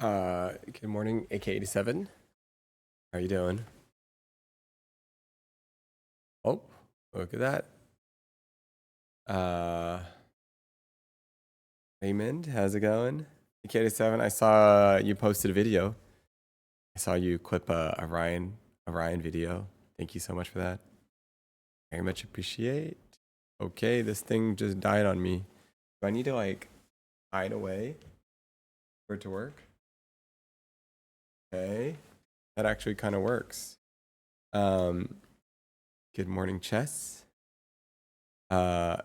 Good morning, AK87. How are you doing? Oh, look at that. Uh, Raymond, how's it going? AK87, I saw you posted a video. I saw you clip a Ryan video. Thank you so much for that. Very much appreciate. Okay, this thing just died on me. Do I need to like hide away for it to work? Okay, that actually kind of works. Um, Good morning, Chess. Uh,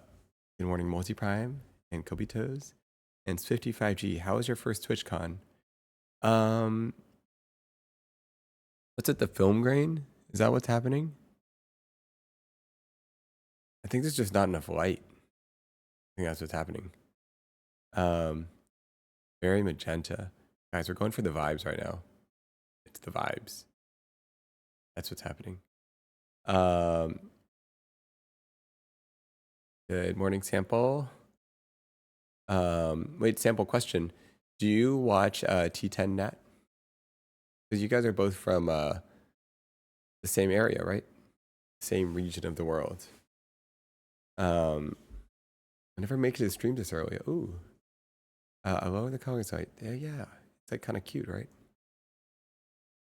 Good morning, Multiprime and Kobitos. And it's 55G. How was your first TwitchCon? Um, what's it, the film grain? Is that what's happening? I think there's just not enough light. I think that's what's happening. Um, Very magenta. Guys, we're going for the vibes right now. It's the vibes. That's what's happening. Um, Good morning, Sample. Wait, Sample question. Do you watch T10 Net? Because you guys are both from the same area, right? Same region of the world. I never make it to stream this early. Ooh. I love the color site. Yeah. It's like kind of cute, right?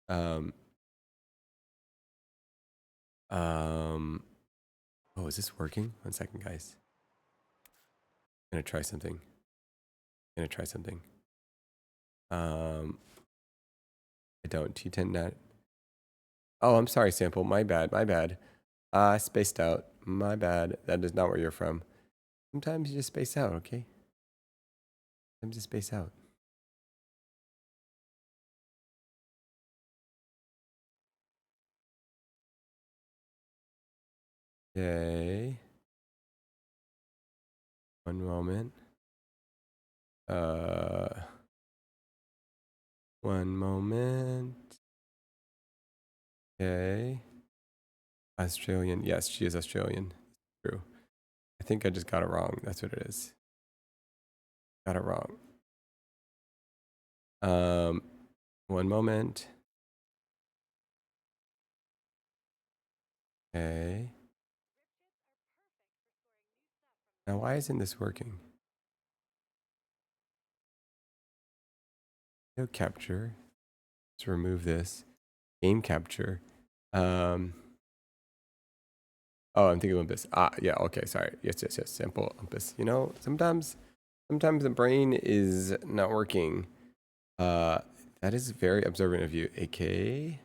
Um, oh, is this working? 1 second, guys. I'm gonna try something. I don't. T10 net. Oh, I'm sorry, Sample. My bad. I spaced out. My bad. That is not where you're from. Sometimes you just space out, okay? Sometimes you space out. Okay. One moment. One moment. Okay. Australian. Yes, she is Australian. True. I think I just got it wrong. That's what it is. Got it wrong. One moment. Okay. Now, why isn't this working? No capture. Let's remove this. Game capture. Oh, I'm thinking Olympus. Yeah. Okay. Sorry. Yes. Sample Olympus. You know, sometimes the brain is not working. That is very observant of you, AK.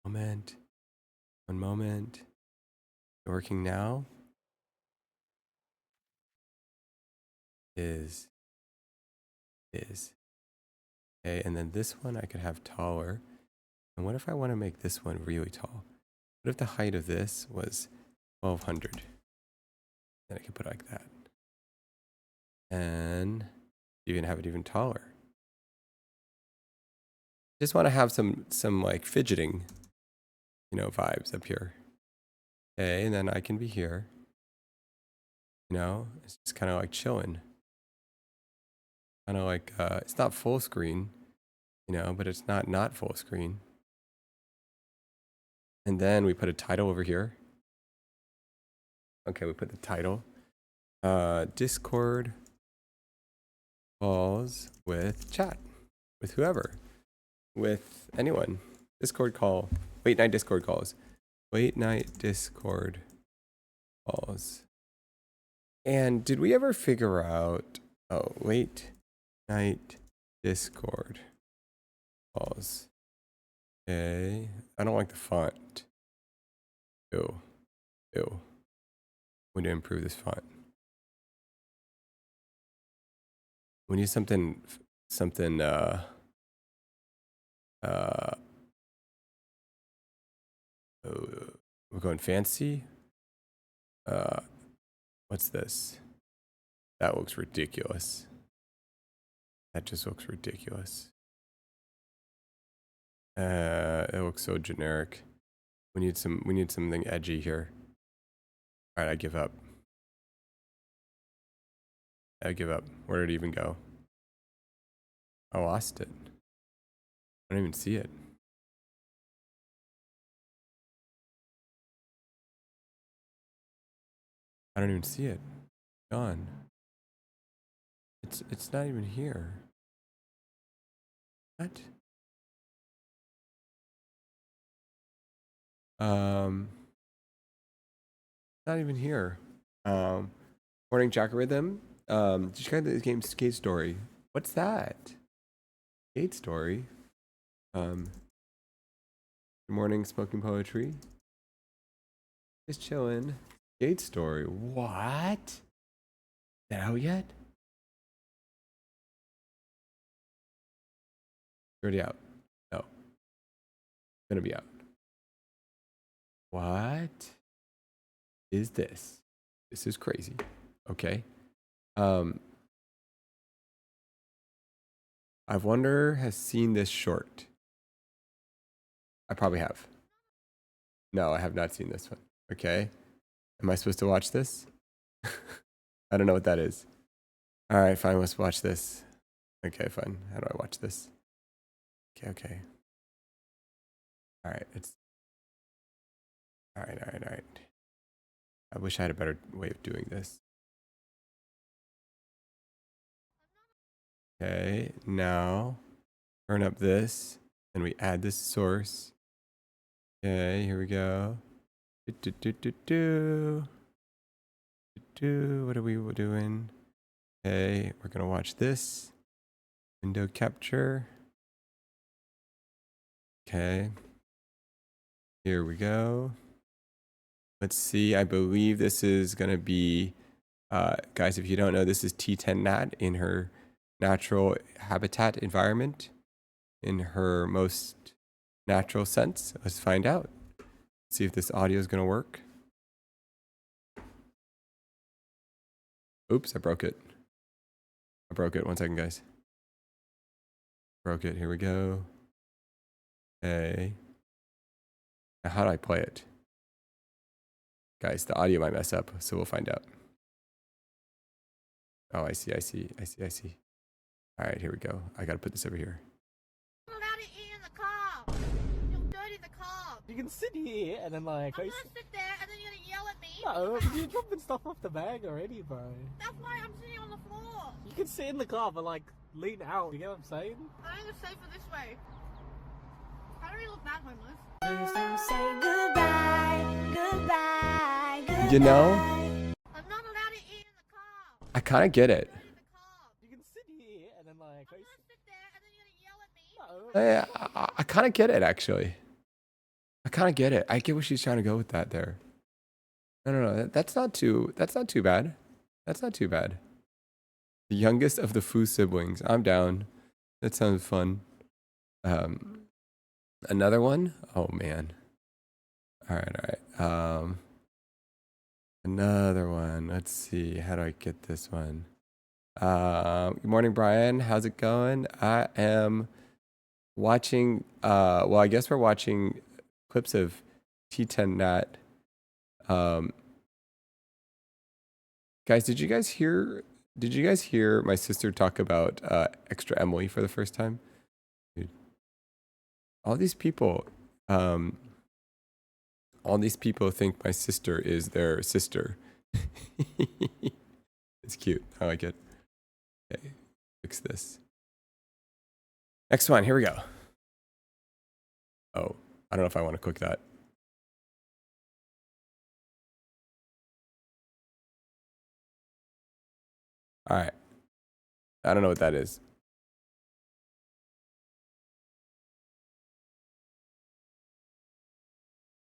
Moment. One moment. Working now. Is. Okay, and then this one I could have taller. And what if I want to make this one really tall? What if the height of this was 1200? Then I could put it like that. And even have it even taller. Just want to have some like fidgeting, vibes up here. Okay, and then I can be here. It's just kind of like chilling. Kind of like, it's not full screen, but it's not full screen. And then we put a title over here. Okay, we put the title. Discord calls with chat. With whoever. With anyone. Discord call. Late night Discord calls. Late night Discord calls. And did we ever figure out... Oh, late night Discord calls. Okay. I don't like the font. Ew. We need to improve this font. We need something, we're going fancy. What's this? That looks ridiculous. That just looks ridiculous. It looks so generic. We need something edgy here. All right, I give up. I give up. Where did it even go? I lost it. I don't even see it. I don't even see it. Gone. It's not even here. What? Not even here. Morning Jack Rhythm. Did you guys the game Skate Story? What's that? Skate Story. Good morning, Smoking Poetry. Just chilling. Skate Story. What? Is that out yet? Already out. No. Gonna be out. What is this? This is crazy. Okay. I wonder has seen this short. I probably have. No, I have not seen this one. Okay. Am I supposed to watch this? I don't know what that is. All right, fine. Let's watch this. Okay, fine. How do I watch this? Okay. All right. All right. I wish I had a better way of doing this. Okay, now turn up this, and we add this source. Okay, here we go. What are we doing? Okay, we're gonna watch this. Window capture. Okay. Here we go. Let's see. I believe this is gonna be, guys. If you don't know, this is T10 Nat in her natural habitat environment, in her most natural sense. Let's find out. See if this audio is gonna work. Oops, I broke it. One second, guys. Broke it. Here we go. Okay. Now, how do I play it? Guys, the audio might mess up, so we'll find out. Oh, I see. All right, here we go. I gotta put this over here. You're not allowed to eat in the car. You'll dirty the car. You can sit here and then like... I'm gonna sit there and then you're gonna yell at me. No, you're dropping stuff off the bag already, bro. That's why I'm sitting on the floor. You can sit in the car, but like lean out. You get what I'm saying? I think it's safer this way. I don't really look that homeless. Please don't say goodbye. You know, I'm not allowed to eat in the car. I kind of get it. Dirty the car. You can sit here and then like... I'm gonna sit there and then you're gonna yell at me. No. I kind of get it, actually. I kind of get it. I get what she's trying to go with that there. No. That's not too bad. That's not too bad. The youngest of the Fu siblings. I'm down. That sounds fun. Another one? Oh, man. All right. Another one. Let's see. How do I get this one? Good morning, Brian. How's it going? I am watching, well, I guess we're watching clips of T10 Nat. Guys, did you guys hear my sister talk about Extra Emily for the first time? Dude. All these people think my sister is their sister. It's cute. I like it. Okay, fix this. Next one, here we go. Oh, I don't know if I want to click that. All right. I don't know what that is.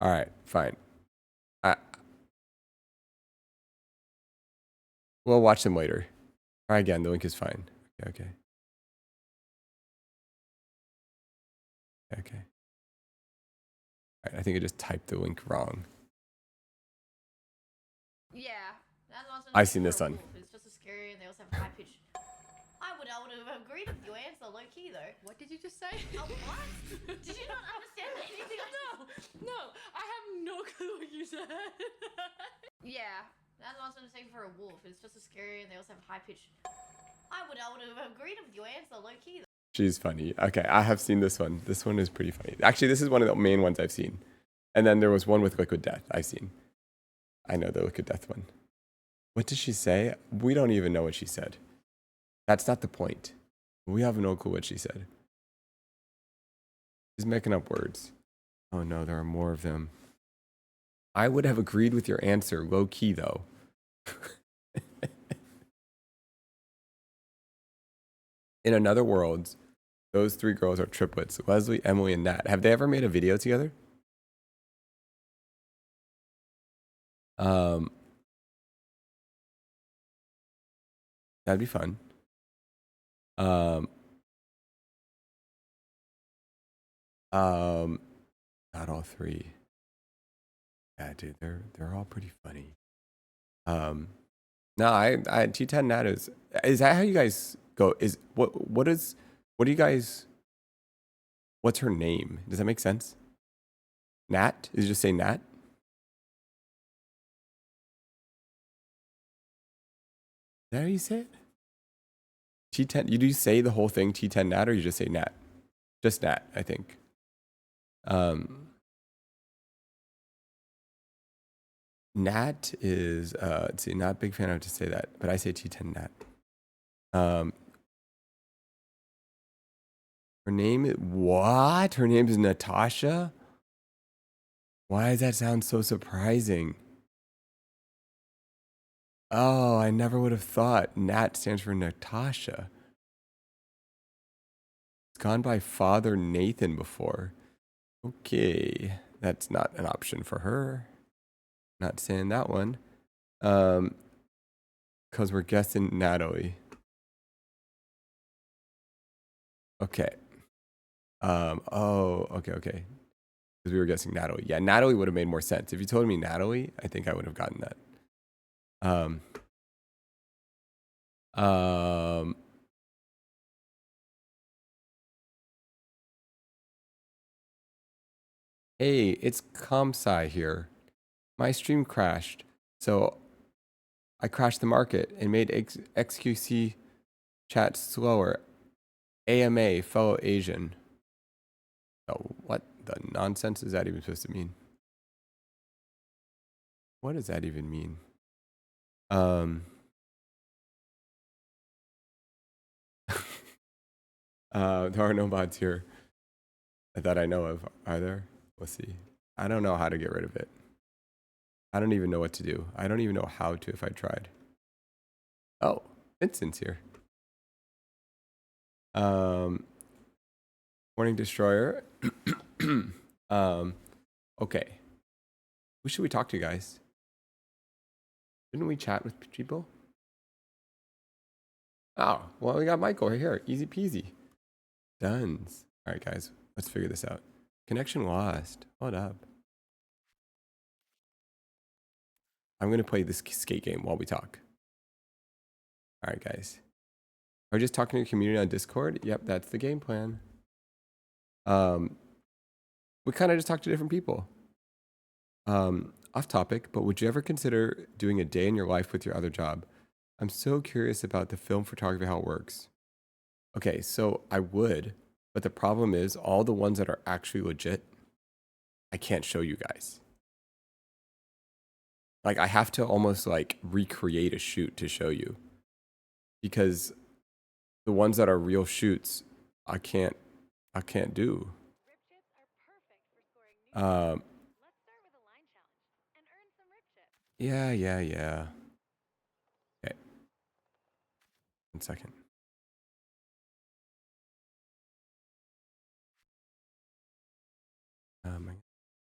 All right, fine. We'll watch them later. Try again. The link is fine. Okay. All right, I think I just typed the link wrong. Yeah. That one's I've seen this one. It's just as scary and they also have high pitch. I would have agreed with your answer, low key though. What did you just say? Oh, what? Did you not understand anything? No, I have no clue what you said. Yeah. That's what I was gonna say for a wolf. It's just as scary, and they also have high pitched. I would have agreed with your answer, low key. She's funny. Okay, I have seen this one. This one is pretty funny. Actually, this is one of the main ones I've seen. And then there was one with liquid death I've seen. I know the liquid death one. What did she say? We don't even know what she said. That's not the point. We have no clue what she said. She's making up words. Oh no, there are more of them. I would have agreed with your answer, low key though. In another world, those three girls are triplets. Leslie, Emily, and Nat. Have they ever made a video together? That'd be fun. Not all three. Yeah, dude, they're all pretty funny. No, I T10 Nat is that how you guys go? Is what do you guys? What's her name? Does that make sense? Nat? Is it just say Nat? Is that how you say it? T10. You do say the whole thing T10 Nat, or you just say Nat? Just Nat, I think. Nat is let's see, not a big fan of to say that, but I say T10 Nat. Her name is what? Her name is Natasha? Why does that sound so surprising? Oh, I never would have thought. Nat stands for Natasha. It's gone by Father Nathan before. Okay, that's not an option for her. Not saying that one. Because we're guessing Natalie. Okay. Oh, okay. Because we were guessing Natalie. Yeah, Natalie would have made more sense. If you told me Natalie, I think I would have gotten that. Hey, it's Comsci here. My stream crashed, so I crashed the market and made XQC chat slower. AMA, fellow Asian. Oh, what the nonsense is that even supposed to mean? What does that even mean? There are no mods here that I know of. Are there? We'll see. I don't know how to get rid of it. I don't even know what to do. I don't even know how to if I tried. Oh, Vincent's here. Morning Destroyer. Okay. Who should we talk to, guys? Didn't we chat with people? Oh, well, we got Michael right here. Easy peasy. Duns. All right, guys. Let's figure this out. Connection lost. Hold up. I'm going to play this skate game while we talk. All right, guys. Are we just talking to the community on Discord? Yep, that's the game plan. We kind of just talk to different people. Off topic, but would you ever consider doing a day in your life with your other job? I'm so curious about the film photography, how it works. Okay, so I would, but the problem is all the ones that are actually legit, I can't show you guys. Like I have to almost like recreate a shoot to show you, because the ones that are real shoots, I can't do. Yeah. Okay. 1 second.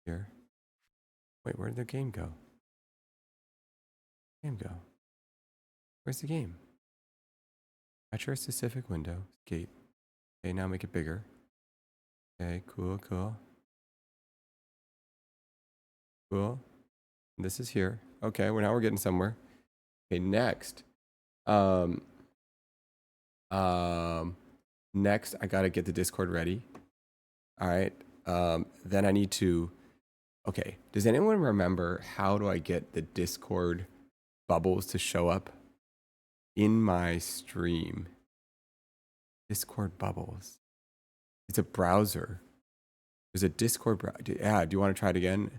Here. Wait, where'd the game go? Where's the game? Capture a specific window. Escape. Okay, now make it bigger. Okay, cool. This is here. Okay, now we're getting somewhere. Okay, next. Next, I gotta get the Discord ready. All right. Then I need to. Okay. Does anyone remember how do I get the Discord bubbles to show up in my stream. Discord bubbles. It's a browser. There's a Discord browser. Yeah, do you want to try it again?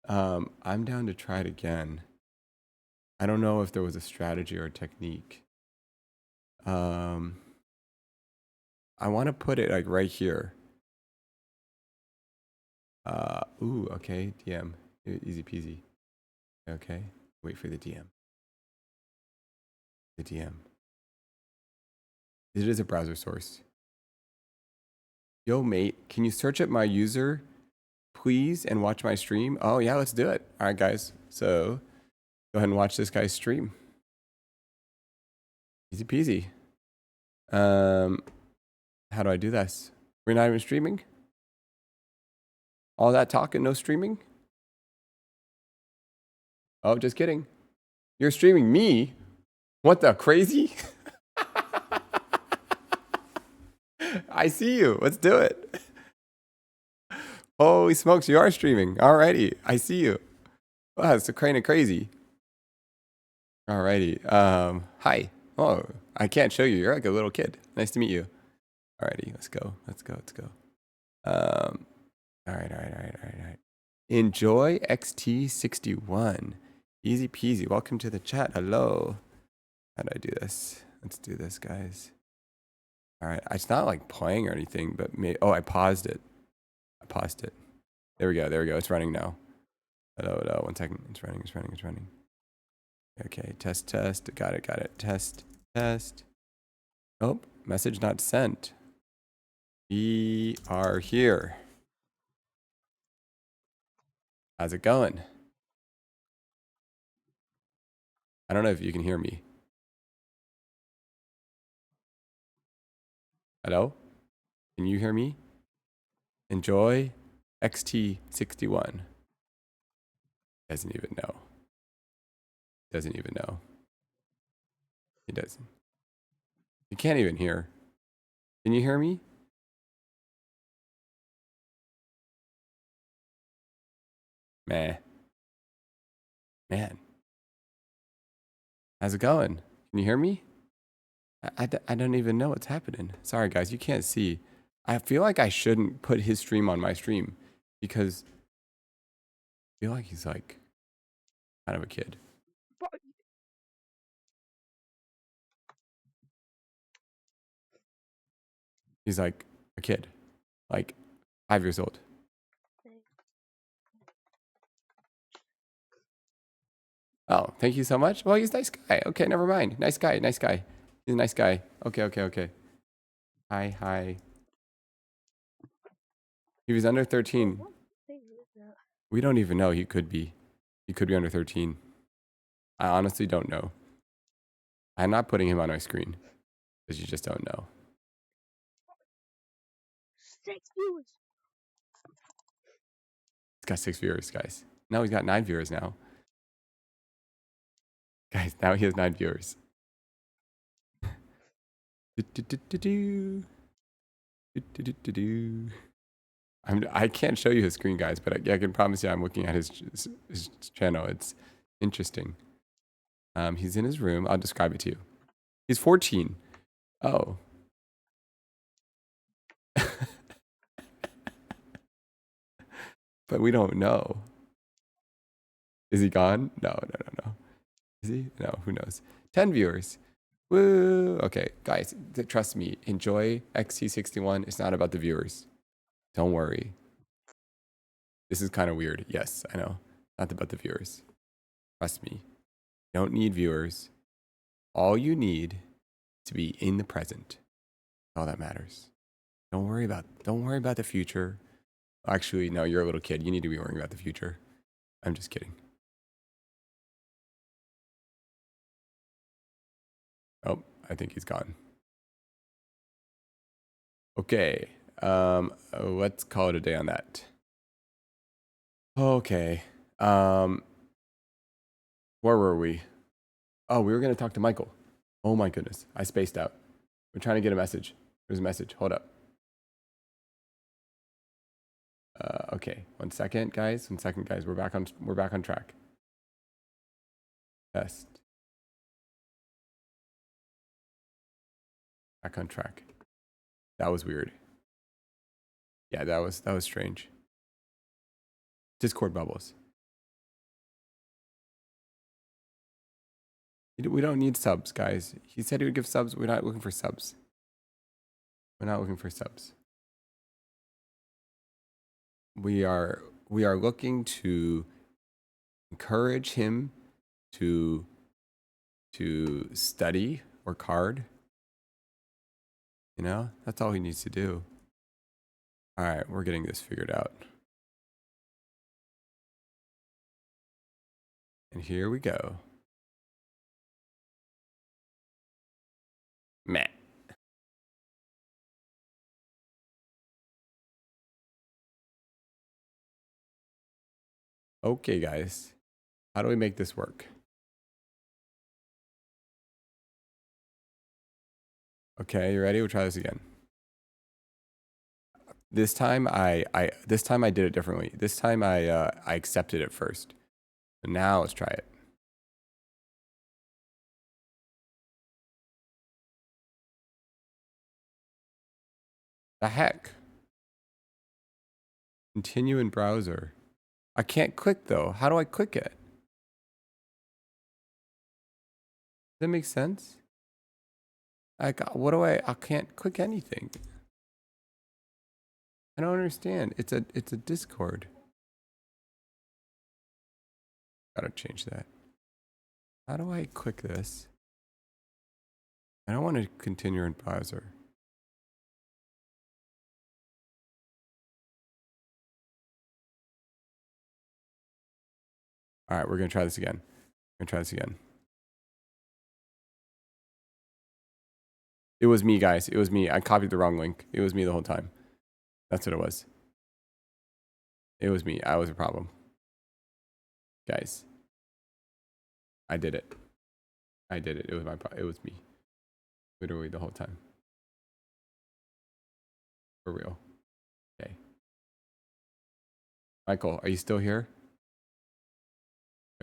I'm down to try it again. I don't know if there was a strategy or a technique. I want to put it like right here. Ooh, okay, DM. Easy peasy. Okay, wait for the DM. The DM. It is a browser source. Yo, mate, can you search up my user, please, and watch my stream? Oh, yeah, let's do it. All right, guys. So go ahead and watch this guy's stream. Easy peasy. How do I do this? We're not even streaming? All that talking, no streaming? Oh, just kidding. You're streaming me? What the crazy? I see you. Let's do it. Holy smokes, you are streaming. Alrighty, I see you. Wow, it's kind of crazy. Alrighty. Hi. Oh, I can't show you. You're like a little kid. Nice to meet you. Alrighty, let's go. Let's go. Let's go. All right. Enjoy XT61. Easy peasy. Welcome to the chat. Hello. How do I do this? Let's do this, guys. All right. It's not like playing or anything, but oh, I paused it. There we go. It's running now. Hello. 1 second. It's running. Okay. Test. Got it. Test. Oh, message not sent. We are here. How's it going? I don't know if you can hear me. Hello? Can you hear me? Enjoy XT61. Doesn't even know. He doesn't. You can't even hear. Can you hear me? Man. How's it going? Can you hear me? I don't even know what's happening. Sorry, guys. You can't see. I feel like I shouldn't put his stream on my stream because I feel like he's like kind of a kid. He's like a kid, like 5 years old. Oh, thank you so much. Well, he's a nice guy. Okay, never mind. Nice guy. He's a nice guy. Okay. Hi. He was under 13. We don't even know. He could be under 13. I honestly don't know. I'm not putting him on my screen because you just don't know. 6 viewers. He's got 6 viewers, guys. No, he's got 9 viewers now. Guys, now he has 9 viewers. I can't show you his screen, guys, but I can promise you I'm looking at his channel. It's interesting. He's in his room. I'll describe it to you. He's 14. Oh. But we don't know. Is he gone? No. Is he? No, who knows? 10 viewers. Woo! Okay, guys, trust me. Enjoy XT61. It's not about the viewers. Don't worry. This is kind of weird. Yes, I know. Not about the viewers. Trust me. You don't need viewers. All you need is to be in the present. All that matters. Don't worry about the future. Actually, no, you're a little kid. You need to be worrying about the future. I'm just kidding. Oh, I think he's gone. Okay. Let's call it a day on that. Okay. Where were we? Oh, we were going to talk to Michael. Oh my goodness. I spaced out. We're trying to get a message. There's a message. Hold up. Okay. 1 second, guys. We're back on track. Test. Back on track. That was weird. Yeah, that was strange. Discord bubbles. We don't need subs, guys. He said he would give subs. We're not looking for subs. We're not looking for subs. We are looking to encourage him to study, work hard. You know, that's all he needs to do. All right, we're getting this figured out. And here we go. Meh. Okay, guys. How do we make this work? Okay, you ready? We'll try this again. This time I did it differently. This time I accepted it first. So now let's try it. The heck? Continue in browser. I can't click though. How do I click it? Does that make sense? What do I can't click anything. I don't understand. It's a Discord. Gotta change that. How do I click this? I don't want to continue in browser. All right, we're gonna try this again. It was me, guys. It was me. I copied the wrong link. It was me the whole time. That's what it was. It was me. I was a problem. Guys. I did it. It was it was me. Literally the whole time. For real. Okay. Michael, are you still here?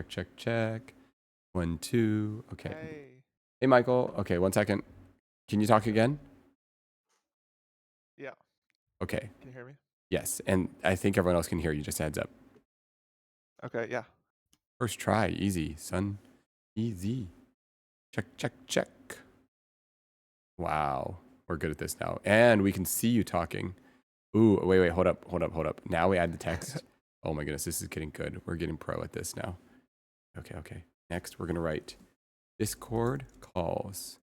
Check. 1, 2. Okay. Hey, Michael. Okay, 1 second. Can you talk again? Yeah. Okay. Can you hear me? Yes, and I think everyone else can hear you. Just a heads up. Okay, yeah. First try. Easy, son. Easy. Check. Wow. We're good at this now. And we can see you talking. Ooh, wait. Hold up. Now we add the text. Oh my goodness, this is getting good. We're getting pro at this now. Okay. Next, we're going to write Discord calls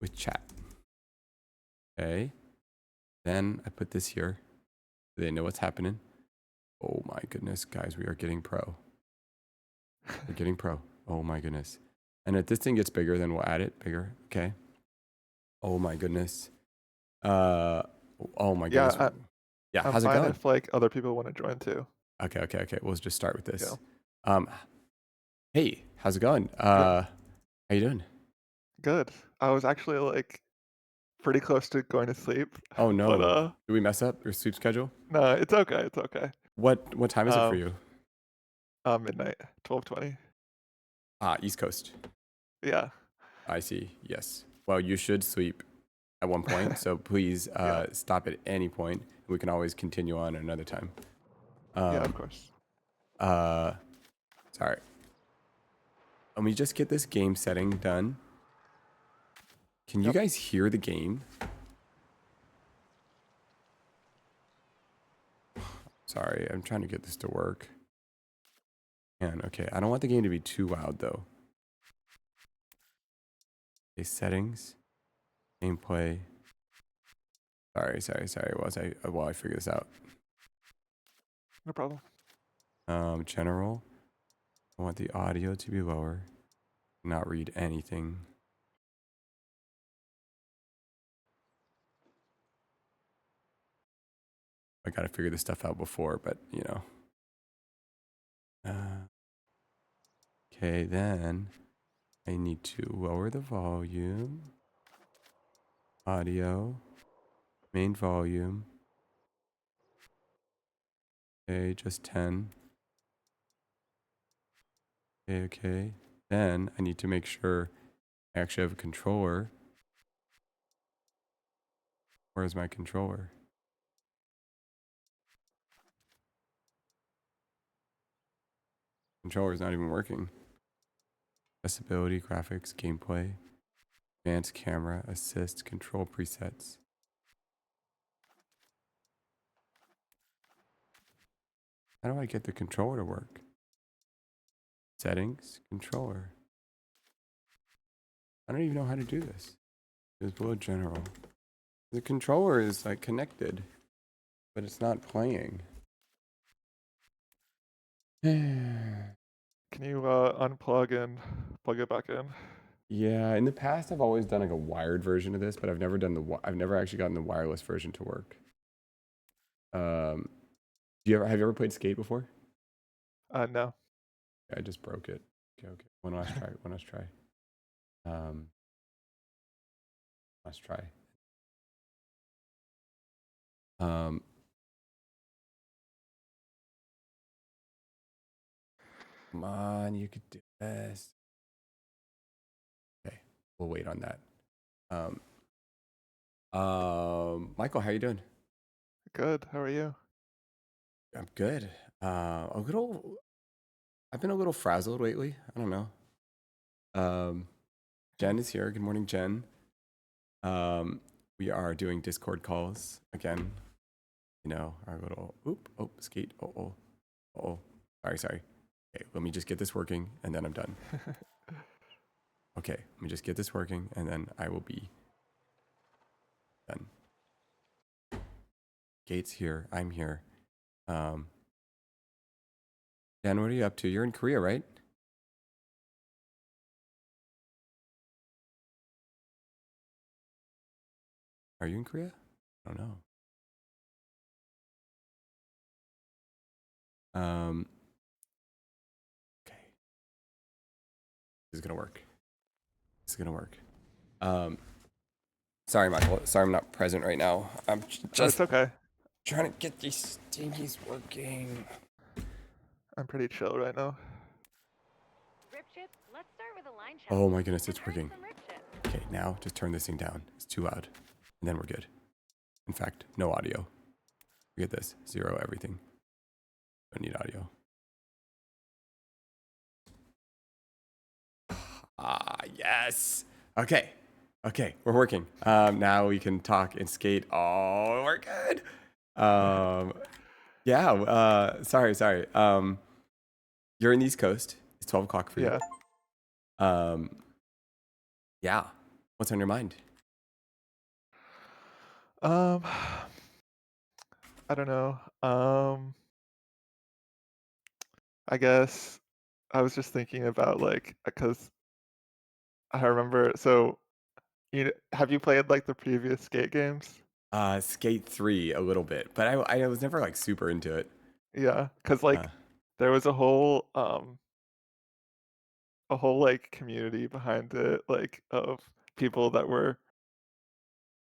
with chat. Okay. Then I put this here. So they know what's happening. Oh my goodness, guys, we are getting pro. We're getting pro. Oh my goodness. And if this thing gets bigger, then we'll add it bigger. Okay. Oh my goodness. Oh my goodness. Yeah, I'm how's it fine going? if like other people want to join too. Okay. We'll just start with this. Yeah. Hey, how's it going? Yeah. How you doing? Good. I was actually like pretty close to going to sleep. Oh no. But Did we mess up your sleep schedule? no, it's okay. What time is it for you? Midnight, 12:20. East Coast. Yeah. I see. Yes. Well, you should sleep at one point, so please stop at any point. We can always continue on another time. Yeah, of course. Sorry. Let me just get this game setting done. Can you guys hear the game? Sorry, I'm trying to get this to work. And okay, I don't want the game to be too loud though. Okay, settings, gameplay. Sorry. While I figure this out. No problem. General. I want the audio to be lower. Not read anything. I gotta figure this stuff out before, but you know. Okay, then I need to lower the volume. Audio. Main volume. Okay, just 10. Okay. Then I need to make sure I actually have a controller. Where's my controller? Controller's not even working. Accessibility, graphics, gameplay, advanced camera, assist, control presets. How do I get the controller to work? Settings, controller. I don't even know how to do this. Just below general. The controller is like connected, but it's not playing. Can you unplug and plug it back in? Yeah, in the past I've always done like a wired version of this, but I've never done I've never actually gotten the wireless version to work. Have you ever played Skate before? No. Yeah, I just broke it. Okay. One last try. One last try. Let's try. Um, Come on, you could do this. Okay, we'll wait on that. Michael, how you doing? Good. How are you? I'm good. A little. I've been a little frazzled lately. I don't know. Jen is here. Good morning, Jen. We are doing Discord calls again. You know, our little skate. Oh. Sorry. Okay, let me just get this working and then I'm done. Okay, let me just get this working and then I will be done. Gate's here. I'm here. Jen, what are you up to? You're in Korea, right? Are you in Korea? I don't know. Okay. This is gonna work. Sorry, Michael. Sorry I'm not present right now. I'm Oh, just it's okay. trying to get these thingies working. I'm pretty chill right now. Oh my goodness, it's working. Okay, now just turn this thing down. It's too loud. And then we're good. In fact, no audio. Forget this. Zero everything. Don't need audio. Yes. Okay, we're working. Now we can talk and skate. Oh, we're good. Yeah. Sorry. You're in the East Coast. It's 12 o'clock for you. Yeah. Yeah. What's on your mind? I don't know. I guess I was just thinking about like because I remember. So, have you played like the previous skate games? Skate 3 a little bit, but I was never like super into it. Yeah, because like there was a whole like community behind it, like of people that were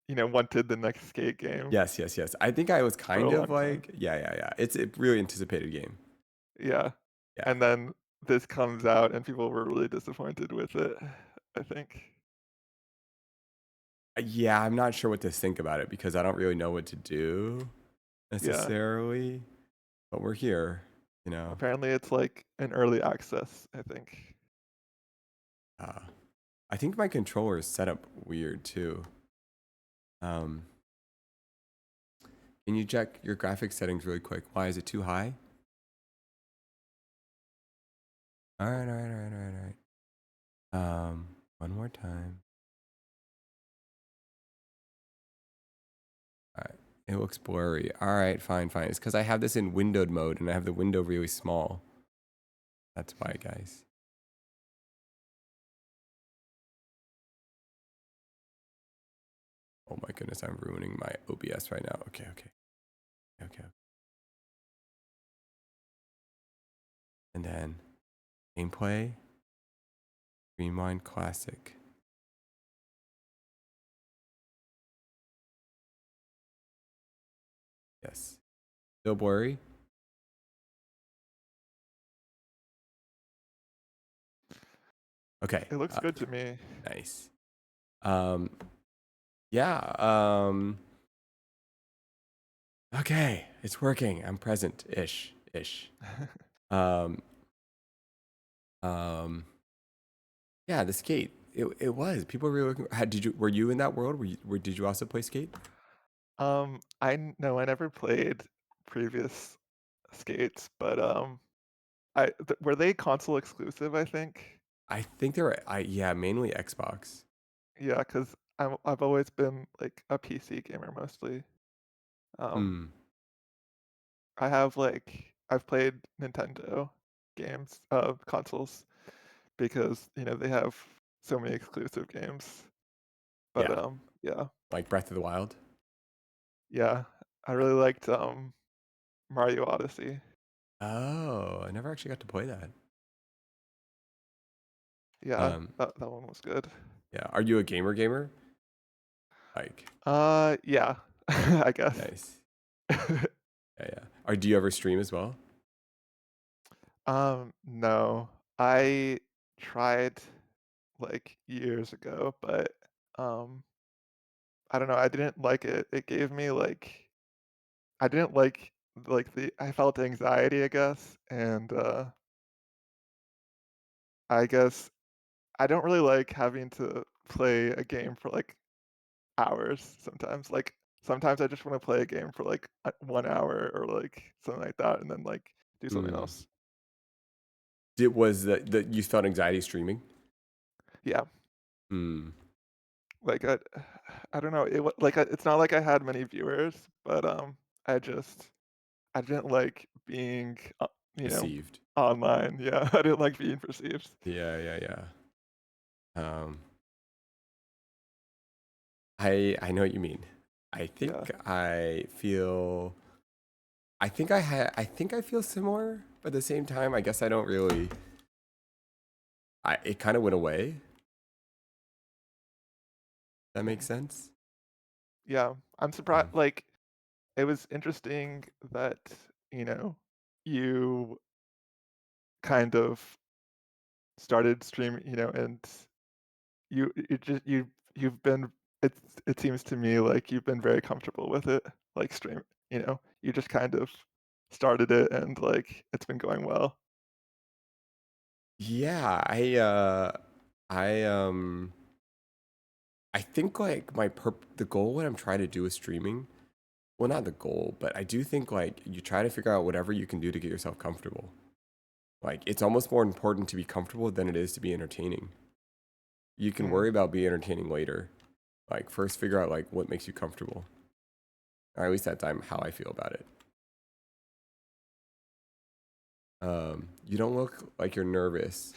wanted the next skate game Yes. I think I was for a kind of long time. like, yeah. It's a really anticipated game. Yeah, Yeah. and then this comes out and people were really disappointed with it, I think. Yeah, I'm not sure what to think about it because I don't really know what to do Yeah, necessarily, but we're here, you know. apparently it's like an early access, I think. Uh, I think my controller is set up weird too. Um, can you check your graphics settings really quick? Why is it too high? All right. One more time. All right. It looks blurry. All right, fine. It's because I have this in windowed mode and I have the window really small. That's why, guys. Oh my goodness, I'm ruining my OBS right now. Okay. And then gameplay, Streamline Classic. Yes. Still blurry? Okay. It looks good to me. Nice. Um, yeah. Okay, it's working. I'm present ish. Um, um, yeah, the skate. It was. People were really looking. Were you in that world? Did you also play skate? No, I never played previous skates, but were they console exclusive, I think? I think they were. Yeah, mainly Xbox. Yeah, because I've always been like a PC gamer mostly. Um, Hmm. I've played Nintendo games, consoles because, they have so many exclusive games. But Yeah, yeah, like Breath of the Wild. yeah, I really liked Mario Odyssey. Oh, I never actually got to play that. Yeah, Um, that one was good. yeah. Are you a gamer? Like, Yeah, I guess. nice. Yeah. Or do you ever stream as well? No, I tried like years ago, but um, I don't know. I didn't like it. It gave me like I didn't like the I felt anxiety, I guess, and I guess I don't really like having to play a game for like hours sometimes. Like sometimes I just want to play a game for like 1 hour or like something like that, and then like do something Hmm. else. Was that you felt anxiety streaming? Yeah, Hmm. like I don't know. It's not like I had many viewers, but I just I didn't like being you know Deceived. online. Yeah, I didn't like being perceived. Yeah. Um, I know what you mean. I Yeah, think I feel. I think I feel similar, but at the same time, I guess I don't really. It kind of went away. That makes mm, sense. yeah. I'm surprised. Um, Like it was interesting that you know you kind of started streaming, and you've been it seems to me like you've been very comfortable with it, like you just kind of started it and like it's been going well. yeah, I I think like the goal what I'm trying to do with streaming, well not the goal, but I do think like you try to figure out whatever you can do to get yourself comfortable. Like it's almost more important to be comfortable than it is to be entertaining. You can Mm, worry about being entertaining later. Like first figure out like what makes you comfortable. Or at least that's how I feel about it. You don't look like you're nervous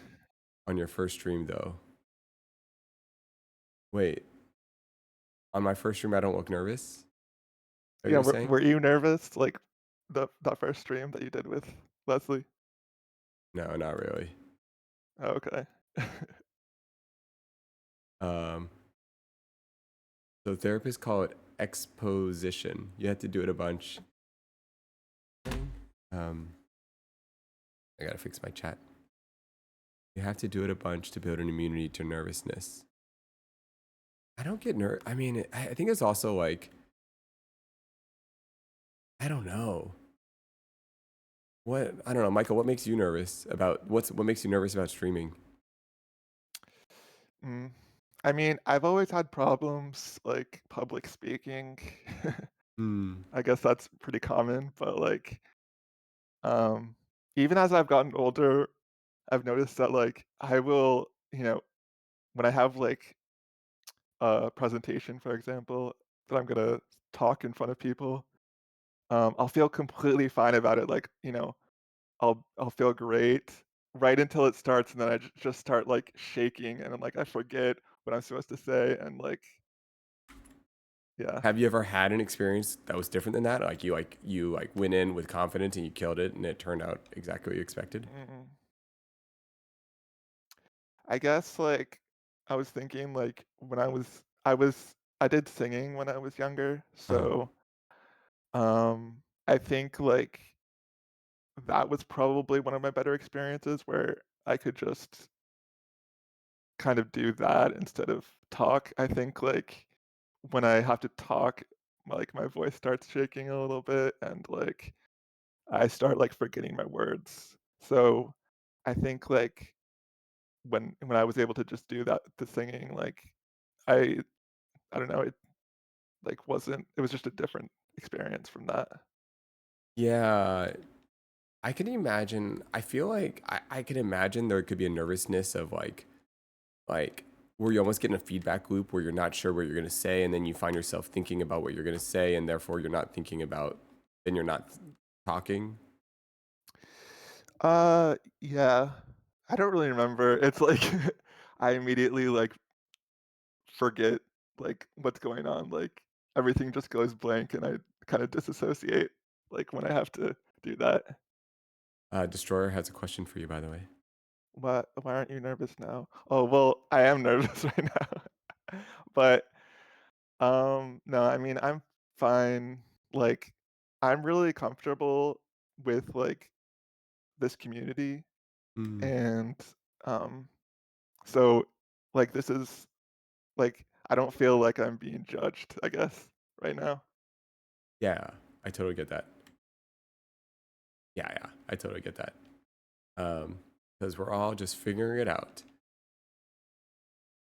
on your first stream though. Wait, on my first stream I don't look nervous? Is that what yeah, you're were saying? were you nervous like that first stream that you did with Leslie? No, not really. Oh, okay. Um, so therapists call it exposition. You have to do it a bunch. Um, I gotta fix my chat. You have to do it a bunch to build an immunity to nervousness. I don't get I mean, I think it's also like I don't know. I don't know, Michael. What makes you nervous about what makes you nervous about streaming? Mm. I mean, I've always had problems like public speaking. Hmm. I guess that's pretty common, but like um even as I've gotten older, I've noticed that like I will, when I have like a presentation, for example, that I'm gonna talk in front of people, I'll feel completely fine about it. Like, I'll feel great right until it starts, and then I just start like shaking, and then like I forget what I'm supposed to say, and yeah. Have you ever had an experience that was different than that? Like you like went in with confidence and you killed it, and it turned out exactly what you expected. Mm. I guess like I was thinking like when I did singing when I was younger, Uh-huh. so I think like that was probably one of my better experiences where I could just kind of do that instead of talk. I think like when I have to talk, like my voice starts shaking a little bit and like I start like forgetting my words. So I think like when I was able to just do that, the singing, like I I don't know, it like wasn't it was just a different experience from that. Yeah, I can imagine. I feel like I can imagine there could be a nervousness of like where you almost get in a feedback loop where you're not sure what you're going to say, and then you find yourself thinking about what you're going to say, and therefore you're not thinking about, then you're not talking. Yeah. I don't really remember. It's like I immediately like forget like what's going on. Like everything just goes blank and I kind of disassociate like when I have to do that. Destroyer has a question for you, by the way. Why aren't you nervous now? Oh, well, I am nervous right now. But no, I mean, I'm fine. Like I'm really comfortable with like this community Mm, and um so like this is like I don't feel like I'm being judged, I guess, right now. yeah, I totally get that. Yeah, I totally get that. Because we're all just figuring it out.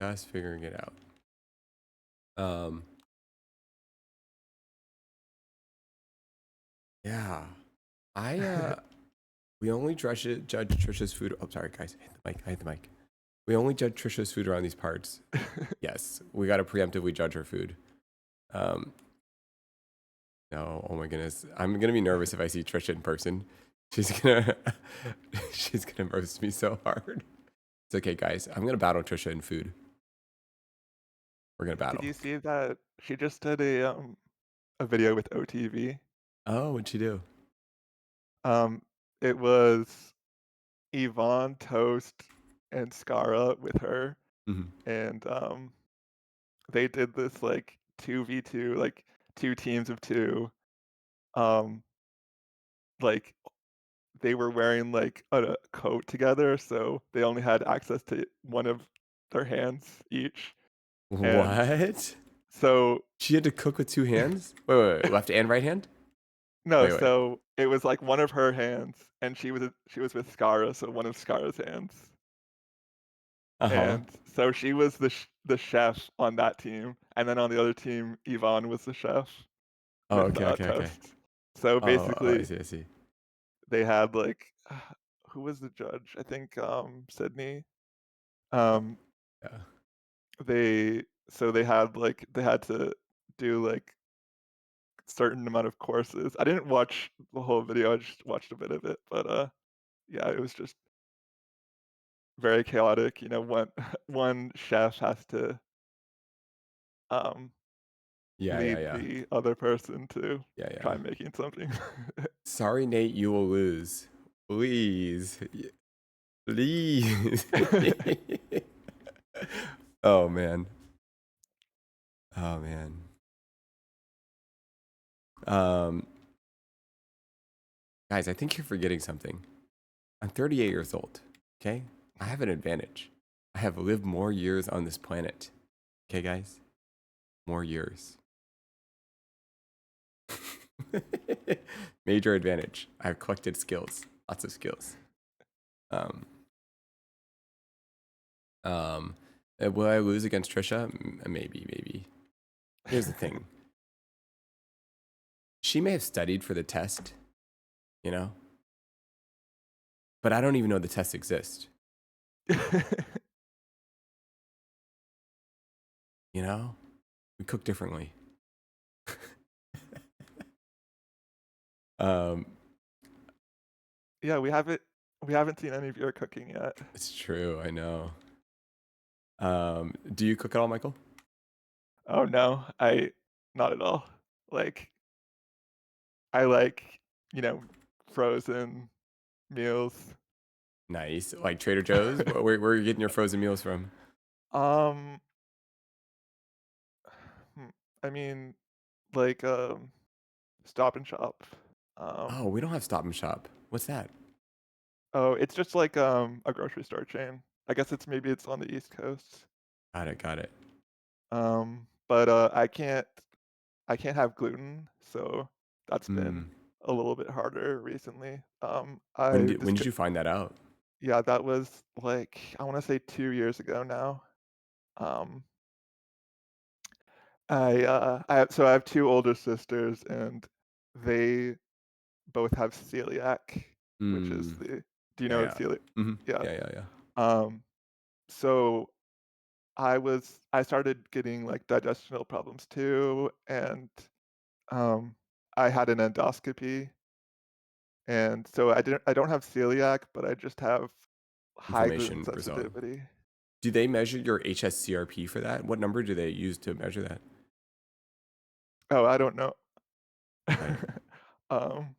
Just figuring it out. Um, yeah. I we only judge Trisha's food. Oh, sorry, guys. I hit the mic. I hit the mic. We only judge Trisha's food around these parts. Yes, we got to preemptively judge her food. Um, no, oh my goodness, I'm gonna be nervous if I see Trisha in person. She's gonna, she's gonna roast me so hard. It's okay, guys. I'm gonna battle Trisha in food. We're gonna Did battle. you see that she just did a video with OTV? Oh, what'd she do? Um, it was Yvonne, Toast, and Skara with her, Mhm. and they did this like 2v2, like two teams of two. Um, like they were wearing like a coat together, so they only had access to one of their hands each. And What? so She had to cook with two hands? Wait, left and right hand? no, Wait. so it was like one of her hands, and she was with Skara, so one of Skara's hands. Uh huh. And so she was the chef on that team, and then on the other team, Yvonne was the chef Oh, with okay. Toast. So Oh, I basically, see, I see. they had like who was the judge? I think Sydney. Um, Yeah. they had like they had to do like certain amount of courses. I didn't watch the whole video. I just watched a bit of it, but yeah, it was just very chaotic. You know, one one chef has to um lead Yeah. the other person to Yeah. try making something. Sorry, Nate, you will lose. Please. Please. Oh, man. Oh, man. Um, guys, I think you're forgetting something. I'm 38 years old. Okay? I have an advantage. I have lived more years on this planet. Okay, guys? More years. Major advantage. I've collected skills. Lots of skills. Um, will I lose against Trisha? Maybe. Here's the thing. She may have studied for the test, you know, but I don't even know the test exists. You know, we cook differently. um, Yeah, we haven't seen any of your cooking yet. it's true. I know. Do you cook at all, Michael? Oh no, I not at all. Like I like, you know, frozen meals. Nice. Like Trader Joe's? Where are you getting your frozen meals from? Um, hmm, I mean, like Stop and Shop. Oh, we don't have Stop and Shop. What's that? Oh, it's just like a grocery store chain. I guess it's on the East Coast. Got it. Got it. But I can't have gluten, so that's been Mm. a little bit harder recently. When did you find that out? Yeah, that was like I want to say 2 years ago now. Um, I have two older sisters, and they both have celiac, which is Mm. the do you Yeah. know Yeah. celiac? Hmm. Yeah. Yeah. Yeah. Yeah. Um, so I started getting like digestional problems too, and um, I had an endoscopy, and so I don't have celiac, but I just have high gluten Inflammation result. sensitivity. Do they measure your HSCRP for that? What number do they use to measure that? Oh, I don't know. Right. um,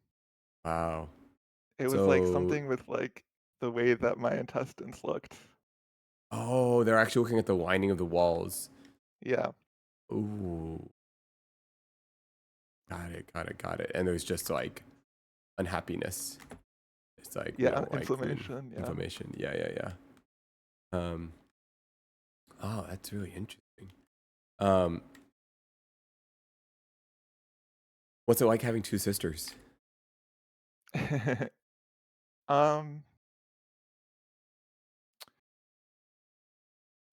Wow. it was like So, something with like the way that my intestines looked. oh, they're actually looking at the lining of the walls. Yeah, Ooh, got it, got it, got it. And there's just like unhappiness. It's like we yeah, don't like gluten. inflammation. Yeah. Inflammation. Yeah, yeah, yeah. Oh, that's really interesting. Um, what's it like having two sisters? um,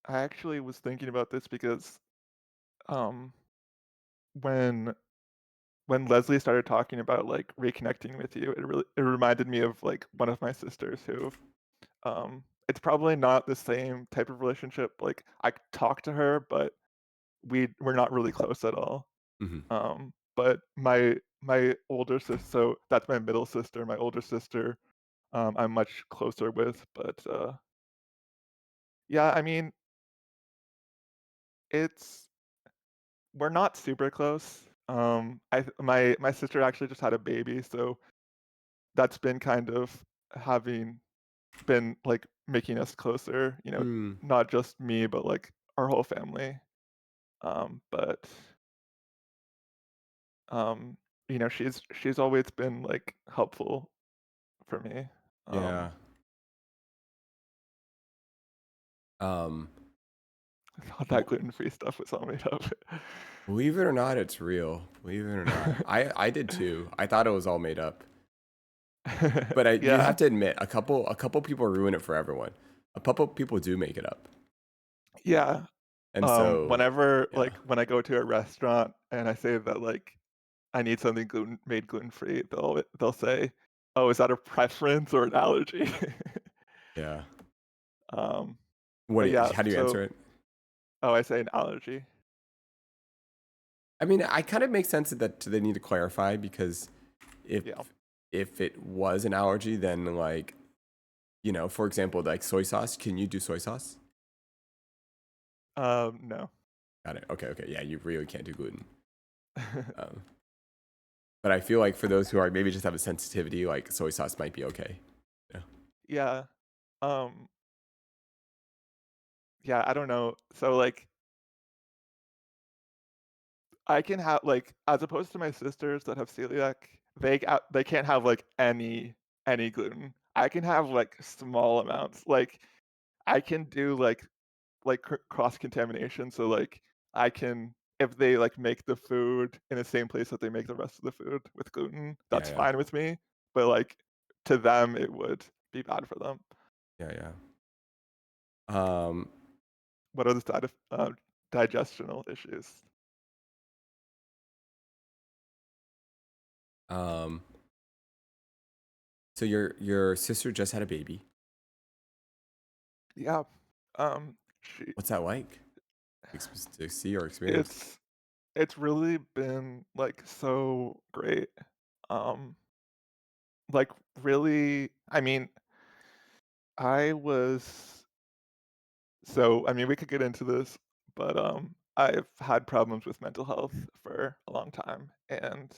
I actually was thinking about this because um, when Leslie started talking about like reconnecting with you, it reminded me of like one of my sisters who it's probably not the same type of relationship. Like I talk to her, but we're not really close at all. Hmm. But my older sister, so that's my middle sister, my older sister, I'm much closer with. But yeah, I mean, it's we're not super close. My sister actually just had a baby, so that's been kind of having been like making us closer. Mm, Not just me, but like our whole family. But um, she's always been like helpful for me. Um, yeah. Um, thought that wh- gluten-free stuff was all made up. believe it or not, it's real. Believe it or not. I did too. I thought it was all made up. But you have Yeah, to admit, a couple people ruin it for everyone. A couple people do make it up, yeah. and so Whenever yeah, like when I go to a restaurant and I say that like I need something gluten-free, they'll say, "Oh, is that a preference or an allergy?" yeah. Um, What? but yeah, How do you answer so it? I say an allergy. I mean, I kind of make sense that they need to clarify because if Yeah. if it was an allergy, then like for example, like soy sauce. Can you do soy sauce? No. Got it. Okay, okay. Yeah, you really can't do gluten. Um, but I feel like for those who are maybe just have a sensitivity, like soy sauce might be okay. Yeah. Yeah. Um, yeah, I don't know. So like I can have like as opposed to my sisters that have celiac, they can't have like any gluten. I can have like small amounts. Like I can do like cross contamination. So like I can if they like make the food in the same place that they make the rest of the food with gluten, Yeah, that's yeah, fine with me. But like to them, it would be bad for them. yeah, yeah. What are the digestional issues? Um, so your sister just had a baby. Yeah. She What's that like? To see or experience? it's It's really been, like, so great. Um, like, really I mean, I was I mean, we could get into this, but, I've had problems with mental health for a long time, and,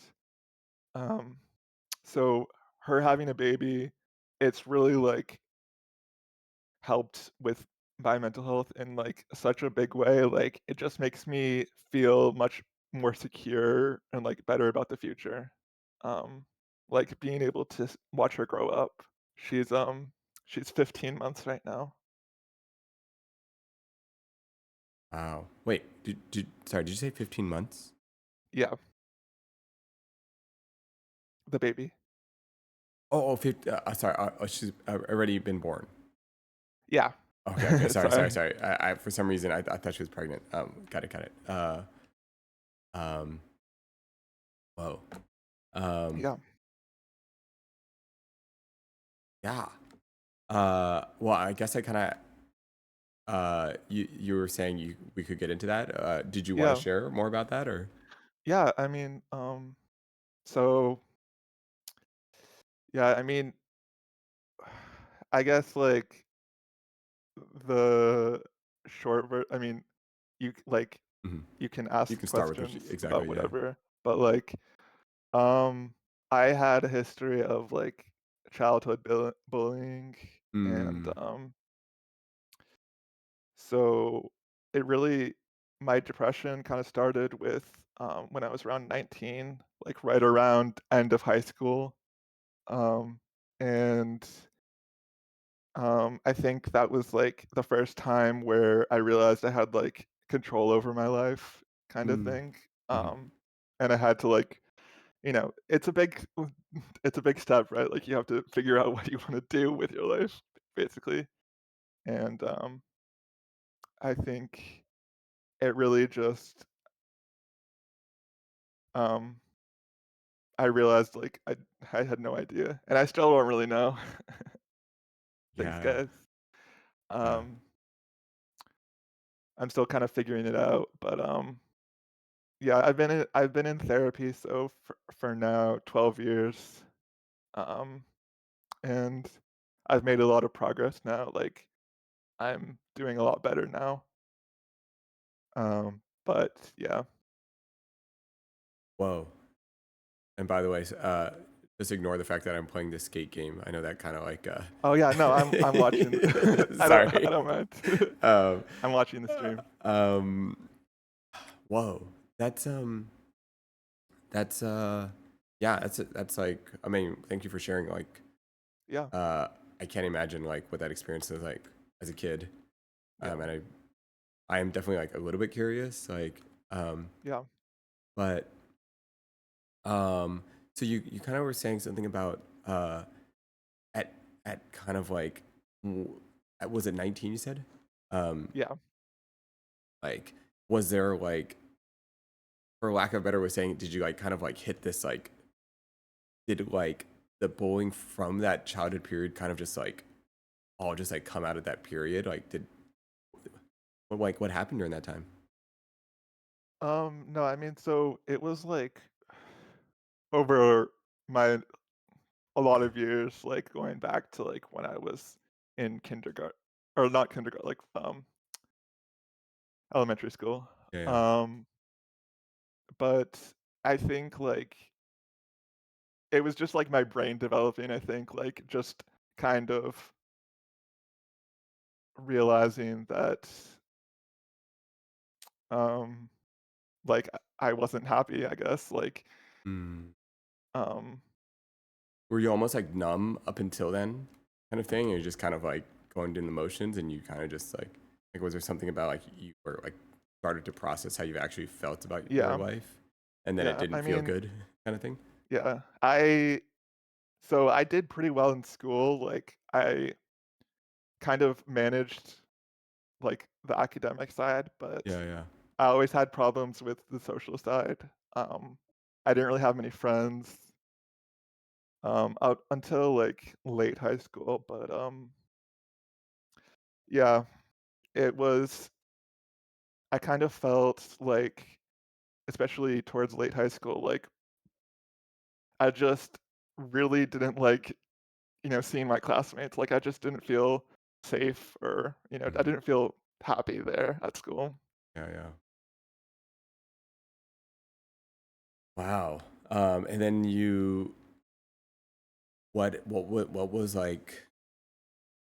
um, so her having a baby, it's really, like, helped with my mental health in, like, such a big way, like, it just makes me feel much more secure and, like, better about the future. Um, like, being able to watch her grow up. She's, um she's 15 months right now. Wow. Wait, sorry, did you say 15 months? Yeah, the baby. Oh, 50, sorry, she's already been born. Yeah. Okay, okay, Sorry. sorry. I for some reason I thought she was pregnant. Got it. Um, whoa. Um, Yeah. yeah. Well, I guess I kind of you were saying we could get into that. Did you want to Yeah. share more about that or? Yeah, I mean, so yeah, I mean, I guess like the I mean, like Mhm. you can You ask can start with what questions about exactly, yeah. whatever, but like I had a history of like childhood bullying, and Mm, so it really my depression kind of started with when I was around 19, like right around end of high school. Um, and I think that was like the first time where I realized I had like control over my life kind of mm, thing. mhm. And I had to like, it's a big it's a big step, right? Like you have to figure out what you want to do with your life, basically. And I think it really just um I realized like I had no idea, and I still don't really know. Thanks, Yeah, guys. yeah. Um, I'm still kind of figuring it out, but yeah, I've been in therapy so for now 12 years. Um, and I've made a lot of progress now. Like I'm doing a lot better now. But yeah. Whoa. And by the way, just ignore the fact that I'm playing this skate game. I know that kind of like Oh yeah, no, I'm watching. I sorry. don't mind. Um, I'm watching the stream. um, whoa. That's that's yeah, that's like, I mean, thank you for sharing. Like, Yeah, uh, I can't imagine like what that experience is like as a kid. yeah, And I am definitely like a little bit curious, like, yeah, but so you kind of were saying something about at kind of like was it 19 you said? Um, yeah. like was there like, for lack of a better way of saying, did you like kind of like hit this like, did like the bullying from that childhood period kind of just like all just like come out of that period? Like did like what happened during that time? No, I mean, so it was like over my a lot of years, like going back to like when I was in kindergarten or not kindergarten, like elementary school. Yeah, yeah. Um, but I think like it was just like my brain developing, I think, like just kind of realizing that um like I wasn't happy, I guess. Like Mm. um Were you almost like numb up until then, kind of thing? Or you just kind of like going through the motions and you kind of just like was there something about like you were like started to process how you actually felt about your yeah, life and then it yeah. didn't I feel mean, good kind of thing? yeah. I did pretty well in school. Like I kind of managed like the academic side, but Yeah, yeah. I always had problems with the social side. I didn't really have many friends out until like late high school, but yeah, it was I kind of felt like especially towards late high school, like I just really didn't like, seeing my classmates. Like I just didn't feel safe or, I Mhm. didn't feel happy there at school. Yeah, yeah. Wow. And then what was like,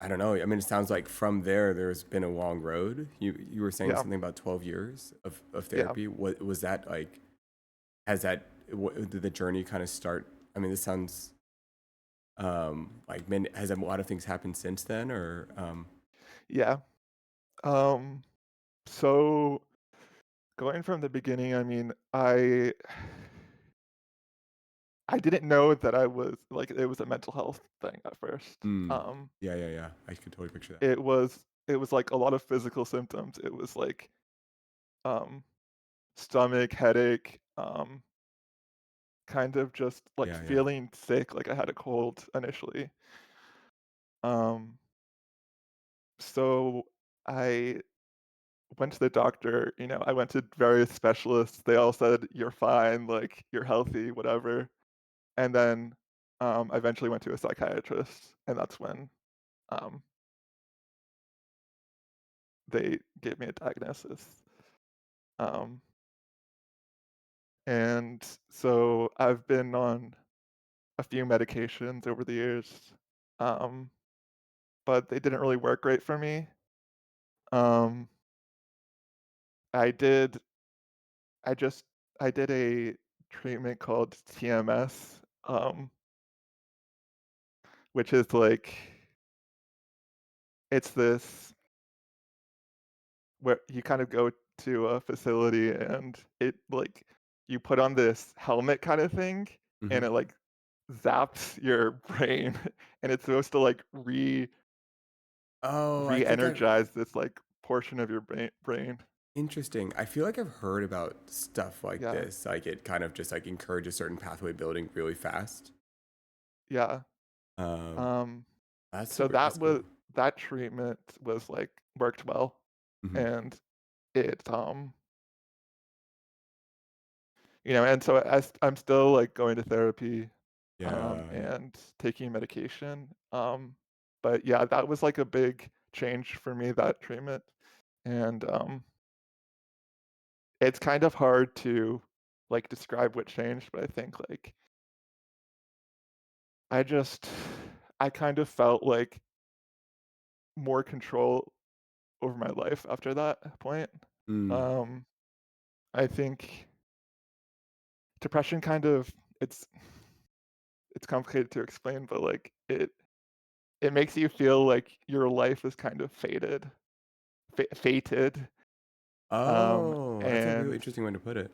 I don't know. I mean, it sounds like from there's been a long road. You were saying Yeah, something about 12 years of yeah. therapy. What was that like? Has that did the journey kind of start? I mean, this sounds like, has a lot of things happened since then, or Yeah. Um, So going from the beginning, I mean, I didn't know that I was like it was a mental health thing at first. Mm. Yeah, yeah, yeah. I could totally picture that. It was like a lot of physical symptoms. It was like um stomach, headache, kind of just like Yeah, yeah. feeling sick, like I had a cold initially. Um, so I went to the doctor, I went to various specialists. They all said you're fine, like you're healthy, whatever. And then I eventually went to a psychiatrist, and that's when um, they gave me a diagnosis. Um, and so I've been on a few medications over the years, um, but they didn't really work great for me. Um, I did, I just, I did a treatment called TMS, which is like, it's this where you kind of go to a facility and it like you put on this helmet kind of thing Hmm. and it like zaps your brain and it's supposed to like Oh, I think I've re-energize this like portion of your brain. interesting. I feel like I've heard about stuff like Yeah, this. Like it kind of just like encourages certain pathway building really fast. yeah. Um, Um, that's so super. That's cool. that treatment was like worked well, Hmm. and it and so I'm still like going to therapy, Yeah. and taking medication. But yeah, that was like a big change for me, that treatment. And it's kind of hard to like describe what changed, but I think like I just I kind of felt like more control over my life after that point. Mm. Um, I think depression kind of it's it's complicated to explain, but like it makes you feel like your life is kind of fated. Oh, that's a really And interesting way to put it.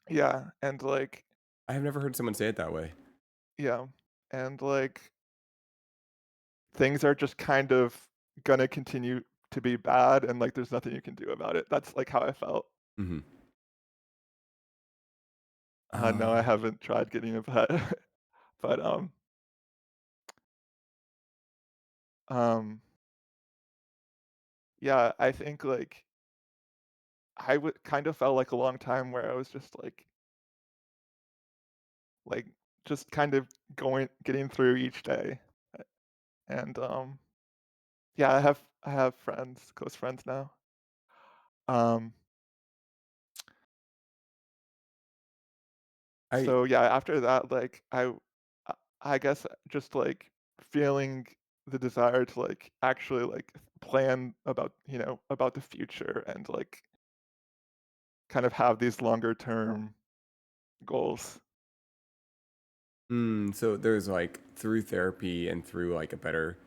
yeah, and like I have never heard someone say it that way. yeah, and like things are just kind of gonna continue to be bad, and like there's nothing you can do about it. That's like how I felt. Hmm. No, I haven't tried getting a pet, but um, yeah, I think like I would kind of felt like a long time where I was just like just kind of getting through each day. And yeah, I have friends, close friends now. Um, I so yeah, after that, like I I guess just like feeling the desire to like actually like plan about the future and like kind of have these longer term goals. so there's like through therapy and through like a better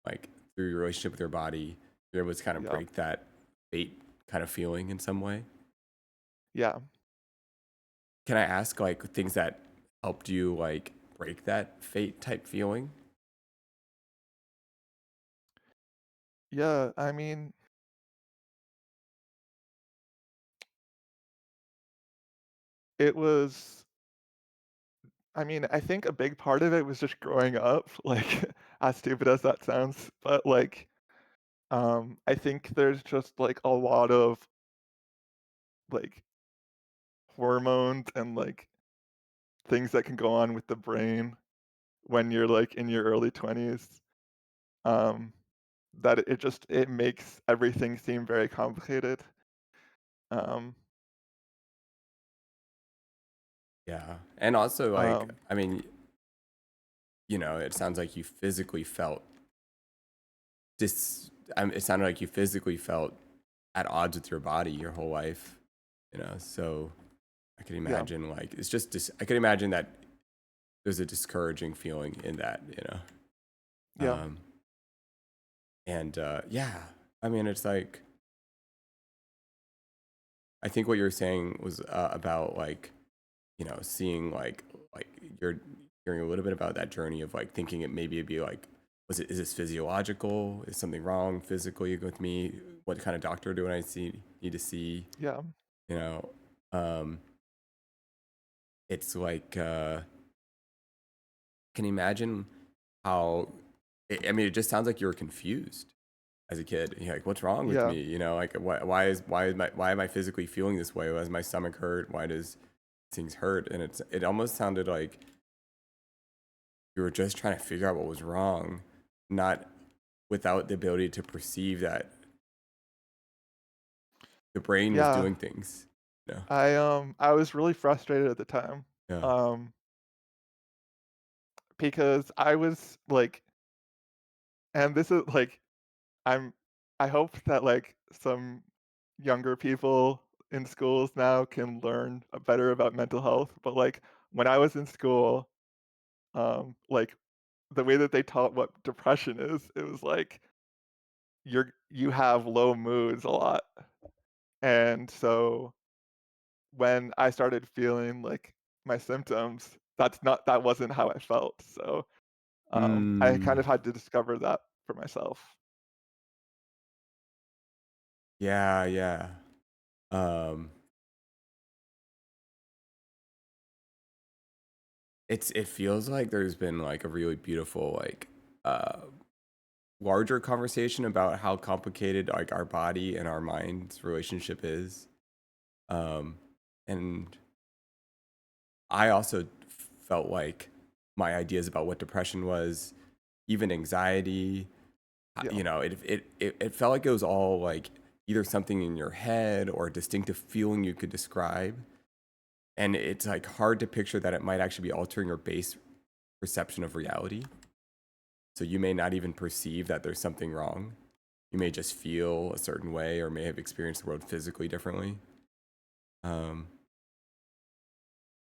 like through your relationship with your body, you're able to kind of Yeah. break that fate kind of feeling in some way. Yeah. Can I ask like things that helped you like break that fate type feeling? Yeah, I mean, it was I think a big part of it was just growing up, like as stupid as that sounds, but like I think there's just like a lot of like hormones and like things that can go on with the brain when you're like in your early 20s, um, that it makes everything seem very complicated. Um, Yeah. And also like um, I mean, it sounds like you physically felt it sounded like you physically felt at odds with your body your whole life, so I can yeah, imagine like it's just I can imagine that there's a discouraging feeling in that. yeah, Um, and yeah, I mean, it's like I think what you were saying was about like, seeing like you're hearing a little bit about that journey of like thinking it'd be like, is this physiological? Is something wrong physically with me? What kind of doctor do I need to see? Yeah. You know, um, it's like, can you imagine how? I mean, it just sounds like you were confused as a kid. You're like, what's wrong with Yeah. me? Like why am I physically feeling this way? Why does my stomach hurt? Why does things hurt? And it almost sounded like you were just trying to figure out what was wrong, not without the ability to perceive that the brain was Yeah. doing things. I was really frustrated at the time. Yeah. Um, because I was like, and this is like, I'm I hope that like some younger people in schools now can learn better about mental health. But like when I was in school, like the way that they taught what depression is, it was like you have low moods a lot. And so when I started feeling like my symptoms, that wasn't how I felt. So I kind Mm, of had to discover that for myself. yeah, yeah. Um, it feels like there's been like a really beautiful like uh larger conversation about how complicated like our body and our mind's relationship is. Um, and I also felt like my ideas about what depression was, even anxiety, Yeah. it felt like it was all like either something in your head or a distinctive feeling you could describe. And it's like hard to picture that it might actually be altering your base perception of reality. So you may not even perceive that there's something wrong. You may just feel a certain way or may have experienced the world physically differently. Um,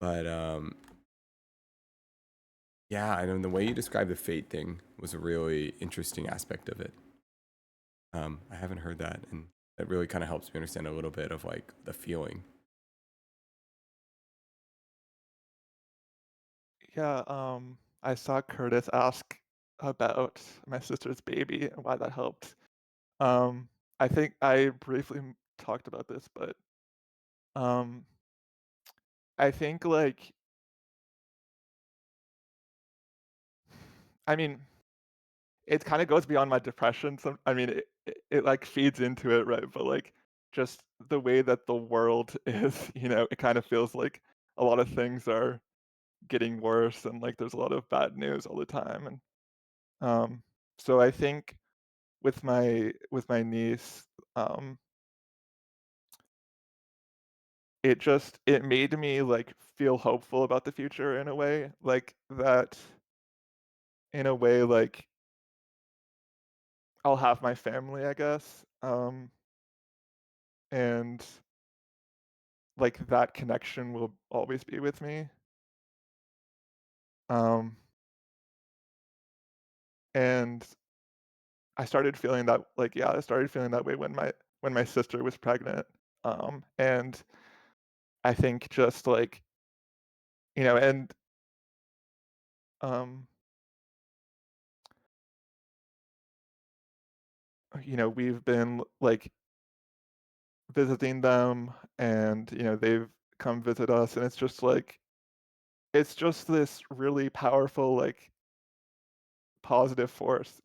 but yeah, I know the way you described the fate thing was a really interesting aspect of it. I haven't heard that, and that really kind of helps me understand a little bit of like the feeling. Yeah, I saw Curtis ask about my sister's baby and why that helped. Um, I think I briefly talked about this, but um, I think like, I mean, it kind of goes beyond my depression. I mean, it like feeds into it, right? But like, just the way that the world is, it kind of feels like a lot of things are getting worse, and like there's a lot of bad news all the time, and um, so I think with my niece, um, it made me like feel hopeful about the future in a way, like that in a way like I'll have my family, I guess. And like that connection will always be with me. Um, and I started feeling that way when my sister was pregnant. And I think just like, and um, we've been like visiting them, and they've come visit us, and it's just this really powerful like positive force.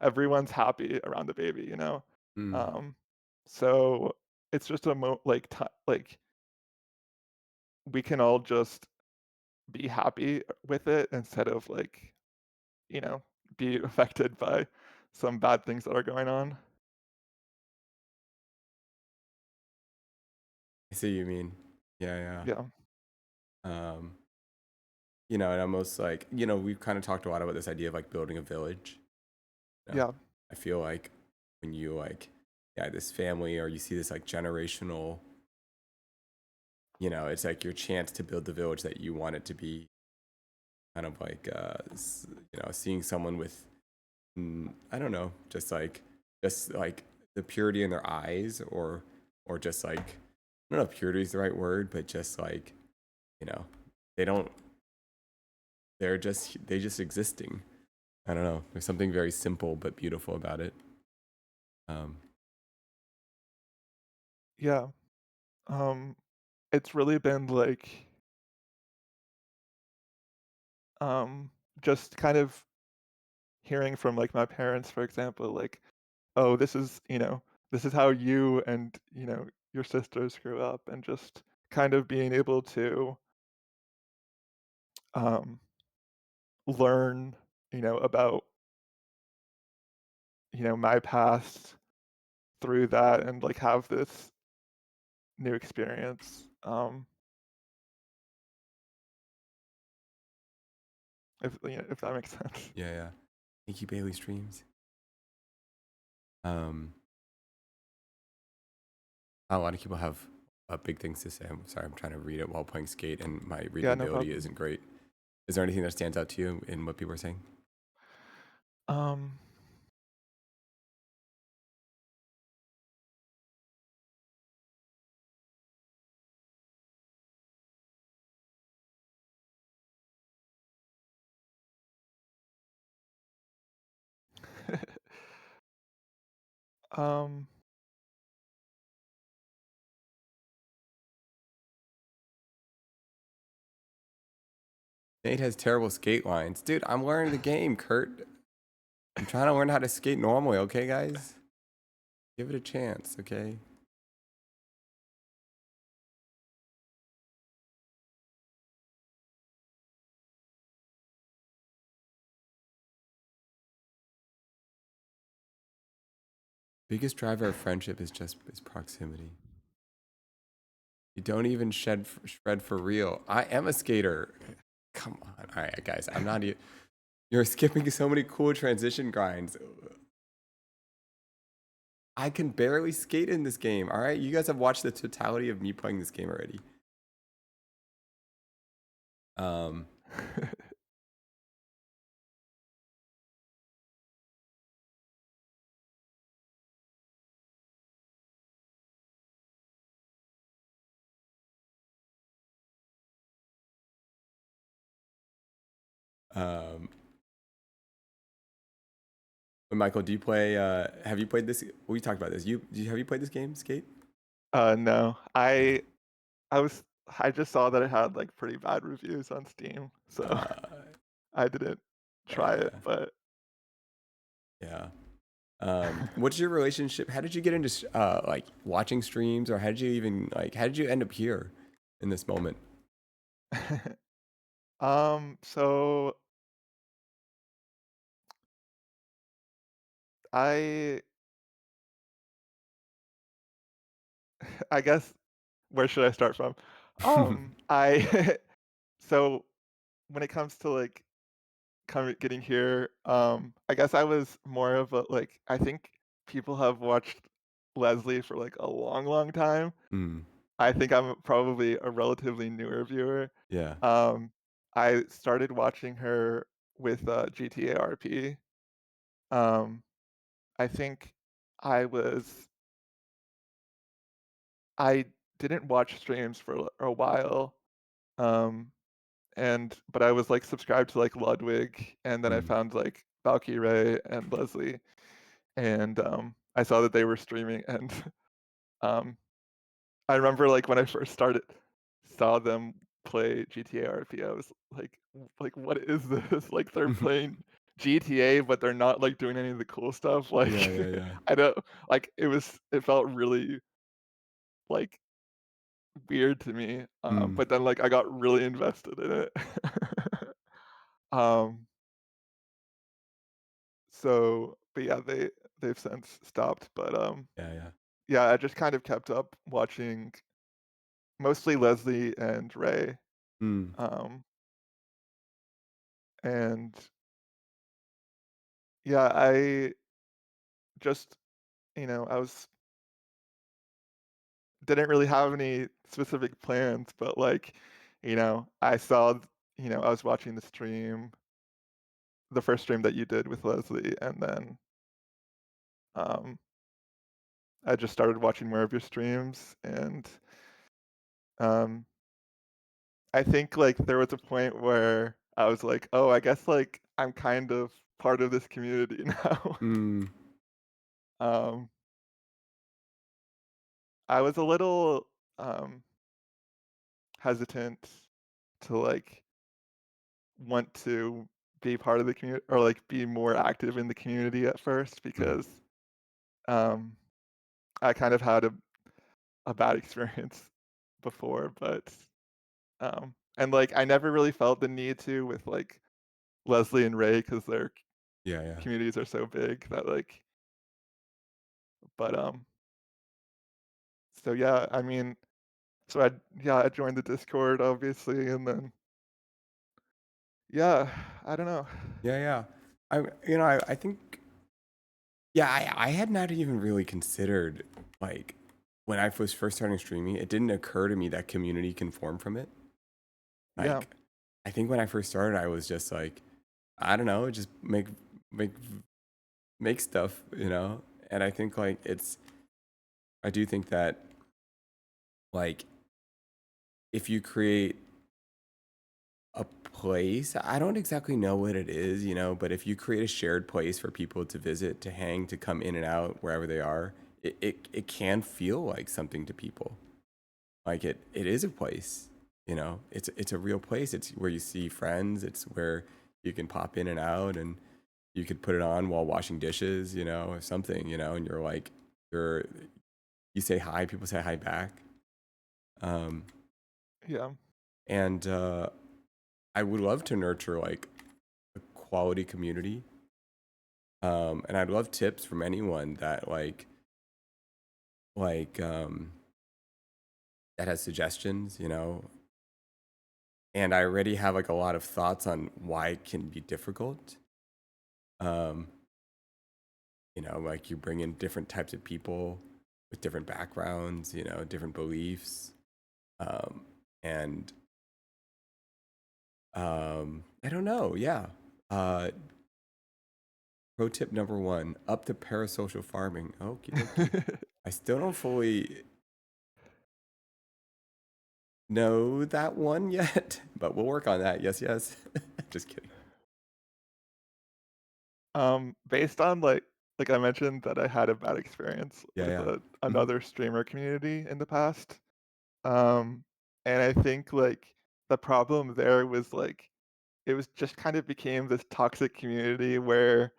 Everyone's happy around the baby. Mm. um so it's just like like we can all just be happy with it instead of like you know be affected by some bad things that are going on. I see what you mean. Yeah, Yeah. yeah. And almost like, we've kind of talked a lot about this idea of like building a village. You know, Yeah. I feel like when you like, yeah, this family or you see this like generational, it's like your chance to build the village that you want it to be. Kind of like, seeing someone with, I don't know, just like the purity in their eyes, or just like don't know if purity is the right word, but just like, you know, they don't, they just existing. I don't know. There's something very simple but beautiful about it. Um, Yeah. It's really been like um just kind of hearing from like my parents, for example, like, oh, this is how you and, your sisters grew up, and just kind of being able to um learn, about, my past through that, and like have this new experience. If that makes sense. yeah, yeah. Thank you, Bailey Streams. Um, a lot of people have big things to say. I'm sorry, I'm trying to read it while playing Skate, and my reading Yeah, no ability problem. isn't great. Is there anything that stands out to you in what people are saying? Um, um, Nate has terrible skate lines. Dude, I'm learning the game, Kurt. I'm trying to learn how to skate normally, okay, guys? Give it a chance, okay? Biggest driver of friendship is just proximity. You don't even shred for real. I am a skater. Come on. All right, guys. I'm not. You're skipping so many cool transition grinds. I can barely skate in this game. All right, you guys have watched the totality of me playing this game already. Um, um, Michael, do you play? Have you played this? We talked about this. Have you played this game, Skate? no, I was I just saw that it had like pretty bad reviews on Steam, so Uh, I didn't try it, yeah, but yeah. What's your relationship? How did you get into like watching streams, or how did you even like? How did you end up here in this moment? so I I guess where should I start from? I so when it comes to like coming getting here, I guess I was more of a like I think people have watched Leslie for like a long, long time. Mm, I think I'm probably a relatively newer viewer. yeah. Um, I started watching her with GTA RP. Um, I think I was I didn't watch streams for a while. Um, but I was like subscribed to like Ludwig, and then I Mm, found like Valkyrie and Leslie, and I saw that they were streaming, and um, I remember like when I first started saw them play GTA RP, I was like, what is this? Like they're playing GTA, but they're not like doing any of the cool stuff. yeah, Like yeah, yeah. I don't like it felt really like weird to me. Mm, But then like I got really invested in it. um, but yeah, they've since stopped. But yeah, yeah. yeah, I just kind of kept up watching mostly Leslie and Ray. Mm, Um, and yeah, I just, I was didn't really have any specific plans, but like, I saw, I was watching the first stream that you did with Leslie, and then um, I just started watching more of your streams, and Um, I think, like, there was a point where I was like, "Oh, I guess, like, I'm kind of part of this community now." Mm, Um, I was a little, um, hesitant to, like, want to be part of the community or, like, be more active in the community at first mhm. because, um, I kind of had a bad experience before, but, and, like, I never really felt the need to with, like, Leslie and Ray because their Yeah, yeah. communities are so big that, like but, so, yeah, I mean so I joined the Discord, obviously, and then yeah, I don't know. Yeah, yeah. I think, yeah, I had not even really considered, like, when I was first starting streaming, it didn't occur to me that community can form from it. Yeah, Like, I think when I first started, I was just like, I don't know, just make, make stuff, you know? And I think, like, I do think that, like, if you create a place, I don't exactly know what it is, you know, but if you create a shared place for people to visit, to hang, to come in and out wherever they are, it can feel like something to people. Like it is a place, you know. It's a real place. It's where you see friends. It's where you can pop in and out, and you could put it on while washing dishes, you know, or something, you know, and you're like you're you say hi, people say hi back. Um yeah, and I would love to nurture like a quality community. And I'd love tips from anyone that like that has suggestions, you know. And I already have like a lot of thoughts on why it can be difficult. Um, you know, like you bring in different types of people with different backgrounds, you know, different beliefs. Um, and I don't know, yeah. Uh, Pro tip number one, up to parasocial farming. Okie dokie. I still don't fully know that one yet, but we'll work on that. Yes, yes. Just kidding. Based on, like I mentioned that I had a bad experience Yeah, with yeah. Mhm. another streamer community in the past, um, and I think, like, the problem there was, like, it was just kind of became this toxic community where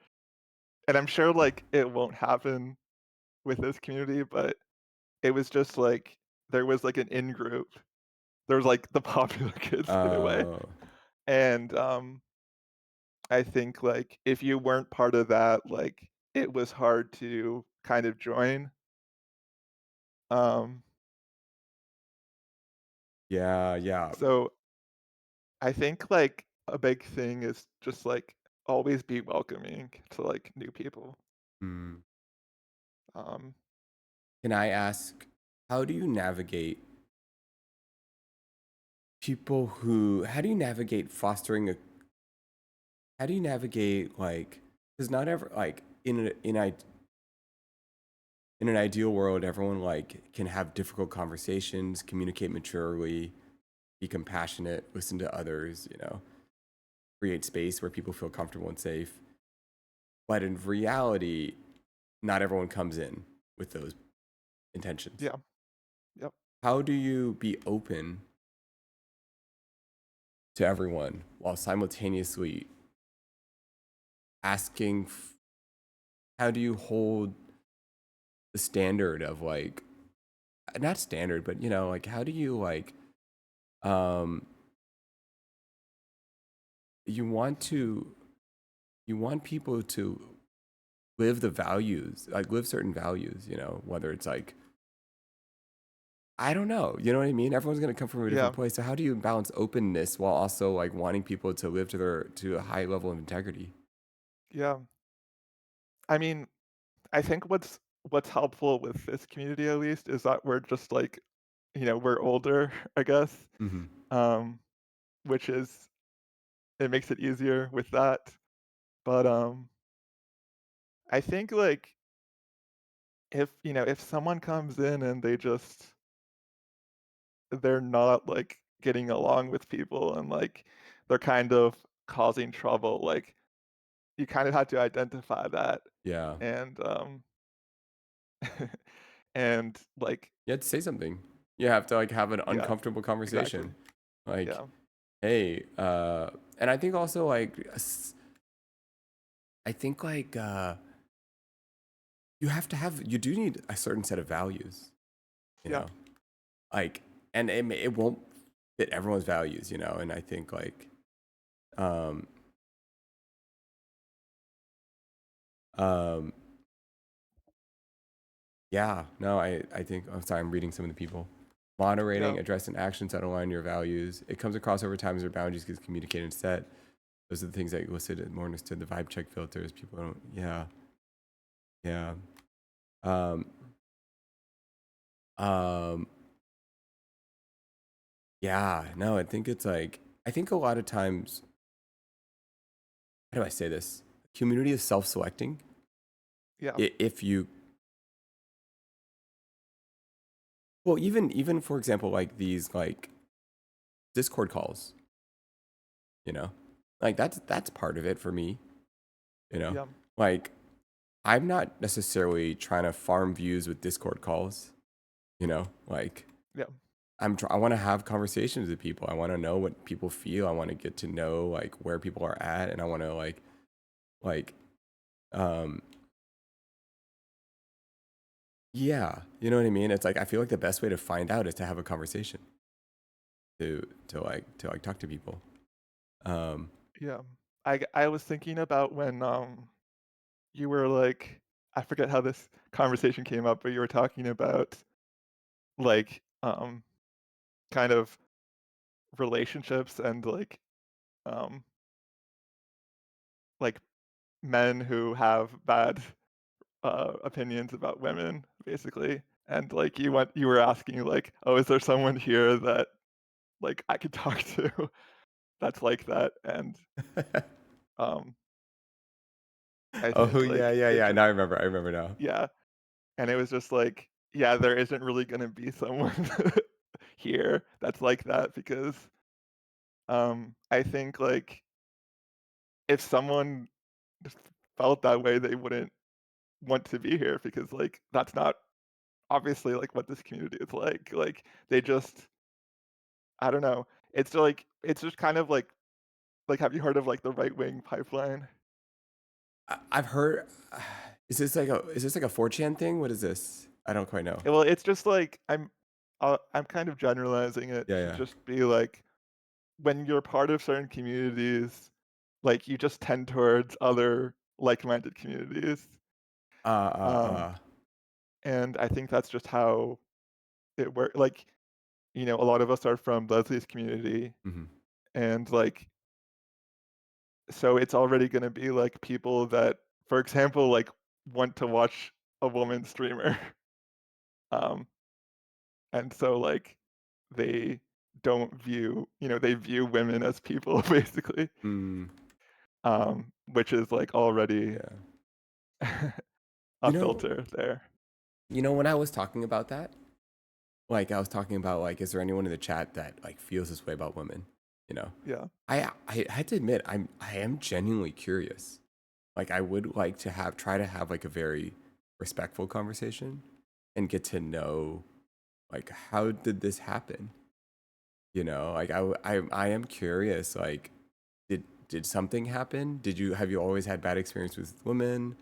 and I'm sure, like, it won't happen with this community, but it was just, like, there was, like, an in-group. There was, like, the popular kids in a way, Oh, and, I think, like, if you weren't part of that, like, it was hard to kind of join, um, yeah, yeah. so I think, like, a big thing is just, like, always be welcoming to, like, new people, Hmm. um, Can I ask, how do you navigate how do you navigate fostering how do you navigate like, because not ever, like, in an ideal world, everyone like can have difficult conversations, communicate maturely, be compassionate, listen to others, you know, create space where people feel comfortable and safe. But in reality, not everyone comes in with those intentions. yeah, yep, How do you be open to everyone while simultaneously asking, how do you hold the standard of like, not standard, but you know, like, how do you like, um, you want to, you want people to live the values, like live certain values, you know, whether it's like, I don't know, you know what I mean? Everyone's gonna come from a different yeah, place. So how do you balance openness while also like wanting people to live to a high level of integrity? yeah. I mean, I think what's helpful with this community at least is that we're just, like, we're older, I guess, Mm-hmm. um, which is it makes it easier with that, but, I think, like, if someone comes in and they just they're not like getting along with people and like they're kind of causing trouble. Like you kind of have to identify that Yeah. and and like You have to say something. You have to like have an yeah, uncomfortable exactly. conversation. Like, Yeah. hey, and I think also like I think like you do need a certain set of values, you Yeah. know? Like, and it won't fit everyone's values, you know? And I think like um um yeah, no, I think I'm sorry, I'm reading some of the people. Yeah. Moderating, addressing actions that align your values. It comes across over time as your boundaries gets communicated and set. Those are the things that you listed more understood. The vibe check filters. People don't. Yeah, yeah. Um, um, yeah. No, I think it's like I think a lot of times. How do I say this? Community is self-selecting. Yeah. If you well, even for example, like these like Discord calls. You know, like that's part of it for me. You know, Yeah. like I'm not necessarily trying to farm views with Discord calls. You know, like Yeah. I want to have conversations with people. I want to know what people feel. I want to get to know like where people are at, and I want to like um yeah, you know what I mean. It's like I feel like the best way to find out is to have a conversation to talk to people. Um, Yeah. I was thinking about when you were like I forget how this conversation came up, but you were talking about like kind of relationships and um like men who have bad opinions about women basically. And like you were asking like, "Oh, is there someone here that like I could talk to that's like that?" And um I oh think yeah, like yeah, it yeah. just Now I remember. I remember now. yeah, and it was just like, yeah, there isn't really gonna be someone here that's like that because I think like if someone just felt that way, they wouldn't want to be here because like that's not obviously like what this community is like. Like they just I don't know. It's like it's just kind of like have you heard of like the right wing pipeline? I've heard. Is this like a 4chan thing? What is this? I don't quite know. Yeah, well, it's just like I'm kind of generalizing it Yeah, to yeah. just be like when you're part of certain communities, like you just tend towards other like-minded communities. Uh, uh, Um, uh. and I think that's just how it works. Like, you know, a lot of us are from Leslie's community, Mm-hmm. and like, so it's already going to be like people that, for example, like want to watch a woman streamer. Um, and so like they don't view, you know, they view women as people basically, Mm, which is like already yeah. a You know, filter there. when I was talking about that, like I was talking about like, is there anyone in the chat that like feels this way about women? You know, Yeah. I had to admit I am genuinely curious. Like I would like to try to have like a very respectful conversation and get to know like how did this happen? You know, like I am curious. Like, did something happen? Have you always had bad experience with women?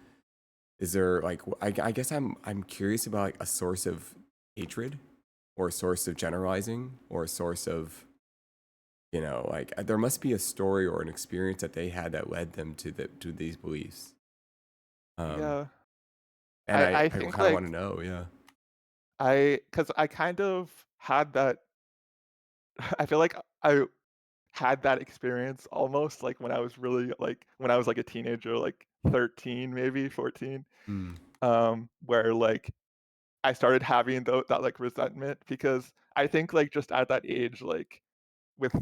Is there like I guess I'm curious about like a source of hatred or a source of generalizing or a source of like there must be a story or an experience that they had that led them to these beliefs. Um, Yeah. and I I think kind of want to like know, yeah. because I kind of had that I feel like I had that experience almost like when I was really like when I was like a teenager, like 13, maybe 14, Mm, where like I started having that like resentment because I think like just at that age, like with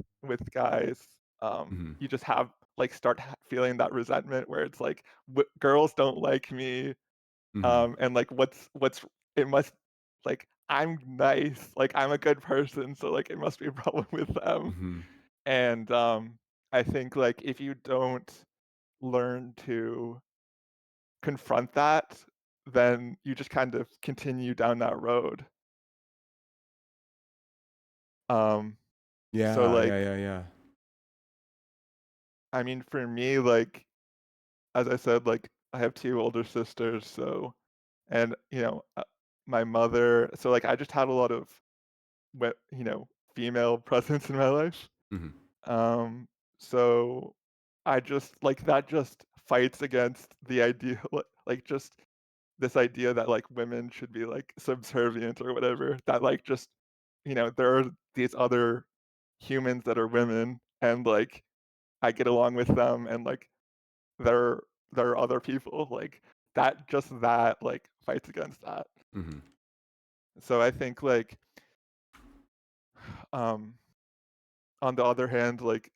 guys, mm-hmm, you just have like start feeling that resentment where it's like girls don't like me, mm-hmm, and like what's it must like I'm nice, like, I'm a good person, so, like, it must be a problem with them. Hmm. And, I think, like, if you don't learn to confront that, then you just kind of continue down that road. Um, so, Yeah, yeah, like, yeah, yeah. I mean, for me, like, as I said, like, I have 2 older sisters, so and, my mother so, like, I just had a lot of female presence in my life. Hmm. Um, so I just like, that just fights against the idea like, just this idea that, like, women should be, like, subservient or whatever, that, like, just there are these other humans that are women, and, like, I get along with them, and, like, there there are other people, like, that, like, fights against that. Hmm. So I think, like, um, on the other hand, like,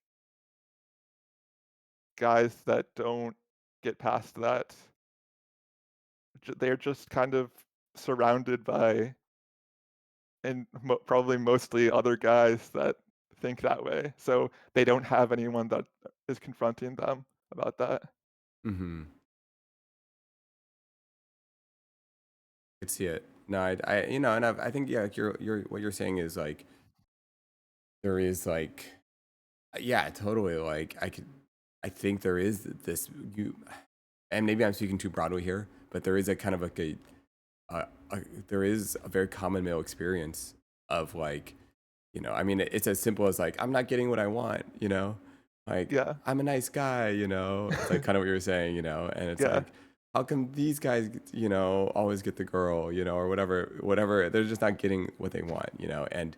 guys that don't get past that, they're just kind of surrounded by and probably mostly other guys that think that way. So they don't have anyone that is confronting them about that. Hmm. I could see it. No, and I think yeah, like what you're saying is like there is like, yeah, totally. Like I think there is this and maybe I'm speaking too broadly here, but there is a kind of like uh, there is a very common male experience of like, I mean, it's as simple as like, I'm not getting what I want, like, Yeah. I'm a nice guy, it's like kind of what you were saying, and it's Yeah. like, how come these guys, always get the girl, or whatever, they're just not getting what they want, and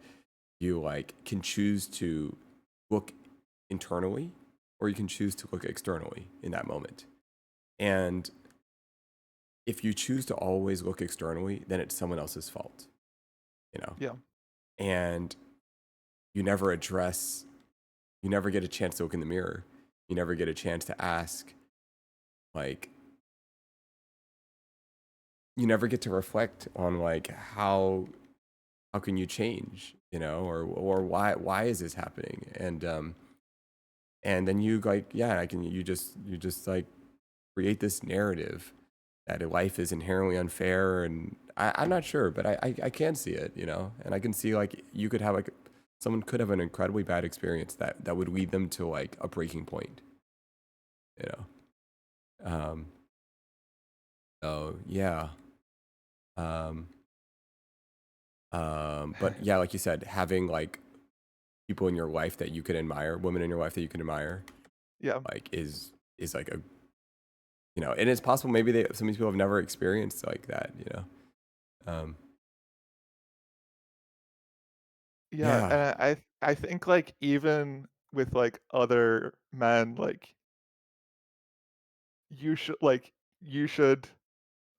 you like can choose to look internally or you can choose to look externally in that moment. And if you choose to always look externally, then it's someone else's fault, you know? Yeah. And you never address, you never get a chance to look in the mirror. You never get a chance to ask, like, you never get to reflect on like how can you change, or why is this happening? And then you like, yeah, you just like create this narrative that life is inherently unfair, and I'm not sure, but I can see it, and I can see like you could have like someone could have an incredibly bad experience that would lead them to like a breaking point, you know. So yeah. Um, but yeah, like you said, having like people in your life that you could admire, women in your life that you can admire, Yeah. like is like a, and it's possible maybe some of these people have never experienced like that, Um, Yeah. yeah, And I think, like, even with, like, other men, like, you should like you should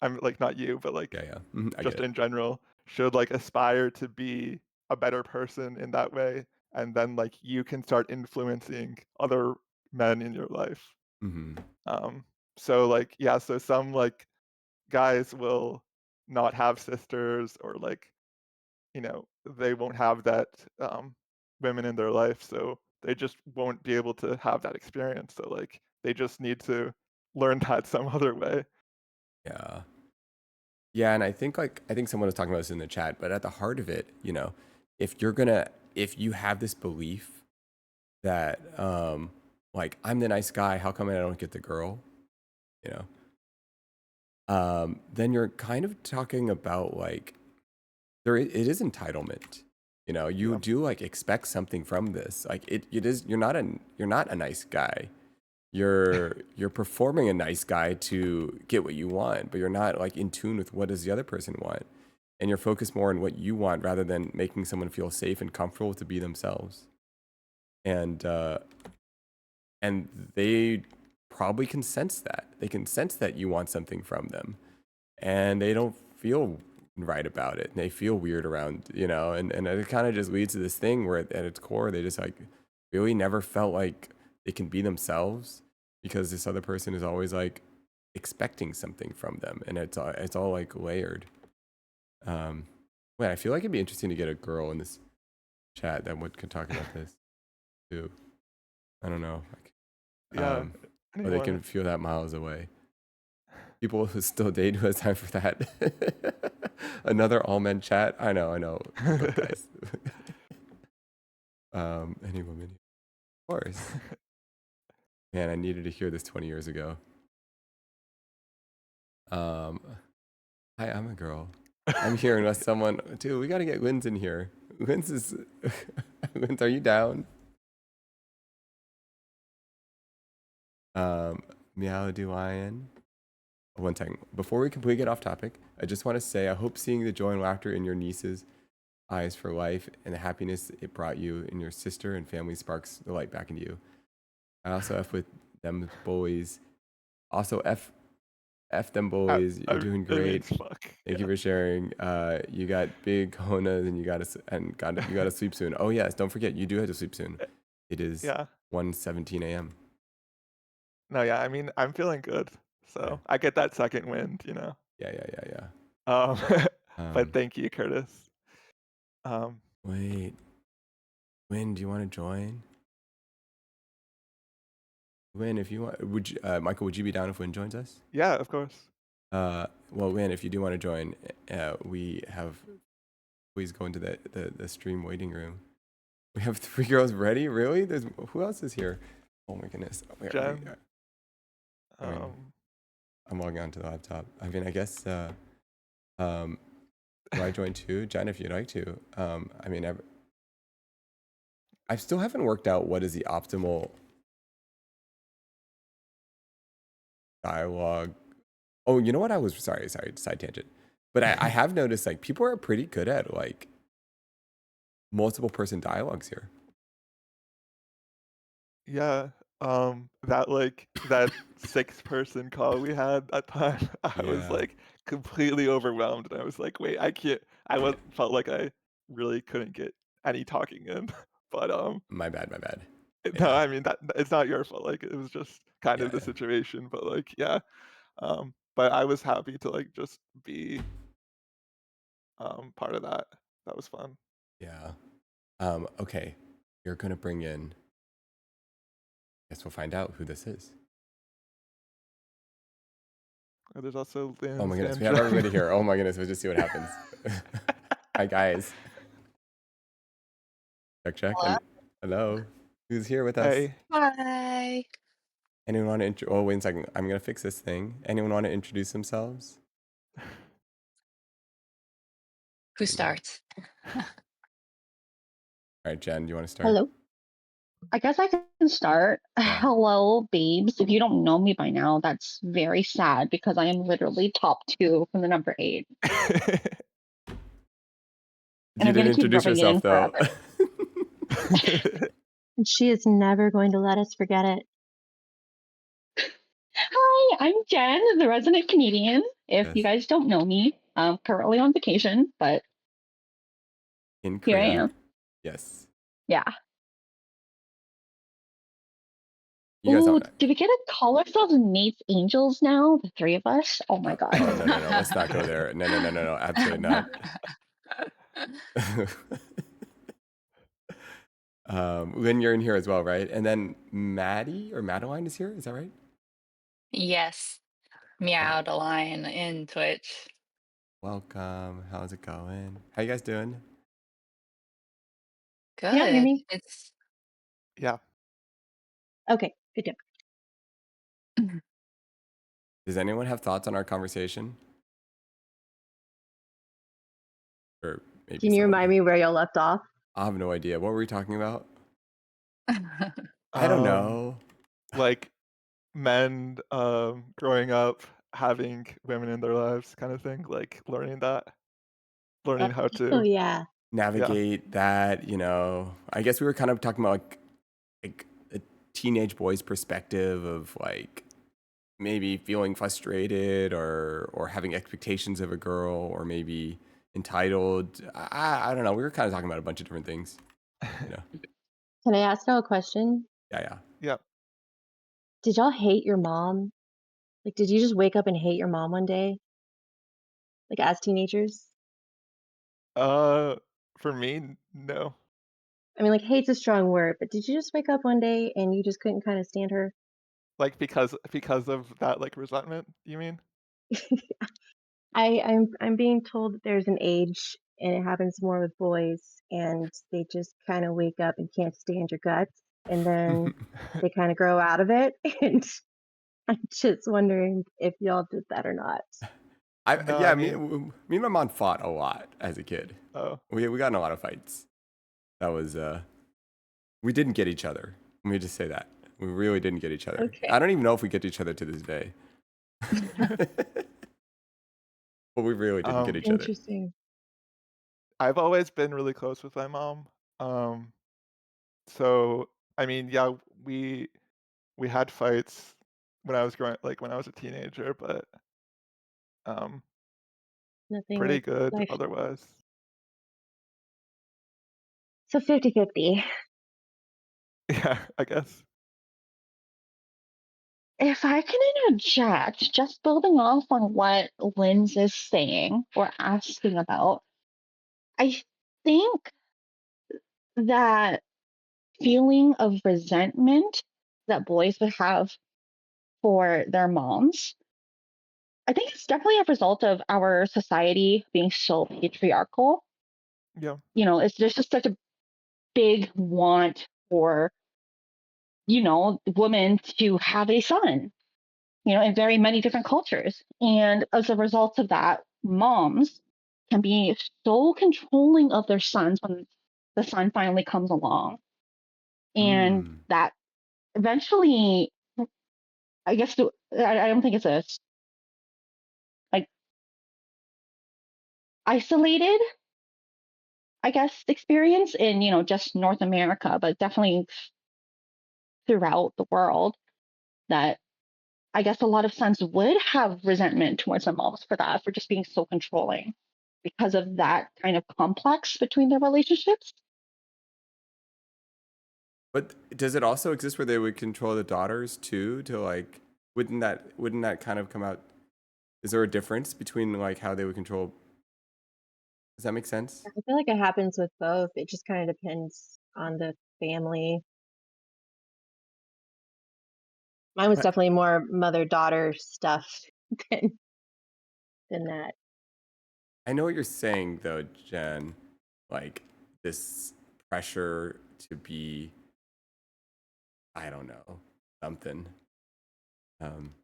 I'm like, not you, but, yeah, like, yeah. Mhm, I get just it. in general, should, like, aspire to be a better person in that way, and then, like, you can start influencing other men in your life. Hmm. Um, so, like, yeah, so some, like, guys will not have sisters or, like, they won't have that, women in their life, so they just won't be able to have that experience, so, like, they just need to learn that some other way. Yeah. Yeah, and I think someone was talking about this in the chat, but at the heart of it, if you have this belief that like I'm the nice guy, how come I don't get the girl? You then you're kind of talking about like it is entitlement. You Yeah. do like expect something from this. Like it is you're not a nice guy. You're performing a nice guy to get what you want, but you're not like in tune with what does the other person want. And you're focused more on what you want rather than making someone feel safe and comfortable to be themselves. And and they probably can sense that. They can sense that you want something from them. And they don't feel right about it. And they feel weird around, and it kind of just leads to this thing where at its core they just like really never felt like they can be themselves because this other person is always like expecting something from them, and it's all like layered. Um Wait, I feel like it'd be interesting to get a girl in this chat that could talk about this too. I don't know. Yeah. Or they Anyone. can feel that miles away. People who still date who has time for that. Another all men chat. I know. Look, guys. Any woman, of course. Man, I needed to hear this 20 years ago. Hi, I'm a girl. I'm here unless someone. Dude, we gotta get Wins in here. Wins is. Wins, are you down? Meow do lion. One second. Before we completely get off topic, I just want to say I hope seeing the joy and laughter in your niece's eyes for life and the happiness it brought you and your sister and family sparks the light back into you. I also F with them boys. Also F them boys. You're doing It means great. fuck. Thank Yeah. you for sharing. You got big cojones and you got to sleep soon. Oh yes, don't forget you do have to sleep soon. It is Yeah. 1:17 a.m. No, yeah. I mean, I'm feeling good, so Okay. I get that second wind, you know. Yeah. But thank you, Curtis. Wait. Win, do you want to join? Win, if you want, would you, Michael, would you be down if Win joins us? Yeah, of course. Well, Win, if you do want to join, we have, please go into the stream waiting room. We have 3 girls ready? Really? Who else is here? Oh my goodness. Jen. I mean, I'm logging onto the laptop. I mean, I guess, do I join too? Jen, if you'd like to. I mean, I still haven't worked out what is the optimal dialogue. Oh, you know what? I was sorry, side tangent. But I have noticed like people are pretty good at like multiple person dialogues here. Yeah. That 6-person call we had that time, I was Yeah. like completely overwhelmed, and I was like, wait, I can't. Felt like I really couldn't get any talking in. But My bad. no, Yeah. I mean that it's not your fault. Like it was just kind of the Yeah. situation. But like, yeah. But I was happy to like just be part of that. That was fun. Yeah. Okay. You're gonna bring in. Guess we'll find out who this is. There's also Lynn. Oh my goodness, we have everybody here. Oh my goodness, we'll just see what happens. Hi guys. Check. Hello? Hello. Who's here with us? Hey. Hi. Anyone want to? Oh, wait a second. I'm gonna fix this thing. Anyone want to introduce themselves? Who starts? All right, Jen, do you want to start? Hello. I guess I can start. Yeah. Hello, babes. If you don't know me by now, that's very sad because I am literally top 2 from the number 8. You I'm didn't gonna keep introduce rubbing it in yourself though. forever. And she is never going to let us forget it. Hi, I'm Jen, the resident comedian. If Yes. you guys don't know me, I'm currently on vacation, but In here I Korea. am. Yes. Yeah. You guys Ooh, don't. did we get to call ourselves Nate's Angels now? The 3 of us? Oh my god. Oh no. Let's not go there. No. Absolutely not. Lynn, you're in here as well, right? And then Maddie or Madeline is here. Is that right? Yes. Meowed a lion in Twitch. Welcome. How's it going? How you guys doing? Good. Can you hear me? It's Yeah. Okay, good deal. Does anyone have thoughts on our conversation? Or maybe Can you someone remind does. me where you left off? I have no idea. What were we talking about? I don't know. Like men growing up having women in their lives kind of thing, like learning how Oh to yeah. Navigate that, I guess we were kind of talking about like a teenage boy's perspective of like maybe feeling frustrated or having expectations of a girl or maybe entitled. I don't know. We were kind of talking about a bunch of different things. Can I ask y'all a question? Yeah. yeah. Did y'all hate your mom? Like, did you just wake up and hate your mom one day? Like, as teenagers? Uh, for me, no. I mean, like, hate's a strong word, but did you just wake up one day and you just couldn't kinda stand her? Like, because of that, like, resentment, you mean? I'm being told that there's an age, and it happens more with boys, and they just kinda wake up and can't stand your guts, and then they kinda grow out of it, and I'm just wondering if y'all did that or not. No, Yeah, I mean me and my mom fought a lot as a kid. oh, We got in a lot of fights. That was we didn't get each other. Let me just say that. We really didn't get each other. Okay. I don't even know if we get each other to this day. But we really didn't get um, each other. Interesting. I've always been really close with my mom. Um, so, I mean, yeah, we we had fights when I was when I was a teenager, but, um, Nothing pretty like good life. otherwise. So 50-50. Yeah, I guess. If I can interject, just building off on what Linz is saying or asking about, I think that feeling of resentment that boys would have for their moms, I think it's definitely a result of our society being so patriarchal. Yeah. It's there's just such a big want for, women to have a son, in very many different cultures. And as a result of that, moms can be so controlling of their sons when the son finally comes along. And Mm. that eventually, I guess, I don't think it's a like isolated, I guess, experience in, just North America, but definitely throughout the world that I guess a lot of sons would have resentment towards their moms for that, for just being so controlling because of that kind of complex between their relationships. But does it also exist where they would control the daughters too? To like, wouldn't that kind of come out? Is there a difference between like how they would control? Does that make sense? I feel like it happens with both. It just kinda depends on the family. Mine was I, definitely more mother-daughter stuff than that. I know what you're saying though, Jen. Like this pressure to be, I don't know, something. Um,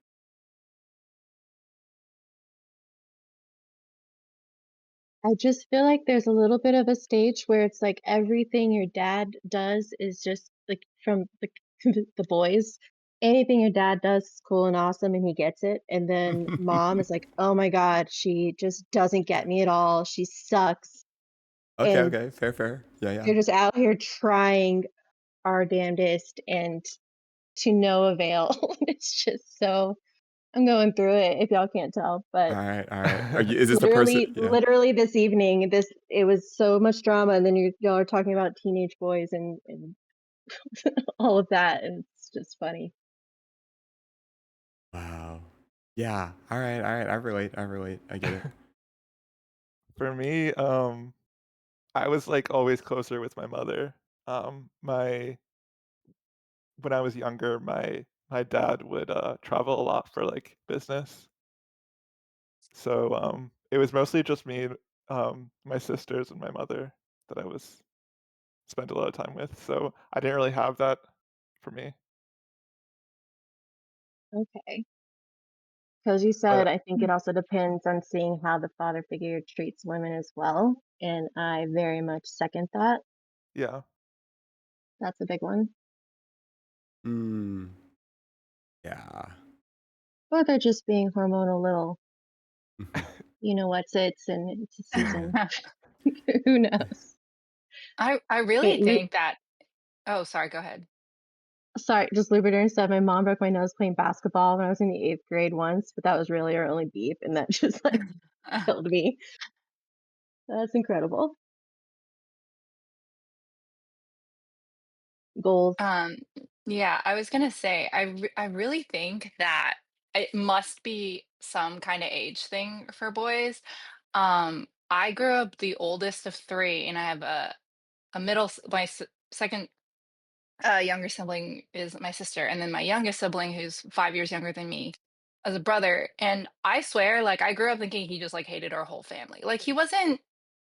I just feel like there's a little bit of a stage where it's like everything your dad does is just like from the the boys. Anything your dad does is cool and awesome and he gets it. And then mom is like, "Oh my God, she just doesn't get me at all. She sucks." okay, And okay, fair. Yeah, yeah. they're just out here trying our damnedest and to no avail. It's just so I'm going through it if y'all can't tell, but All right. Are you? Is this the person? literally Yeah. literally this evening, it was so much drama, and then y'all are talking about teenage boys and all of that, and it's just funny. Wow. Yeah. All right. All right. I relate. I relate. I get it. For me, I was, like, always closer with my mother. My when I was younger, my dad would, travel a lot for, like, business. So, it was mostly just me, my sisters and my mother that I was spent a lot of time with, so I didn't really have that for me. Okay. Because you said, But I think it also depends on seeing how the father figure treats women as well, and I very much second that. yeah. That's a big one. Mm, yeah. Or they're just being hormonal little, you know what's it's and it's a Yeah. season. Who knows? I Hey, really think that. Oh, sorry, go ahead. sorry, just Lubrider and stuff. My mom broke my nose playing basketball when I was in the 8th grade once, but that was really our only beef, and that just, like, killed me. That's incredible. Goals. Um, yeah, I was gonna say, I really think that it must be some kind of age thing for boys. I grew up the oldest of 3, and I have a my second younger sibling is my sister, and then my youngest sibling, who's 5 years younger than me, as a brother. And I swear, like, I grew up thinking he just like hated our whole family. Like, he wasn't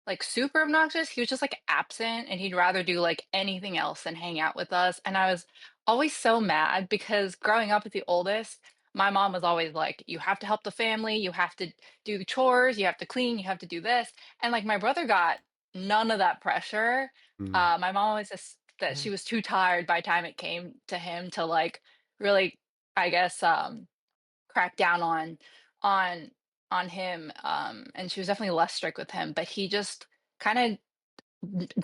like super obnoxious. He was just like absent, and he'd rather do like anything else than hang out with us. And I was always so mad because growing up with the oldest, my mom was always like, you have to help the family, you have to do the chores, you have to clean, you have to do this. And like my brother got none of that pressure. Mm. My mom always says that she was too tired by the time it came to him to like really, I guess, crack down on on him. And she was definitely less strict with him, but he just kind of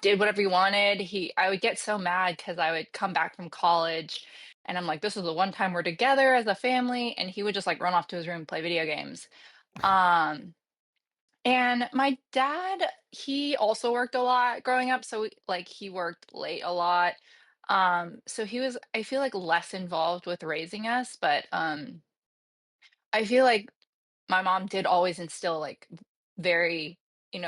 did whatever he wanted. I would get so mad because I would come back from college and I'm like, this is the one time we're together as a family, and he would just like run off to his room and play video games. um and my dad, he also worked a lot growing up, so like he worked late a lot. So he was, I feel like, less involved with raising us, but I feel like my mom did always instill like very,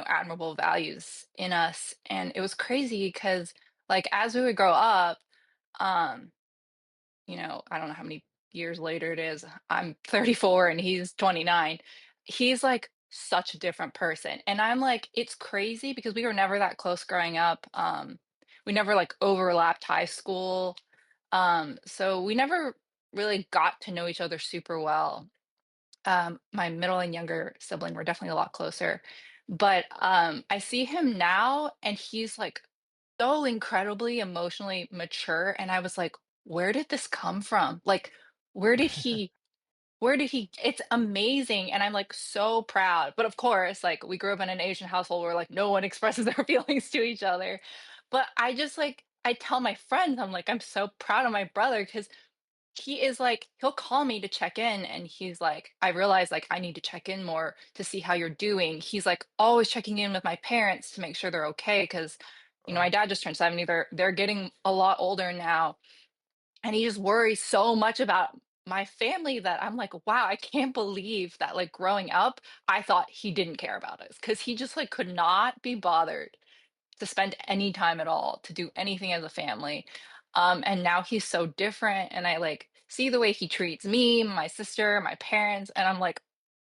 admirable values in us. And it was crazy because like as we would grow up, um, I don't know how many years later it is. I'm 34 and he's 29. He's like such a different person. And I'm like, it's crazy because we were never that close growing up. We never like overlapped high school. So we never really got to know each other super well. My middle and younger sibling were definitely a lot closer. But I see him now and he's like so incredibly emotionally mature. And I was like, where did this come from? Like, where did he it's amazing. And I'm like so proud. But of course, like we grew up in an Asian household where like no one expresses their feelings to each other. But I just like I tell my friends, I'm like, I'm so proud of my brother because he is like, he'll call me to check in, and he's like, I realize like I need to check in more to see how you're doing. He's like always checking in with my parents to make sure they're okay because my dad just turned 70. They're getting a lot older now, and he just worries so much about my family that I'm like, wow, I can't believe that like growing up, I thought he didn't care about us because he just like could not be bothered to spend any time at all, to do anything as a family. And now he's so different, and I like see the way he treats me, my sister, my parents, and I'm like,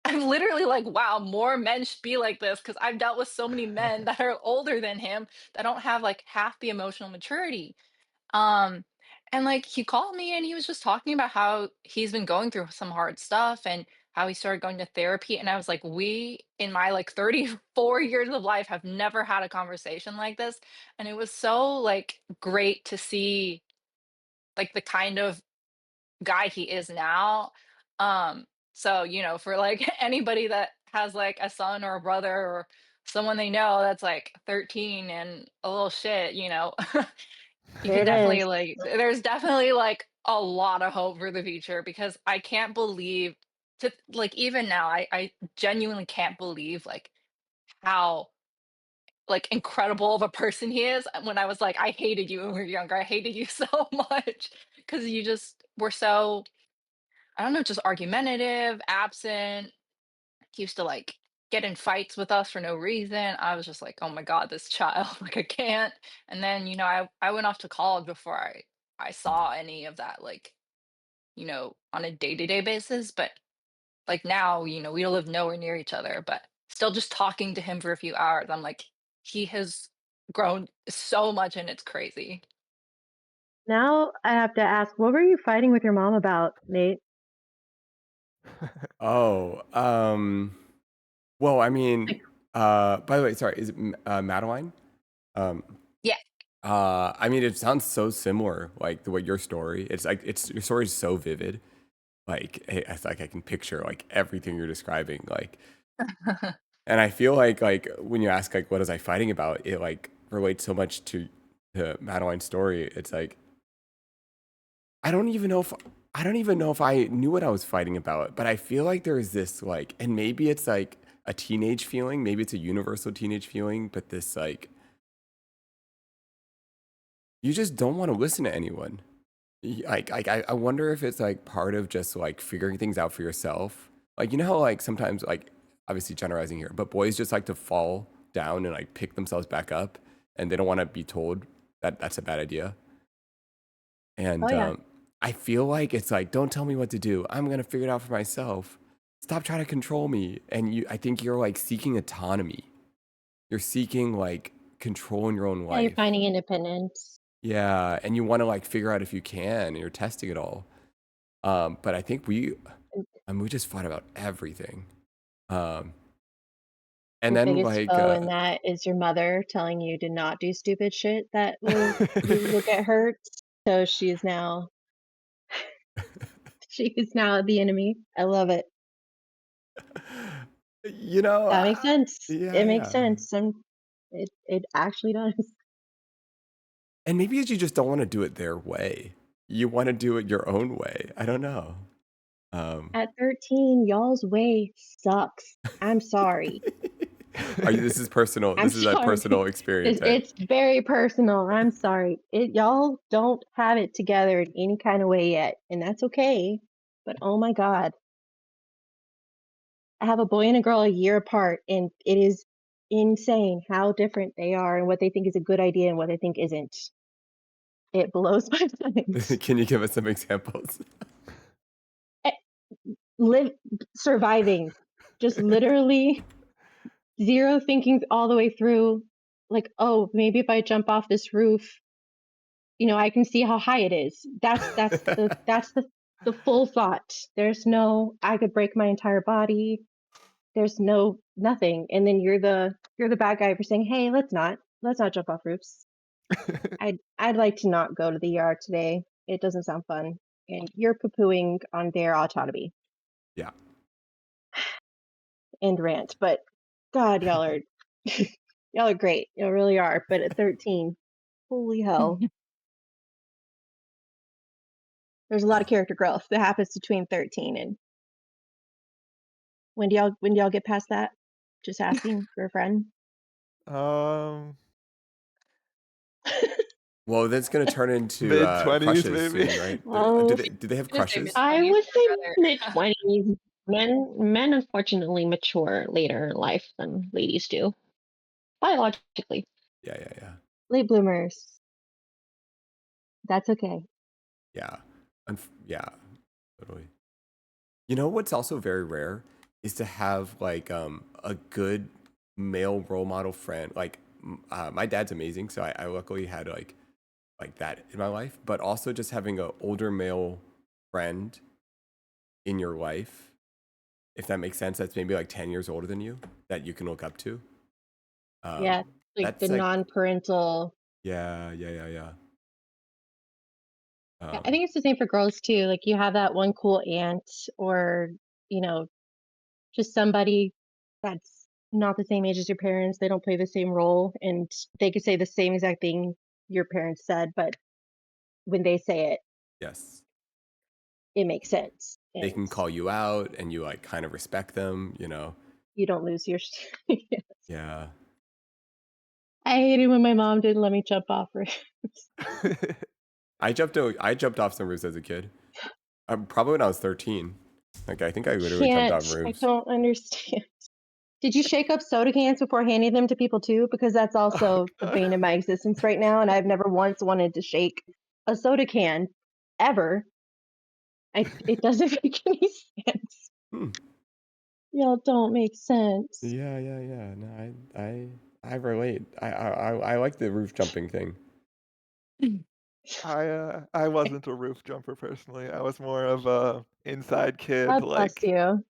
I'm literally like, wow, more men should be like this because I've dealt with so many men that are older than him that don't have like half the emotional maturity. Um, and like he called me and he was just talking about how he's been going through some hard stuff and how he started going to therapy. And I was like, we in my like 34 years of life have never had a conversation like this. And it was so like great to see like the kind of guy he is now. So, for like anybody that has like a son or a brother or someone they know that's like 13 and a little shit, you There can it definitely is. like there's definitely like a lot of hope for the future because I can't believe to like even now I genuinely can't believe like how like incredible of a person he is. When I was like, I hated you when we were younger, I hated you so much because you just were so, I don't know, just argumentative, absent. He used to like get in fights with us for no reason. I was just like, oh my God, this child, like I can't. And then, I went off to college before I saw any of that, like, on a day-to-day basis. But like now, we don't live nowhere near each other, but still just talking to him for a few hours, I'm like, he has grown so much and it's crazy. Now I have to ask, what were you fighting with your mom about, Nate? Oh, well, I Like, mean, by the way, sorry, is it Madeline? Um, Yeah. I mean, it sounds so similar, like the way your story. It's like your story is so vivid. Like, it's like I can picture like everything you're describing. Like, and I feel like when you ask like what was I fighting about, it like relates so much to Madeline's story. It's like I don't even know if I don't even know if I knew what I was fighting about, but I feel like there's this like, and maybe it's like a teenage feeling, maybe it's a universal teenage feeling, but this like you just don't want to listen to anyone. I wonder if it's like part of just like figuring things out for yourself. Like you know how like sometimes like obviously generalizing here, but boys just like to fall down and like pick themselves back up, and they don't want to be told that that's a bad idea. And Oh yeah. I feel like it's like, don't tell me what to do. I'm gonna figure it out for myself. Stop trying to control me. And I think you're like seeking autonomy. You're seeking like control in your own Yeah, you're life. finding independence. Yeah, and you want to like figure out if you can, and you're testing it all. But I think we just fought about everything. And Your then biggest like, foe in that is your mother telling you to not do stupid shit that you will get hurt. So she is now the enemy. I love it. you know, That makes sense. yeah, It makes yeah. sense. It actually does. And maybe you just don't want to do it their way. You want to do it your own way. I don't know. At 13, y'all's way sucks. I'm sorry. This is personal. I'm This is a sorry. personal experience. Right? It's very personal. I'm sorry. Y'all don't have it together in any kind of way yet, and that's okay. But oh my God, I have a boy and a girl a year apart, and it is insane how different they are and what they think is a good idea and what they think isn't. It blows my mind. Can you give us some examples? Surviving, just literally zero thinking all the way through. Like, oh, maybe if I jump off this roof, I can see how high it is. That's the full thought. There's no, I could break my entire body. There's no nothing. And then you're the bad guy for saying, hey, let's not jump off roofs. I'd like to not go to the yard today. It doesn't sound fun. And you're poo-pooing on their autonomy. Yeah. End rant. But God, y'all are great. You really are. But at 13, holy hell. There's a lot of character growth that happens between 13 and when do y'all get past that? Just asking for a friend. Um, Well, that's gonna turn into Mid-20s crushes maybe. soon, right? Oh, Do they have I'm gonna say crushes? I mid-20s would for say brother. mid-20s. Men unfortunately mature later in life than ladies do, biologically. Yeah. late bloomers. That's okay. Yeah. Yeah. Totally. You know what's also very rare is to have like a good male role model friend. Like my dad's amazing, so I luckily had like that in my life. But also just having an older male friend in your life, if that makes sense. That's maybe like 10 years older than you that you can look up to. Yeah, like the That's like non-parental. yeah. I think it's the same for girls too. Like you have that one cool aunt or, you know, just somebody that's not the same age as your parents. They don't play the same role and they could say the same exact thing your parents said, but when they say it, yes. it makes sense. They And can call you out and you like kind of respect them, you know. you don't lose your Yeah. I hated when my mom didn't let me jump off roofs. I jumped off some roofs as a kid. Probably when I was 13. Like I think I literally jumped off I roofs. don't understand. Did you shake up soda cans before handing them to people too? Because that's Oh, also the God. bane of my existence right now, and I've never once wanted to shake a soda can ever. It doesn't make any sense. Hmm. Y'all don't make sense. Yeah. No, I relate. I like the roof jumping thing. I wasn't a roof jumper personally. I was more of a inside kid, God bless like you.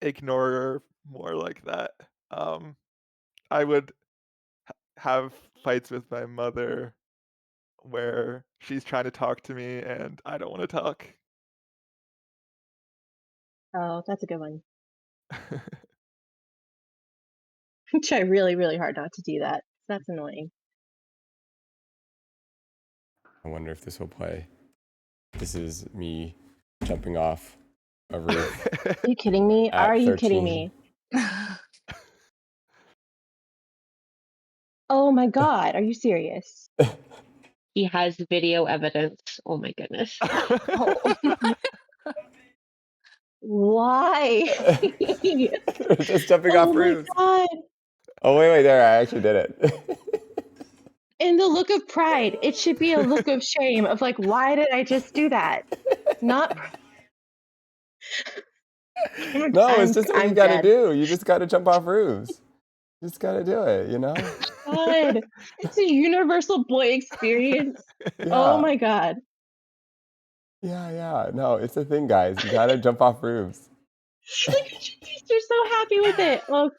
ignorer, more like that. I would have fights with my mother where she's trying to talk to me and I don't want to talk. Oh, that's a good one. Try really, really hard not to do that. That's annoying. I wonder if this will play. This is me jumping off a roof Are you kidding me? at Are you kidding 13. me? Oh my God, are you serious? He has video evidence. Oh my goodness. Oh. What? Why? Just jumping Oh off my roofs. god. Oh wait, there, I actually did it. And the look of pride. It should be a look of shame of like, why did I just do that? Not No, it's just what you I'm gotta dead. do. You just gotta jump off roofs. You just gotta do it, you know? God. It's a universal boy experience. Oh Yeah. my god. Yeah. No, it's a thing, guys. You gotta jump off roofs. Look at your face. You're so happy with it. Oh,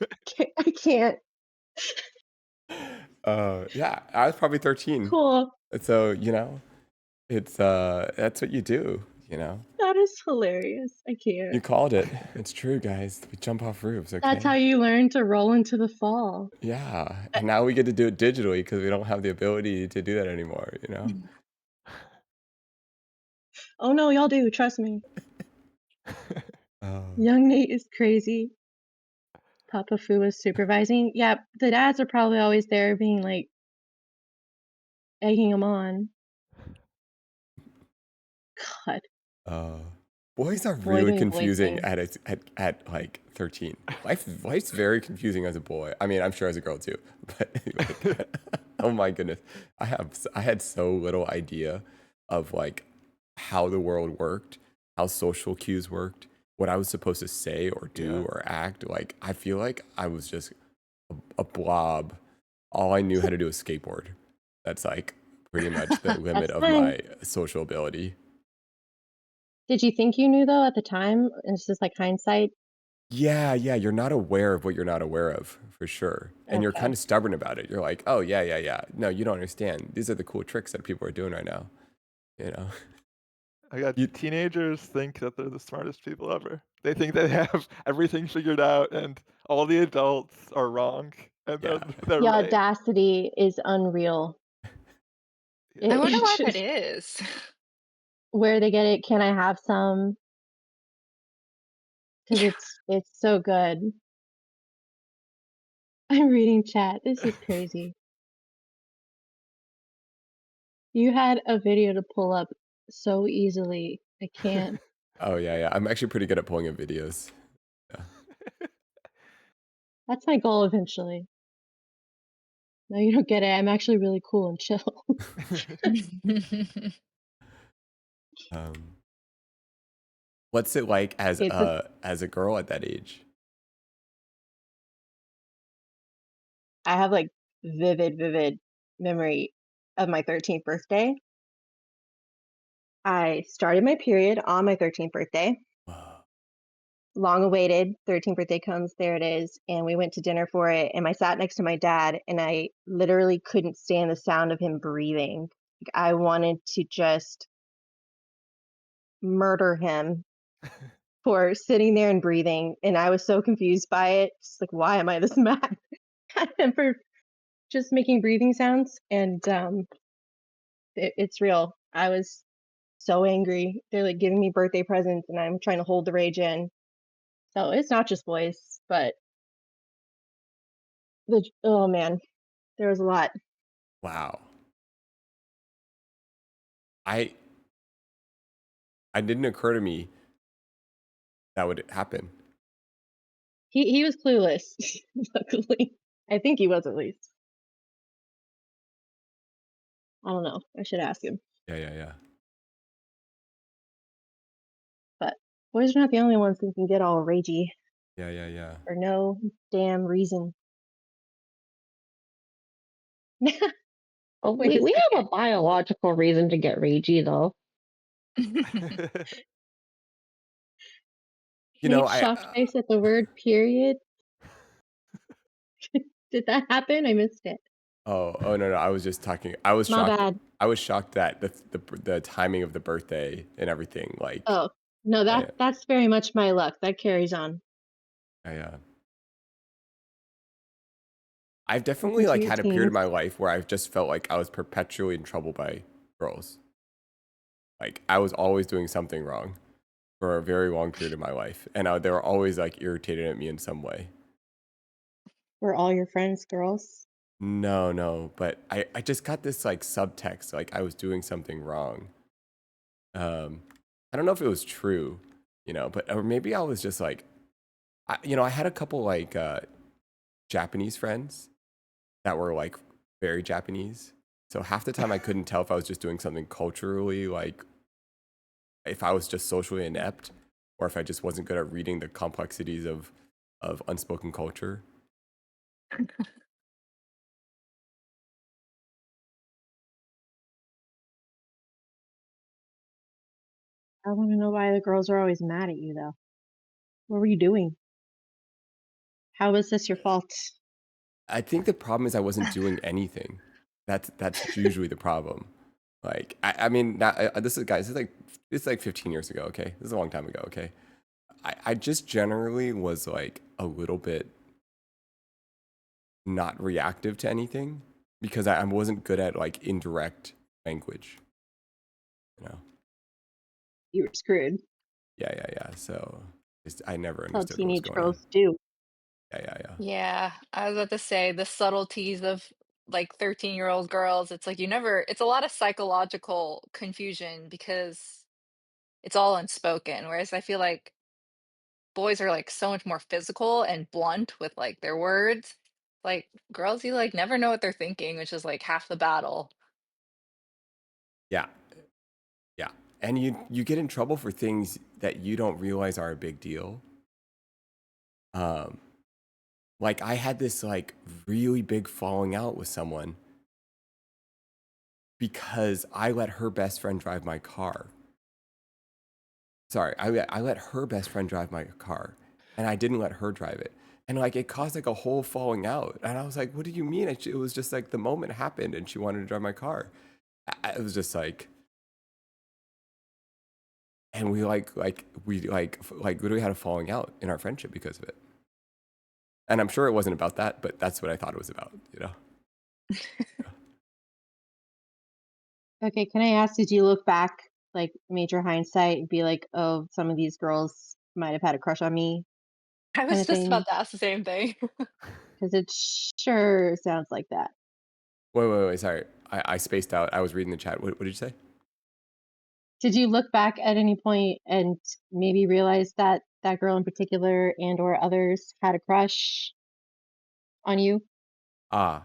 I can't. Yeah, I was probably 13. Cool. And so, you know, it's that's what you do, you know. That is hilarious. I can't. You called it. It's true, guys. We jump off roofs, That's how okay? you learn to roll into the fall. Yeah. And now we get to do it digitally because we don't have the ability to do that anymore, you know? Oh no, y'all do. Trust me. Oh. Young Nate is crazy. Papa Fu was supervising. Yeah, the dads are probably always there being like egging him on. God, Boys are boy really doing boy confusing things. at like 13. Life's very confusing as a boy. I mean, I'm sure as a girl too. But like, oh my goodness, I had so little idea of like how the world worked, how social cues worked, what I was supposed to say or do Yeah. or act. Like I feel like I was just a blob. All I knew how to do was skateboard. That's like pretty much the limit That's of fine. my social ability. Did you think you knew though at the time? It's just like hindsight. Yeah, you're not aware of what you're not aware of, for sure. And you're Okay. kind of stubborn about it. You're like, oh, yeah. No, you don't understand. These are the cool tricks that people are doing right now. You know? I got You, teenagers think that they're the smartest people ever. They think they have everything figured out, and all the adults are wrong, and yeah. they're The right. audacity is unreal. Yeah. I wonder It why that just is. where they get it. Can I have some? Because Yeah. it's so good. I'm reading chat. This is crazy. You had a video to pull up so easily. I can't. Oh, yeah. I'm actually pretty good at pulling up videos. Yeah. That's my goal eventually. No, you don't get it. I'm actually really cool and chill. Um, what's it like It's a, as a girl at that age? I have like vivid memory of my 13th birthday. I started my period on my 13th birthday. Wow. Long awaited 13th birthday comes, there it is, and we went to dinner for it, and I sat next to my dad, and I literally couldn't stand the sound of him breathing. Like, I wanted to just murder him for sitting there and breathing, and I was so confused by it. Just like, why am I this mad at him for just making breathing sounds? And it's real. I was so angry. They're like giving me birthday presents, and I'm trying to hold the rage in. So it's not just boys, but oh man, there was a lot. Wow. I I didn't occur to me that would happen. He was clueless, luckily. I think he was at least. I don't know. I should ask him. Yeah. But boys are not the only ones who can get all ragey Yeah. for no damn reason. Oh, Wait a we second. have a biological reason to get ragey, though. You know, Nate's shocked face at the word period. Did that happen? I missed it. oh no, I was just talking. I was My shocked. bad. I was shocked that the timing of the birthday and everything. Like, Oh, no, yeah, that's very much my luck. That carries on. yeah. I've definitely Welcome to like your had a period in teens. my life where I've just felt like I was perpetually in trouble by girls. Like I was always doing something wrong for a very long period of my life, and they were always like irritated at me in some way. Were all your friends girls? No, but I just got this like subtext, like I was doing something wrong. I don't know if it was true, you know, but or maybe I was just like, I had a couple like Japanese friends that were like very Japanese. So half the time I couldn't tell if I was just doing something culturally, like if I was just socially inept, or if I just wasn't good at reading the complexities of unspoken culture. I want to know why the girls are always mad at you, though. What were you doing? How is this your fault? I think the problem is I wasn't doing anything. That's usually the problem. Like I mean, this is guys. This is like 15 years ago. Okay, this is a long time ago. Okay, I just generally was like a little bit not reactive to anything because I wasn't good at like indirect language. You know? You were screwed. Yeah. So I never That's how understood what was teenage going on. girls do. Yeah. Yeah, I was about to say the subtleties of like 13-year-old girls. It's like it's a lot of psychological confusion because it's all unspoken. Whereas I feel like boys are like so much more physical and blunt with like their words. Like girls, you like never know what they're thinking, which is like half the battle. Yeah. Yeah. And you get in trouble for things that you don't realize are a big deal. Like I had this like really big falling out with someone because I let her best friend drive my car. Sorry, I let her best friend drive my car, and I didn't let her drive it. And like it caused like a whole falling out. And I was like, "What do you mean?" It was just like the moment happened, and she wanted to drive my car. It was just like, and we literally had a falling out in our friendship because of it. And I'm sure it wasn't about that, but that's what I thought it was about. You know? Okay, can I ask, did you look back, like major hindsight, and be like, oh, some of these girls might have had a crush on me, I kind was of just about thing? to ask the same thing. Because it sure sounds like that. Wait. Sorry, I spaced out. I was reading the chat. What did you say? Did you look back at any point and maybe realize that that girl in particular and or others had a crush on you Ah,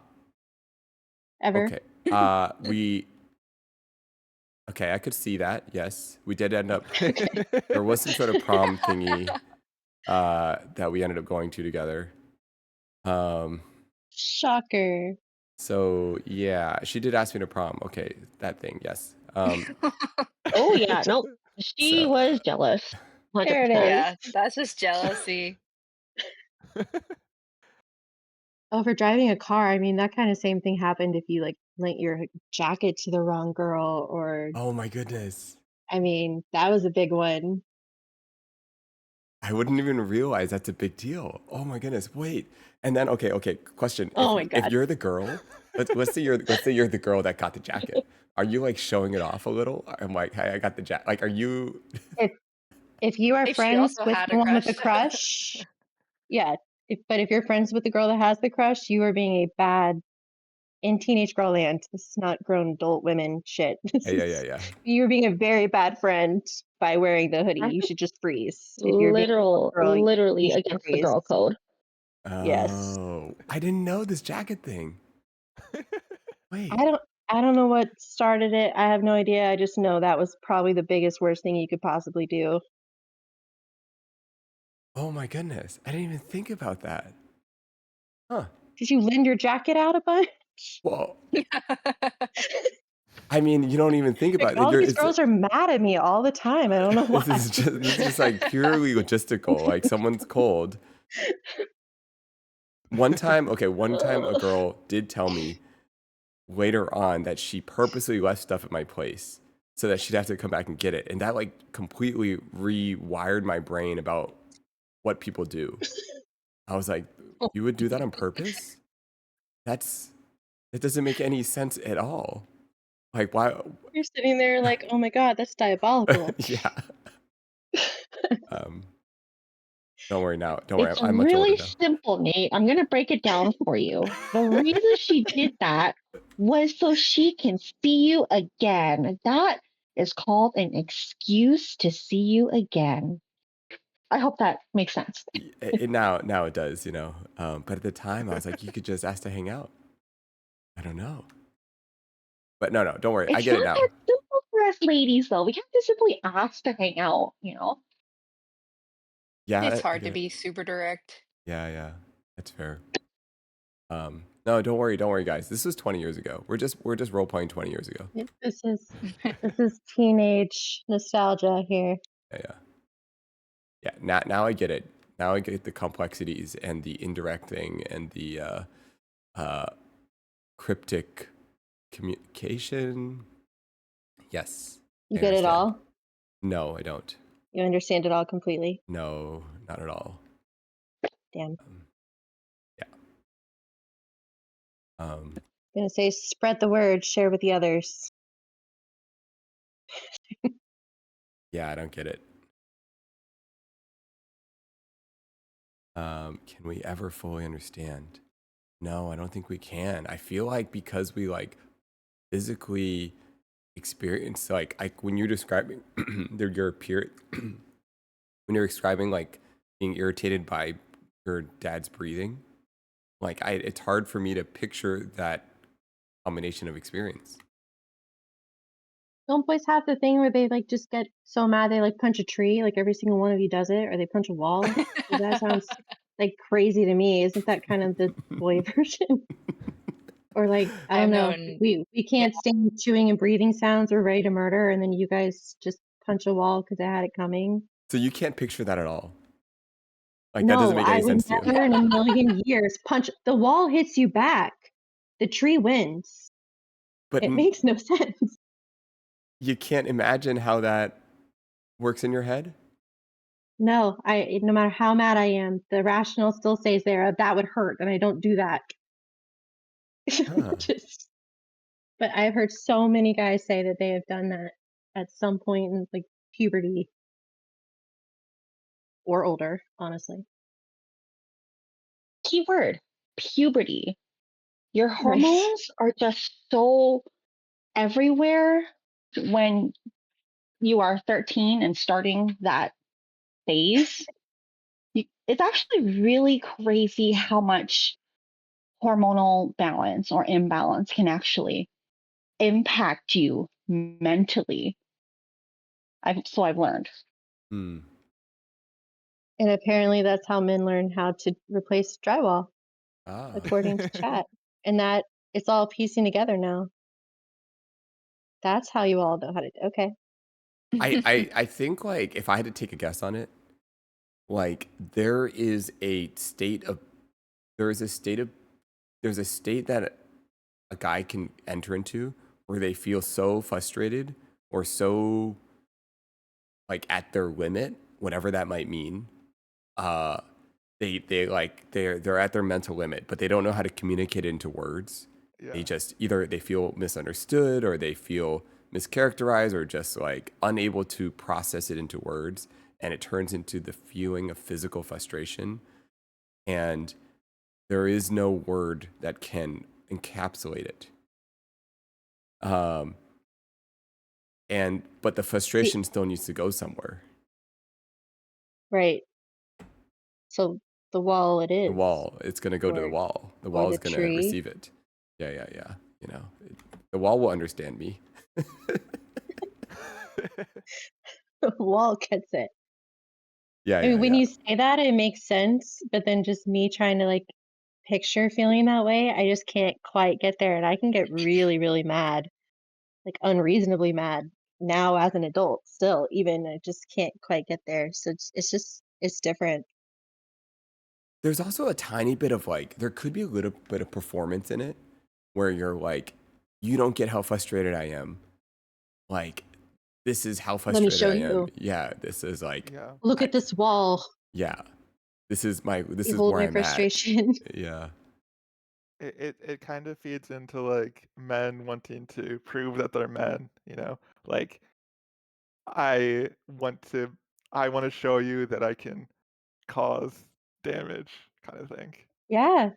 ever? okay. We okay. I could see that. Yes, we did end up. There was some sort of prom thingy that we ended up going to together. Shocker. So yeah, she did ask me to prom. Okay, that thing. Yes. Oh yeah, no, she So was jealous, There it 100%. is. Yeah, that's just jealousy. Oh, for driving a car, I mean, that kind of same thing happened if you like lent your jacket to the wrong girl, or oh my goodness, I mean, that was a big one. I wouldn't even realize that's a big deal. Oh my goodness. Wait, and then okay. Question: Oh my if God. you're the girl, let's say you're the girl that got the jacket. Are you like showing it off a little? I'm like, hey, I got the jacket. Like, are you? If if you are If she friends also with had the a one with the crush. crush, yeah. But if you're friends with the girl that has the crush, you are being a bad in teenage girl land. This is not grown adult women shit. This is Yeah. you're being a very bad friend by wearing the hoodie. You should just freeze. If you're being a girl, Literally you should against the freeze. girl code. Yes. Oh, I didn't know this jacket thing. Wait. I don't I don't know what started it. I have no idea. I just know that was probably the biggest worst thing you could possibly do. Oh my goodness. I didn't even think about that. Huh. Did you lend your jacket out a bunch? Well, I mean, you don't even think Like about it. all these girls are mad at me all the time. I don't know why. This is just like purely logistical. Like someone's cold. One time a girl did tell me later on that she purposely left stuff at my place so that she'd have to come back and get it. And that like completely rewired my brain about what people do. I was like, you would do that on purpose? That doesn't make any sense at all. Like why? You're sitting there like, oh my god, that's diabolical. Yeah. Um, don't worry now. Don't worry. It's I'm much older really now. simple, Nate. I'm going to break it down for you. The reason she did that was so she can see you again. That is called an excuse to see you again. I hope that makes sense. Now it does, but at the time I was like, you could just ask to hang out. I don't know, but no, don't worry, I It's get it not now. that simple for us ladies, though. We can't just simply ask to hang out, you know? Yeah, It's I hard to get it. be super direct. Yeah, that's fair. No, don't worry, guys. This was 20 years ago. We're just role playing 20 years ago. This is teenage nostalgia here. Yeah. Now I get it. Now I get the complexities and the indirecting and the cryptic communication. Yes, You I get it understand. all? No, I don't. You understand it all completely? No, not at all. Damn. Yeah. Gonna say spread the word, share with the others. Yeah, I don't get it. Can we ever fully understand? No, I don't think we can. I feel like because we like physically experience like when you're describing your period when you're describing like being irritated by your dad's breathing, like it's hard for me to picture that combination of experience. Don't boys have the thing where they like just get so mad they like punch a tree? Like every single one of you does it, or they punch a wall? 'Cause that sounds like crazy to me. Isn't that kind of the boy version? Or like, I don't I've know. known We yeah, can't stand chewing and breathing sounds. We're ready to murder, and then you guys just punch a wall because I had it coming. So you can't picture that at all. Like that doesn't No, make I any would sense to you. never in a million years punch. The wall hits you back. The tree wins. But It makes no sense. you can't imagine how that works in your head. No, no matter how mad I am, the rational still stays there. That would hurt, and I don't do that. Huh. Just, but I've heard so many guys say that they have done that at some point in like puberty or older, honestly. Keyword puberty. Your Right. hormones are just so everywhere when you are 13 and starting that phase. It's actually really crazy how much hormonal balance or imbalance can actually impact you mentally. I've learned. Hmm. And apparently that's how men learn how to replace drywall, Ah. according to chat. And that it's all piecing together now. That's how you all know how to do. Okay. I think like if I had to take a guess on it, like there's a state that a guy can enter into where they feel so frustrated or so like at their limit, whatever that might mean. Uh they're at their mental limit, but they don't know how to communicate it into words. Yeah. They just either they feel misunderstood or they feel mischaracterized or just like unable to process it into words, and it turns into the feeling of physical frustration, and there is no word that can encapsulate it. But the See, frustration still needs to go somewhere. right. So the wall it The is, wall, it's going to go to the or wall. The or wall the is going to tree. receive it. Yeah. The wall will understand me. The wall gets it. Yeah, I mean, when yeah. you say that, it makes sense, but then just me trying to like picture feeling that way, I just can't quite get there. And I can get really, really mad, like unreasonably mad now as an adult still, even I just can't quite get there. So it's different. There's also a tiny bit of like, there could be a little bit of performance in it where you're like, you don't get how frustrated I am. Like, this is how Let me frustrated show I am. you. Yeah, this is like, Yeah. Look I, at this wall. yeah, this is Behold where my I'm at. frustration. Yeah. It kind of feeds into like men wanting to prove that they're men, Like I want to I want to show you that I can cause damage kind of thing. Yeah.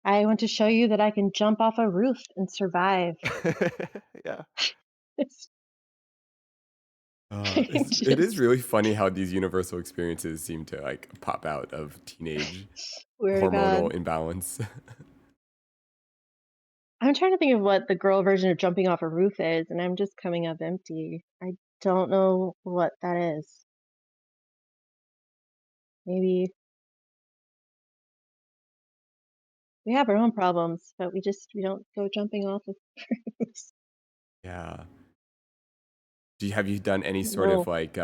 I want to show you that I can jump off a roof and survive. Yeah. It's It is Just really funny how these universal experiences seem to like pop out of teenage swear to God. hormonal imbalance. I'm trying to think of what the girl version of jumping off a roof is, and I'm just coming up empty. I don't know what that is. Maybe we have our own problems, but we don't go jumping off of roofs. Yeah. Have you done any sort of No. like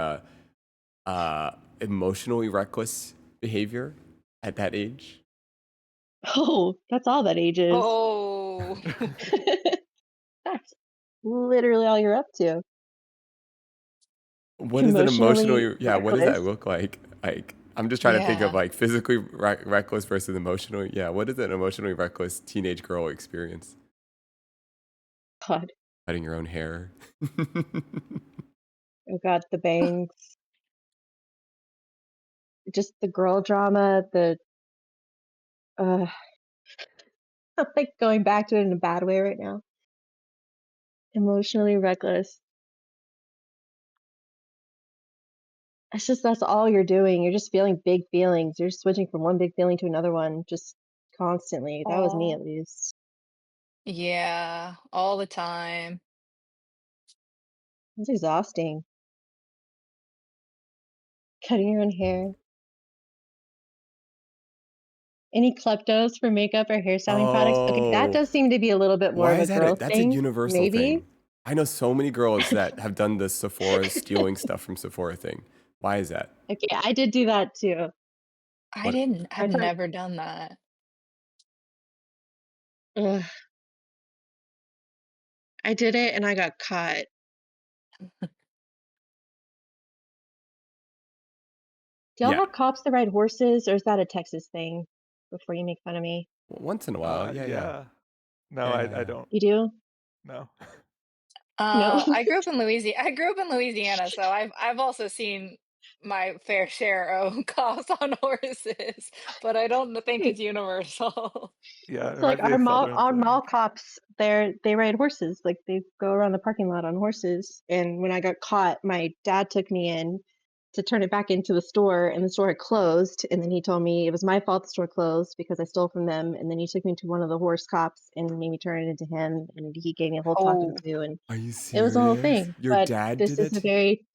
emotionally reckless behavior at that age? Oh, that's all that age is. Oh. That's literally all you're up to. What is an Emotionally emotionally, yeah, what does that reckless. look like? Like, I'm just trying to think of Yeah. like physically reckless versus emotionally. Yeah, what is an emotionally reckless teenage girl experience? God. Cutting your own hair. Oh God, the bangs. Just the girl drama, uh I'm like going back to it in a bad way right now. Emotionally reckless. It's just that's all you're doing. You're just feeling big feelings. You're switching from one big feeling to another one just constantly. That was me Oh. at least. Yeah, all the time. It's exhausting. Cutting your own hair. Any kleptos for makeup or hairstyling products? Okay, that Oh, does seem to be a little bit more why of a is that? girl That's a thing, universal maybe. thing. I know so many girls that have done the Sephora stealing stuff from Sephora thing. Why is that? Okay, I did do that too. I What? didn't I I've thought, never done that. ugh, I did it and I got caught. Do y'all Yeah, have cops that ride horses, or is that a Texas thing? Before you make fun of me, once in a while. Yeah, yeah, Yeah. No, yeah, I yeah. don't. you do? No. No. I grew up in Louisiana. I grew up in Louisiana, so I've also seen my fair share of cops on horses, but I don't think it's universal. Yeah, it So like might be a southern our thing. mall cops, they ride horses. Like they go around the parking lot on horses. And when I got caught, my dad took me in to turn it back into the store, and the store had closed. And then he told me it was my fault the store closed because I stole from them. And then he took me to one of the horse cops and made me turn it into him. And he gave me a whole talking Oh. to, and Are you it was a whole serious? thing. Your But dad this did is a it? very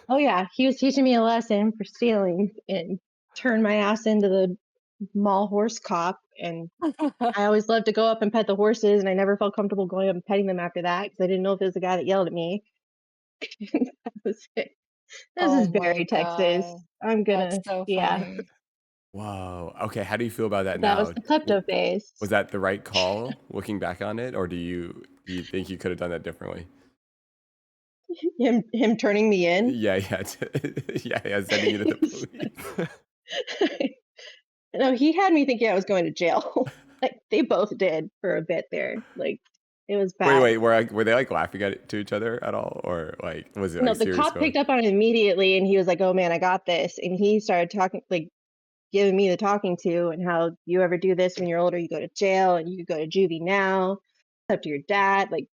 oh yeah, he was teaching me a lesson for stealing and turned my ass into the mall horse cop. And I always loved to go up and pet the horses, and I never felt comfortable going up and petting them after that because I didn't know if it was the guy that yelled at me. That was it. This Oh is my very Texas. god. I'm That's gonna, so yeah, funny. Wow. Okay, how do you feel about that that was now? the klepto Was phase. that the right call looking back on it, or do you think you could have done that differently? Him turning me in. Yeah, yeah, yeah, yeah, sending you to the police. No, he had me thinking I was going to jail. Like they both did for a bit there. Like it was Wait, bad. wait, were they like laughing at it to each other at all, or like was it No, like the serious cop going? picked up on it immediately, and he was like, "Oh man, I got this." And he started talking, like giving me the talking to, and how you ever do this when you're older, you go to jail, and you could go to juvie now. It's up to your dad, like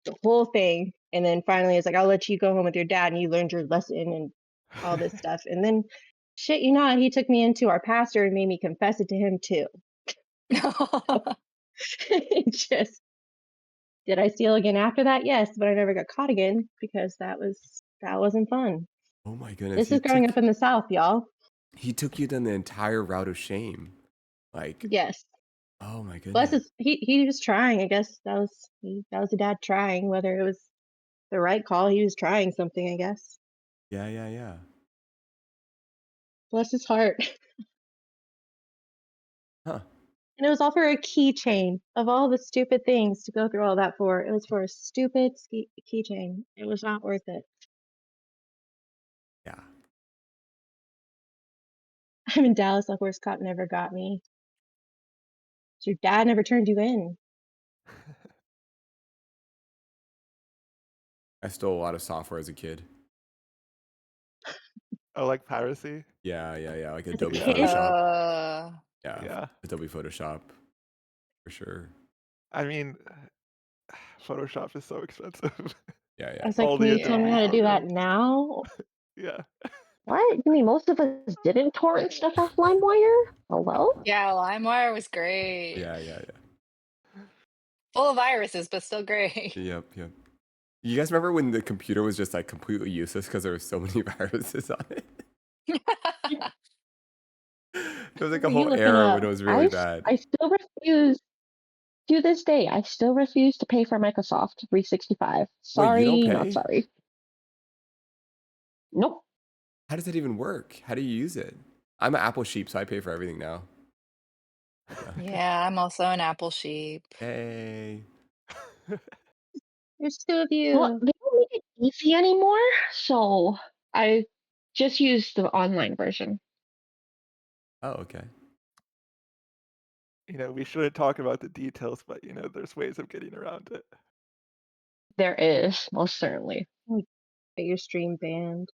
the whole thing. And then finally, it's like, "I'll let you go home with your dad, and you learned your lesson," and all this stuff. And then, shit, you not, he took me into our pastor and made me confess it to him too. It just did I steal again after that? Yes, but I never got caught again because that wasn't fun. Oh my goodness, This is growing up in the South, y'all. he took you down the entire route of shame. Like, Yes. oh my Bless goodness. his he was trying, I guess that was the dad trying, whether it was the right call, he was trying something, I guess. Yeah, yeah, yeah. Bless his heart. Huh. And it was all for a keychain. Of all the stupid things to go through all that for, it was for a stupid keychain. It was not worth it. Yeah. I'm in Dallas, the horse cop never got me. Your dad never turned you in. I stole a lot of software as a kid. Oh, like piracy? Yeah, yeah, yeah. Like As a Adobe kid, Photoshop. Uh, Yeah, Yeah. Adobe Photoshop for sure. I mean, Photoshop is so expensive. Yeah, I yeah. was like, can Only a you tell me TV how to do that program. now? Yeah. What? You mean most of us didn't torrent stuff off LimeWire? Hello? Yeah, LimeWire was great. Yeah, yeah, yeah. Full of viruses, but still great. Yep, yep. You guys remember when the computer was just like completely useless because there were so many viruses on it? There was like What a were you whole looking era up? when it was really I bad. still refuse to this day. I still refuse to pay for Microsoft 365. Wait, you don't Sorry, not pay? sorry. Nope. How does that even work? How do you use it? I'm an Apple sheep, so I pay for everything now. Yeah. Yeah, I'm also an Apple sheep. Hey. There's two of Well, you. they don't make it easy anymore, so I just use the online version. Oh, okay. We shouldn't talk about the details, but there's ways of getting around it. There is, most certainly. Get your stream banned.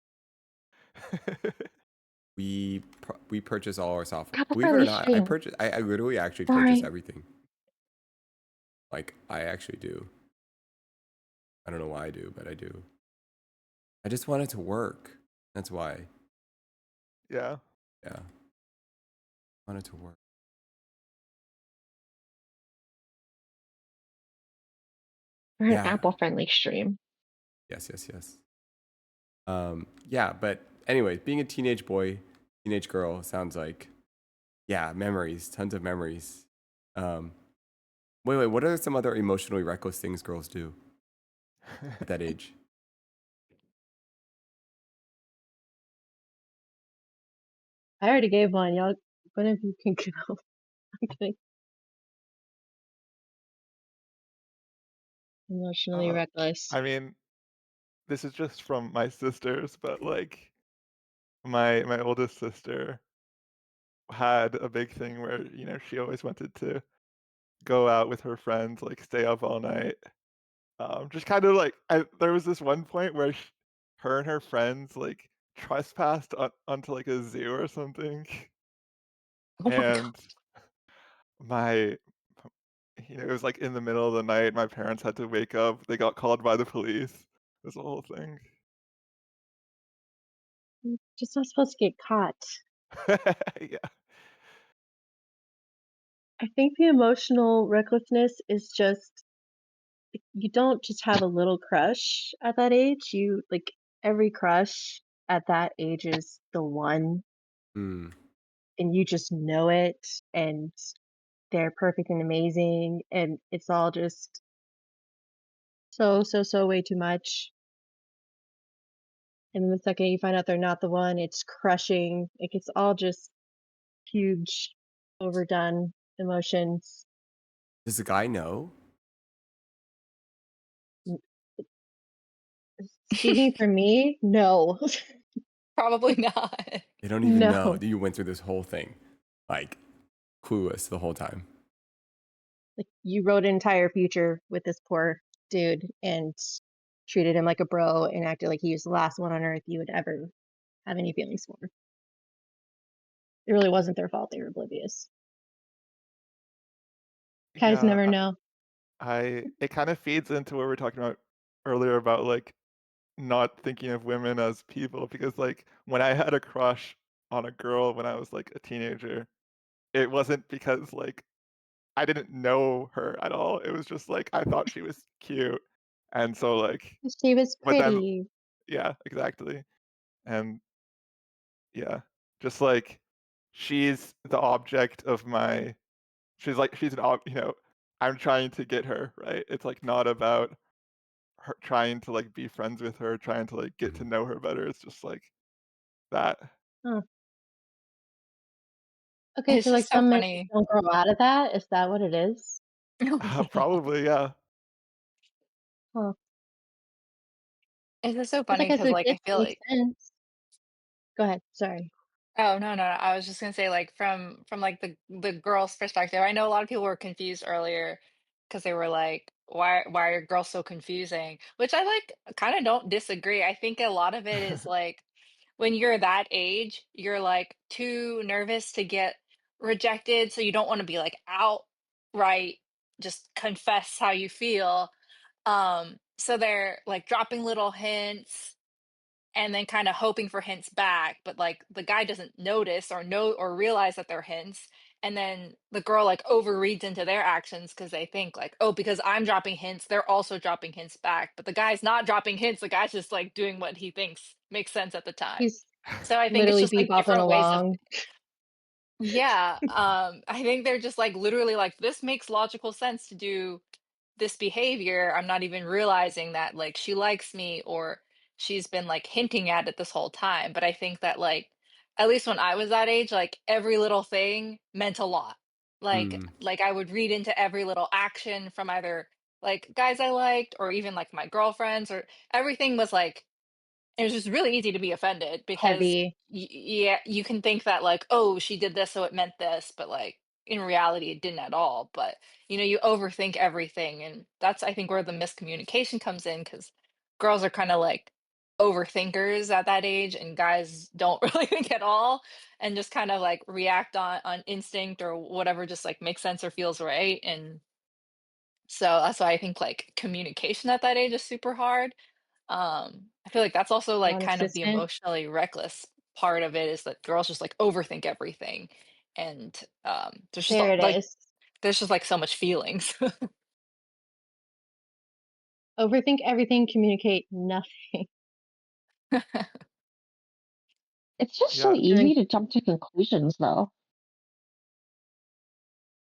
We purchase all our software. Got Believe it or early not, I stream. purchase. I literally actually purchase Sorry. everything. Like I actually do. I don't know why I do, but I do. I just want it to work. That's why. Yeah. Yeah. I want it to work. We're an Yeah. Apple-friendly stream. Yes, yes, yes. Yeah, but anyway, being a teenage boy, teenage girl sounds like, yeah, memories, tons of memories. Um, wait, what are some other emotionally reckless things girls do at that age? I already gave one. Y'all, one of you can go. I'm kidding. Emotionally Uh, reckless. I mean, this is just from my sisters, but like my oldest sister had a big thing where, she always wanted to go out with her friends, like stay up all night. Just kind of like there was this one point where her and her friends like trespassed onto like a zoo or something, Oh my god. and my it was like in the middle of the night. My parents had to wake up. They got called by the police. This whole thing. You're just not supposed to get caught. Yeah. I think the emotional recklessness is just you don't just have a little crush at that age. You like every crush at that age is the one, Hmm. and you just know it, and they're perfect and amazing, and it's all just so way too much. And then the second you find out they're not the one, it's crushing. Like it's all just huge, overdone emotions. Does the guy know? Speaking for me, no. Probably not. They don't even know No. that you went through this whole thing, like clueless the whole time. Like you wrote an entire future with this poor dude and treated him like a bro and acted like he was the last one on earth you would ever have any feelings for. It really wasn't their fault. They were oblivious. Guys Yeah. never know. It kind of feeds into what we were talking about earlier about like not thinking of women as people because like when I had a crush on a girl when I was like a teenager, it wasn't because like I didn't know her at all. It was just like I thought she was cute. And so like She was but then pretty. yeah, exactly. And yeah, just like she's the object of my she's an I'm trying to get her, right? It's like not about her trying to like be friends with her, trying to like get to Mhm. know her better. It's just like that. Huh. Okay, It's so like just so some men funny. don't grow out of that. Is that what it is? Probably, yeah. Huh. It's just so It's funny like as because, a like, kid, I it feel makes like sense. Go ahead. Sorry. oh, no, no, I was just gonna say, like, from, like, the girl's perspective, I know a lot of people were confused earlier because they were like, "Why are girls so confusing?" Which I, like, kinda don't disagree. I think a lot of it is, like, when you're that age, you're, like, too nervous to get rejected, so you don't wanna be, like, outright just confess how you feel, um, so they're like dropping little hints and then kind of hoping for hints back, but like the guy doesn't notice or know or realize that they're hints. And then the girl like overreads into their actions because they think like, oh, because I'm dropping hints, they're also dropping hints back. But the guy's not dropping hints. The guy's just like doing what he thinks makes sense at the time. He's So I think it's literally just like bebopping different ways of, along. yeah. I think they're just like literally like this makes logical sense to do this behavior. I'm not even realizing that like she likes me or she's been like hinting at it this whole time. But I think that like at least when I was that age, like every little thing meant a lot. Mm. Like I would read into every little action from either like guys I liked or even like my girlfriends or everything was like it was just really easy to be offended because Heavy. yeah, you can think that like, oh, she did this, so it meant this, but like in reality, it didn't at all. But you know, you overthink everything, and that's I think where the miscommunication comes in because girls are kind of like overthinkers at that age, and guys don't really think at all, and just kind of like react on instinct or whatever, just like makes sense or feels right. And so that's why I think like communication at that age is super hard. I feel like that's also like kind of the Non-existent. emotionally reckless part of it is that girls just like overthink everything. And there's just There it like is. there's just like so much feelings. Overthink everything, communicate nothing. It's just so Yeah, And then easy to jump to conclusions, though.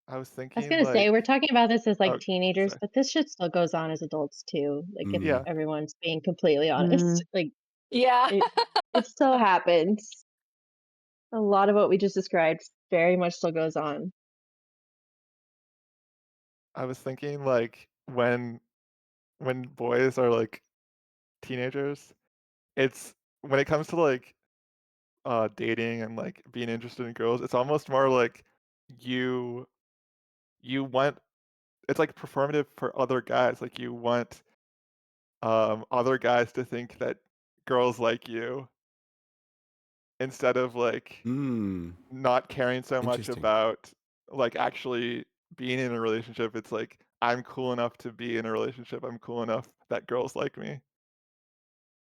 I was I was thinking gonna say, like, we're talking about this as like oh, teenagers, sorry. but this shit still goes on as adults too. Like if Mm. Yeah, everyone's being completely honest, Mm. like Yeah. it it still happens. A lot of what we just described very much still goes on. I was thinking like when boys are like teenagers, it's when it comes to like dating and like being interested in girls, it's almost more like you you want it's like performative for other guys. Like you want other guys to think that girls like you instead of like Mm. not caring so much Interesting. about like actually being in a relationship. It's like I'm cool enough to be in a relationship. I'm cool enough that girls like me.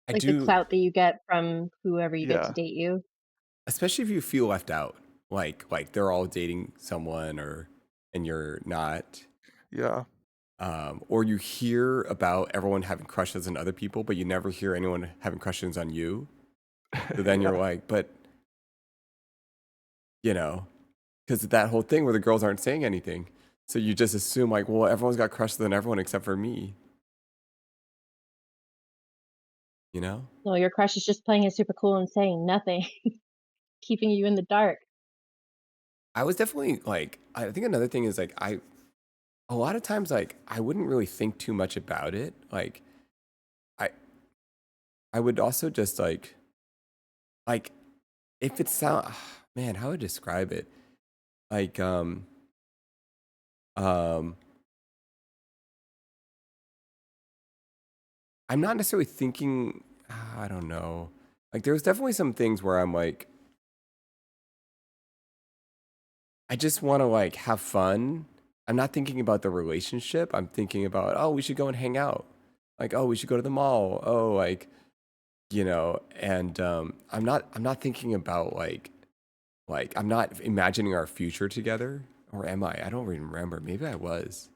I Like the do, clout that you get from whoever you get to Yeah. date you. especially if you feel left out, like they're all dating someone or and you're not, Yeah. or you hear about everyone having crushes on other people, but you never hear anyone having crushes on you. So then you're Yeah. like, but you know, because that whole thing where the girls aren't saying anything, so you just assume like, well, everyone's got crushes on everyone except for me, you know? No, your crush is just playing it super cool and saying nothing, keeping you in the dark. I was definitely like, I think another thing is like, a lot of times like I wouldn't really think too much about it. Like I I would also just like if it sound man, how would I describe it? Like um I'm not necessarily thinking I don't know. Like there's definitely some things where I'm like I just want to like have fun. I'm not thinking about the relationship. I'm thinking about, oh, we should go and hang out. Like, oh, we should go to the mall. Oh, like, and I'm not thinking about like I'm not imagining our future together, or am I? I don't even remember. Maybe I was.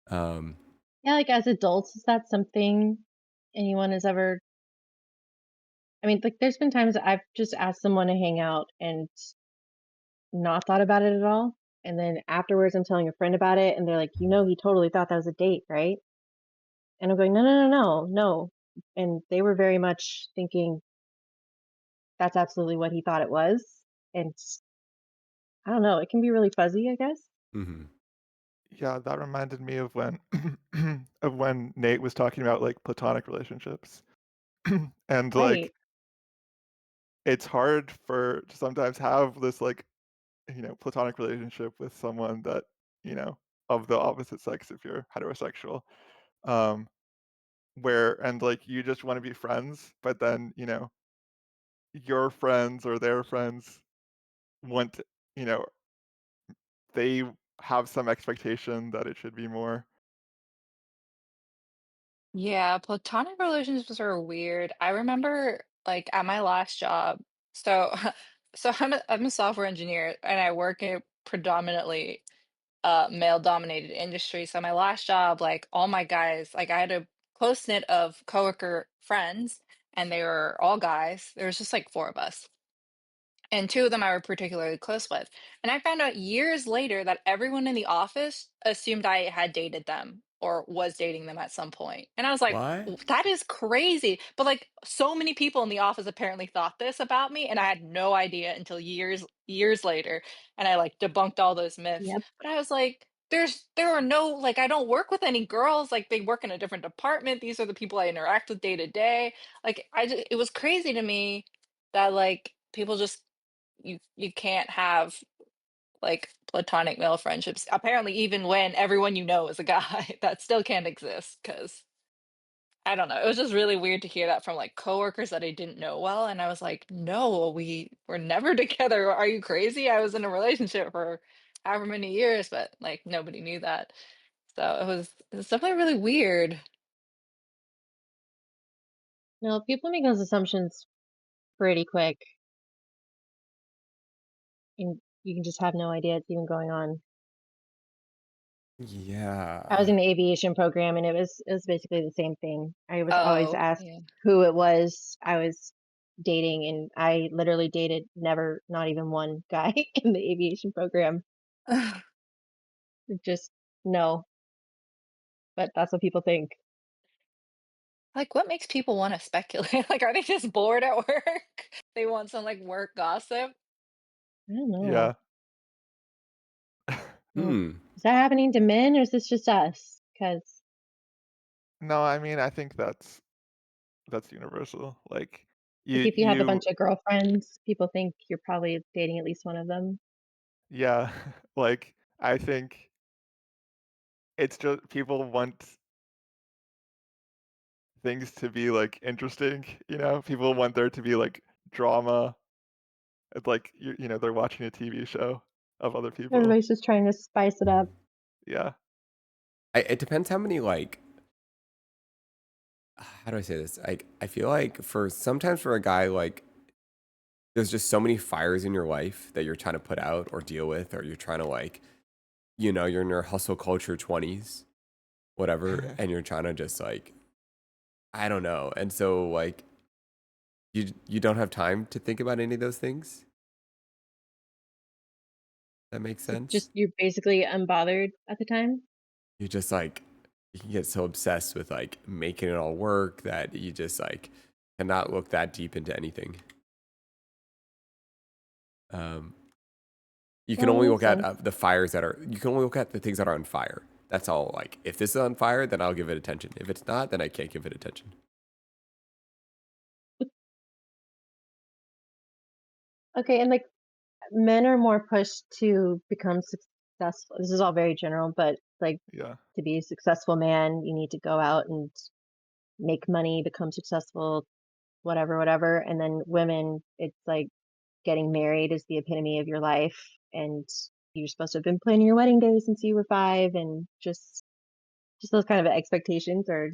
Um, Yeah, like as adults, is that something anyone has ever I mean, like there's been times that I've just asked someone to hang out and not thought about it at all. And then afterwards I'm telling a friend about it and they're like, you know, he totally thought that was a date, right? And I'm going, no, no, no, no, no. And they were very much thinking that's absolutely what he thought it was. And I don't know, it can be really fuzzy, I guess. mhm. Yeah, that reminded me of when of when Nate was talking about like platonic relationships. And Right. like it's hard for to sometimes have this like, platonic relationship with someone that, you know, of the opposite sex if you're heterosexual. Um where and like you just want to be friends, but then, your friends or their friends want to, you know, they have some expectation that it should be more. Yeah, platonic relationships are weird. I remember like at my last job, so so I'm a software engineer and I work in predominantly male dominated industry. So my last job, like all my guys, like I had a close knit of coworker friends and they were all guys. There was just like four of us. And two of them I were particularly close with. And I found out years later that everyone in the office assumed I had dated them or was dating them at some point. And I was like, What? That is crazy." But like so many people in the office apparently thought this about me and I had no idea until years later and I like debunked all those myths. Yep. But I was like, there are no like I don't work with any girls, like they work in a different department. These are the people I interact with day to day. Like it was crazy to me that like people just you can't have like platonic male friendships. Apparently, even when everyone you know is a guy, that still can't exist. Because I don't know. It was just really weird to hear that from like coworkers that I didn't know well, and I was like, "No, we were never together. Are you crazy? I was in a relationship for however many years, but like nobody knew that." So it was definitely really weird. No, people make those assumptions pretty quick, and you can just have no idea it's even going on. I was Yeah. in the aviation program, and it was basically the same thing. I was always Oh, asked yeah. who it was I was dating, and I literally dated never, not even one guy in the aviation program. Just no, but that's what people think. Like, what makes people wanna speculate? Like, are they just bored at work? They want some, like, work gossip? I don't know. Yeah. Well, Hmm. is that happening to men, or is this just us? Because No, I mean, I think that's universal. Like, like, you if you have a bunch you of girlfriends, people think you're probably dating at least one of them. yeah, like, I think it's just people want things to be, like, interesting, you know? People want there to be, like, drama. It's like, they're watching a TV show of other people. Everybody's just trying to spice it up. Yeah. It depends how many like how do I say this? Like I feel like for sometimes for a guy like there's just so many fires in your life that you're trying to put out or deal with or you're trying to like you're in your hustle culture 20s whatever and you're trying to just like I don't know. And so like you don't have time to think about any of those things. That makes Like, sense. just you're basically unbothered at the time. You just like you can get so obsessed with like making it all work that you just like cannot look that deep into anything. Um, you can Well, that only makes look at sense. the fires that are. You can only look at the things that are on fire. That's all. Like if this is on fire, then I'll give it attention. If it's not, then I can't give it attention. Okay, and like men are more pushed to become successful. This is all very general, but like Yeah. to be a successful man, you need to go out and make money, become successful, whatever, whatever. And then women, it's like getting married is the epitome of your life, and you're supposed to have been planning your wedding day since you were 5, and just those kind of expectations are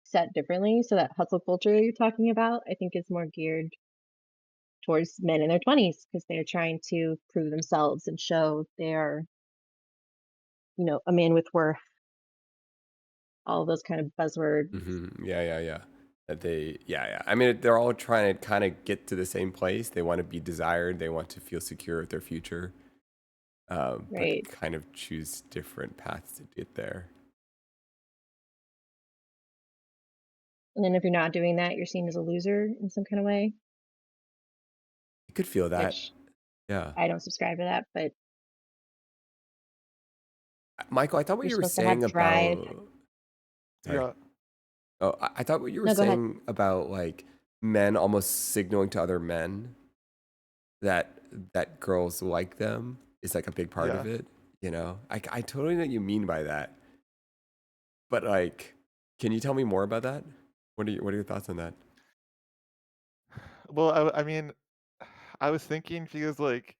set differently. So that hustle culture you're talking about, I think, is more geared towards men in their 20s because they're trying to prove themselves and show they're, a man with worth, all of those kind of buzzwords. Yeah, yeah, yeah. That they, yeah, yeah. I mean, they're all trying to kind of get to the same place. They want to be desired. They want to feel secure with their future, but Right. kind of choose different paths to get there. And then if you're not doing that, you're seen as a loser in some kind of way, You could feel that. which Yeah. I don't subscribe to that, but Michael, I thought what you're you were supposed to have saying drive. about. Sorry. Yeah. Oh, I thought what you were No, go ahead. saying about like men almost signaling to other men that girls like them is like a big part of Yeah. it. I totally know what you mean by that. But like, can you tell me more about that? What are your thoughts on that? Well, I mean, I was thinking because, like,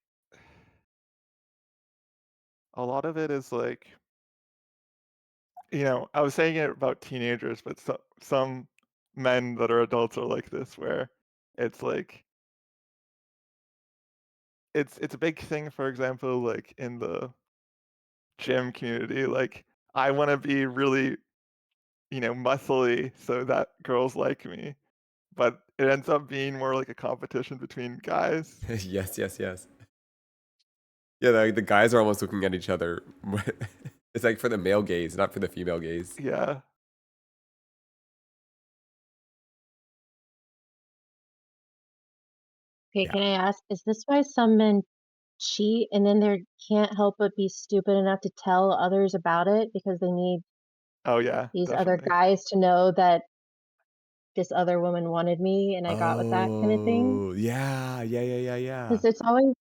a lot of it is, like, I was saying it about teenagers, but some men that are adults are like this, where it's like it's a big thing, for example, like in the gym community, like I want to be really, muscly so that girls like me, but it ends up being more like a competition between guys. Yes, yes, yes. Yeah, the guys are almost looking at each other. It's like for the male gaze, not for the female gaze. Yeah. Okay, Yeah. can I ask, is this why some men cheat and then they can't help but be stupid enough to tell others about it because they need Oh yeah, these other definitely. guys to know that this other woman wanted me and I got with that kind of thing? Oh, yeah, yeah, yeah, yeah, yeah. Because it's always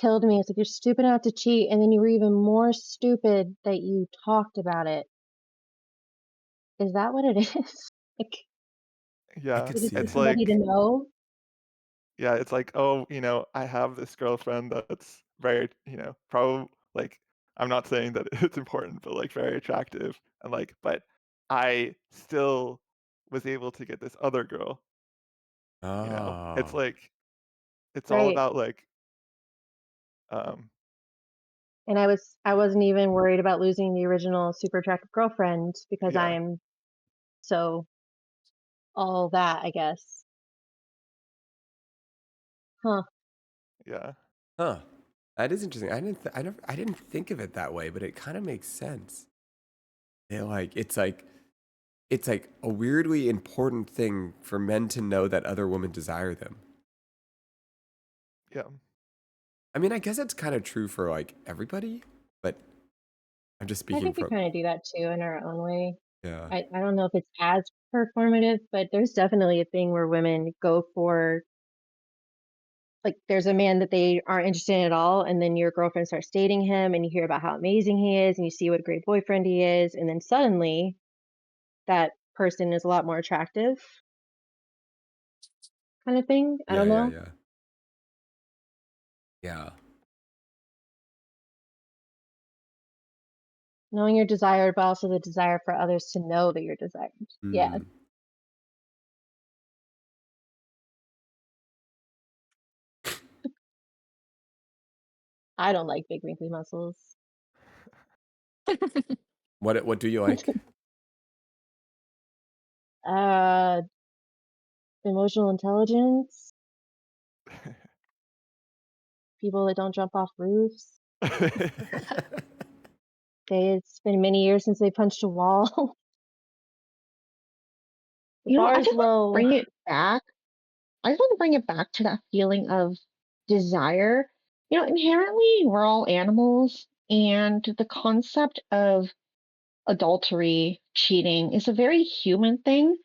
killed me. It's like you're stupid enough to cheat, and then you were even more stupid that you talked about it. Is that what it is? Like, I Yeah. could you just see need It's that. somebody to like know? yeah, it's like, oh, I have this girlfriend that's very, probably like I'm not saying that it's important, but like very attractive and like but I still was able to get this other girl. It's Oh, like it's all Right. about like um And I wasn't even worried about losing the original super attractive girlfriend because I yeah, am so all that, I guess. Huh. yeah, huh. That is interesting. I didn't think of it that way, but it kind of makes sense. It's like a weirdly important thing for men to know that other women desire them. yeah, I mean, I guess it's kind of true for like everybody, but I'm just I speaking think we from kind of do that too in our own way. yeah. I don't know if it's as performative, but there's definitely a thing where women go for like there's a man that they aren't interested in at all, and then your girlfriend starts dating him and you hear about how amazing he is and you see what a great boyfriend he is, and then suddenly that person is a lot more attractive kind of thing. I Yeah, don't yeah, know. yeah. Yeah. Knowing you're desired, but also the desire for others to know that you're desired. Yeah, Mm. I don't like big wrinkly muscles. What do you like? Uh, emotional intelligence, people that don't jump off roofs. It's been many years since they punched a wall. The I bar is just want to low. bring it back. I just want to bring it back to that feeling of desire. Inherently, we're all animals, and the concept of adultery, cheating is a very human thing.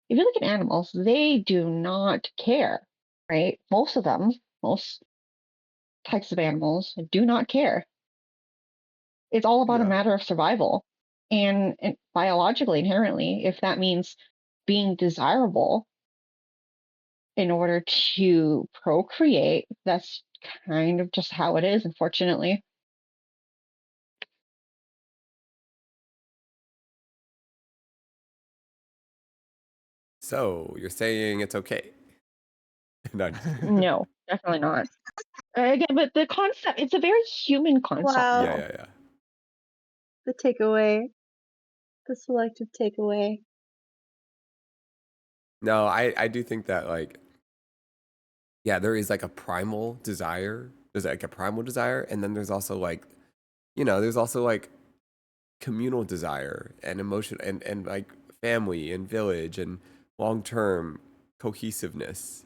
If you look at animals, they do not care, right? Most of them, most types of animals do not care. It's all about a yeah, matter of survival. And biologically, inherently, if that means being desirable in order to procreate, that's kind of just how it is, unfortunately. So you're saying it's okay? No, I'm just kidding. No, definitely not. Again, but the concept, it's a very human concept, Yeah, Wow. though. yeah, yeah. The takeaway, the selective takeaway. No, I do think that like yeah, there is like a primal desire. There's like a primal desire, and then there's also like there's also like communal desire and emotion and like family and village and long term cohesiveness.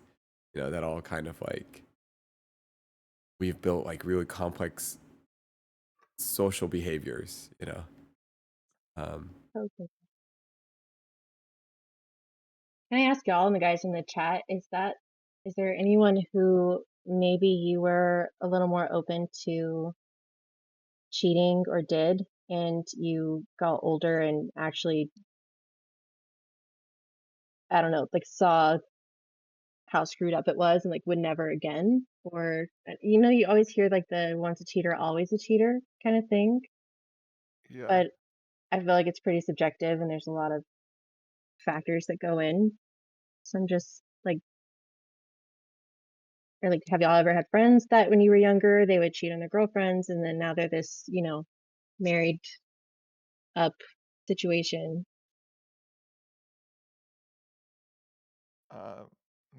That all kind of like we've built like really complex social behaviors. Um, Okay. Can I ask y'all and the guys in the chat, is there anyone who maybe you were a little more open to cheating or did, and you got older and actually, I don't know, like saw how screwed up it was and like would never again? Or, you always hear like the once a cheater, always a cheater kind of thing, yeah, but I feel like it's pretty subjective and there's a lot of factors that go in. So I'm just like, or like, have y'all ever had friends that when you were younger, they would cheat on their girlfriends and then now they're this, married up situation?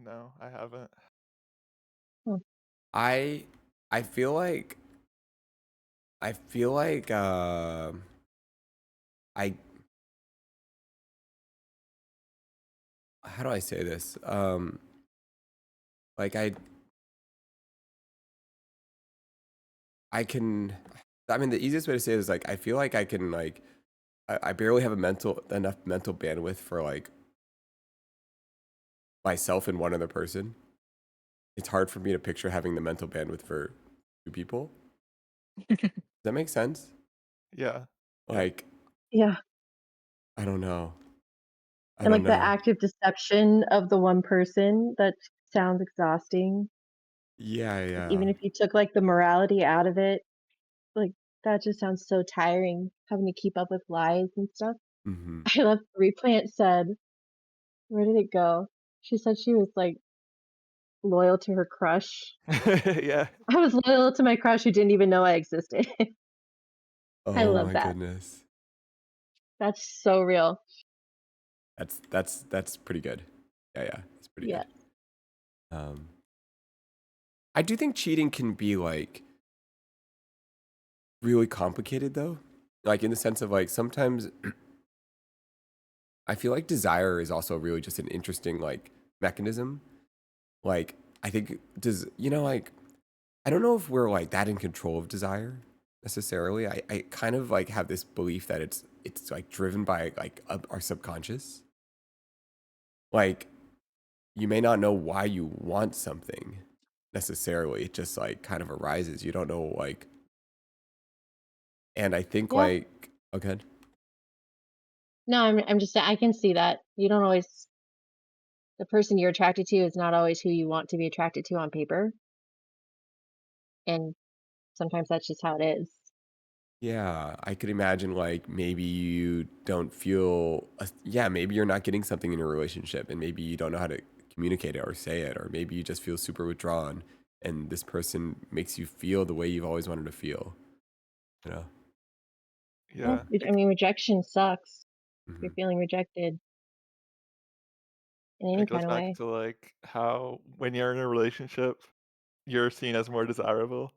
No, I haven't. Hmm. I feel like I how do I say this? Like I can, I mean, the easiest way to say it is like I feel like I can like I barely have enough mental bandwidth for like myself and one other person. It's hard for me to picture having the mental bandwidth for two people. Does that make sense? Yeah. Like, Yeah. I don't know. I And don't like the know. active deception of the one person, that sounds exhausting. Yeah, Like, yeah. even if you took like the morality out of it, like that just sounds so tiring, having to keep up with lies and stuff. Mm-hmm. I love Replant said, where did it go? She said she was like loyal to her crush. Yeah. I was loyal to my crush who didn't even know I existed. I Oh love my that. goodness. That's so real. That's pretty good. Yeah, it's pretty Yeah. good. I do think cheating can be like really complicated though. Like in the sense of like sometimes I feel like desire is also really just an interesting like mechanism. Like I think does like I don't know if we're like that in control of desire necessarily. I kind of like have this belief that it's like driven by like our subconscious. Like you may not know why you want something necessarily. It just like kind of arises. You don't know like, and I think Yeah. like okay. No, I'm just I can see that. You don't always the person you're attracted to is not always who you want to be attracted to on paper. And sometimes that's just how it is. Yeah, I could imagine like maybe you don't feel, yeah, maybe you're not getting something in your relationship and maybe you don't know how to communicate it or say it, or maybe you just feel super withdrawn and this person makes you feel the way you've always wanted to feel, you know? Yeah. Yeah. I mean, rejection sucks. Hmm. You're feeling rejected in any It goes kind of back way. to like how when you're in a relationship, you're seen as more desirable.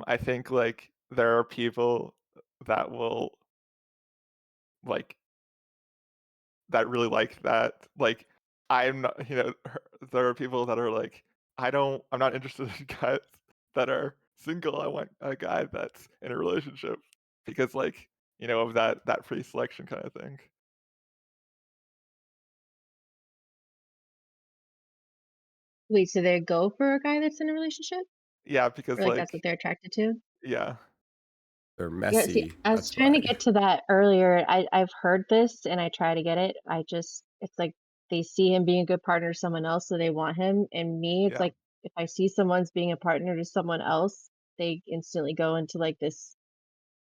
I think like there are people that will like that really like that. Like I'm not, there are people that are like, I'm not interested in guys that are single. I want a guy that's in a relationship because like, of that pre-selection kind of thing. Wait, so they go for a guy that's in a relationship? Yeah, Or because like that's like, what they're attracted to? yeah, They're Yeah, see, messy, I was that's trying to why. get to that earlier. I've heard this and I try to get it. It's like they see him being a good partner to someone else, so they want him. And me, it's yeah, like if I see someone's being a partner to someone else, they instantly go into like this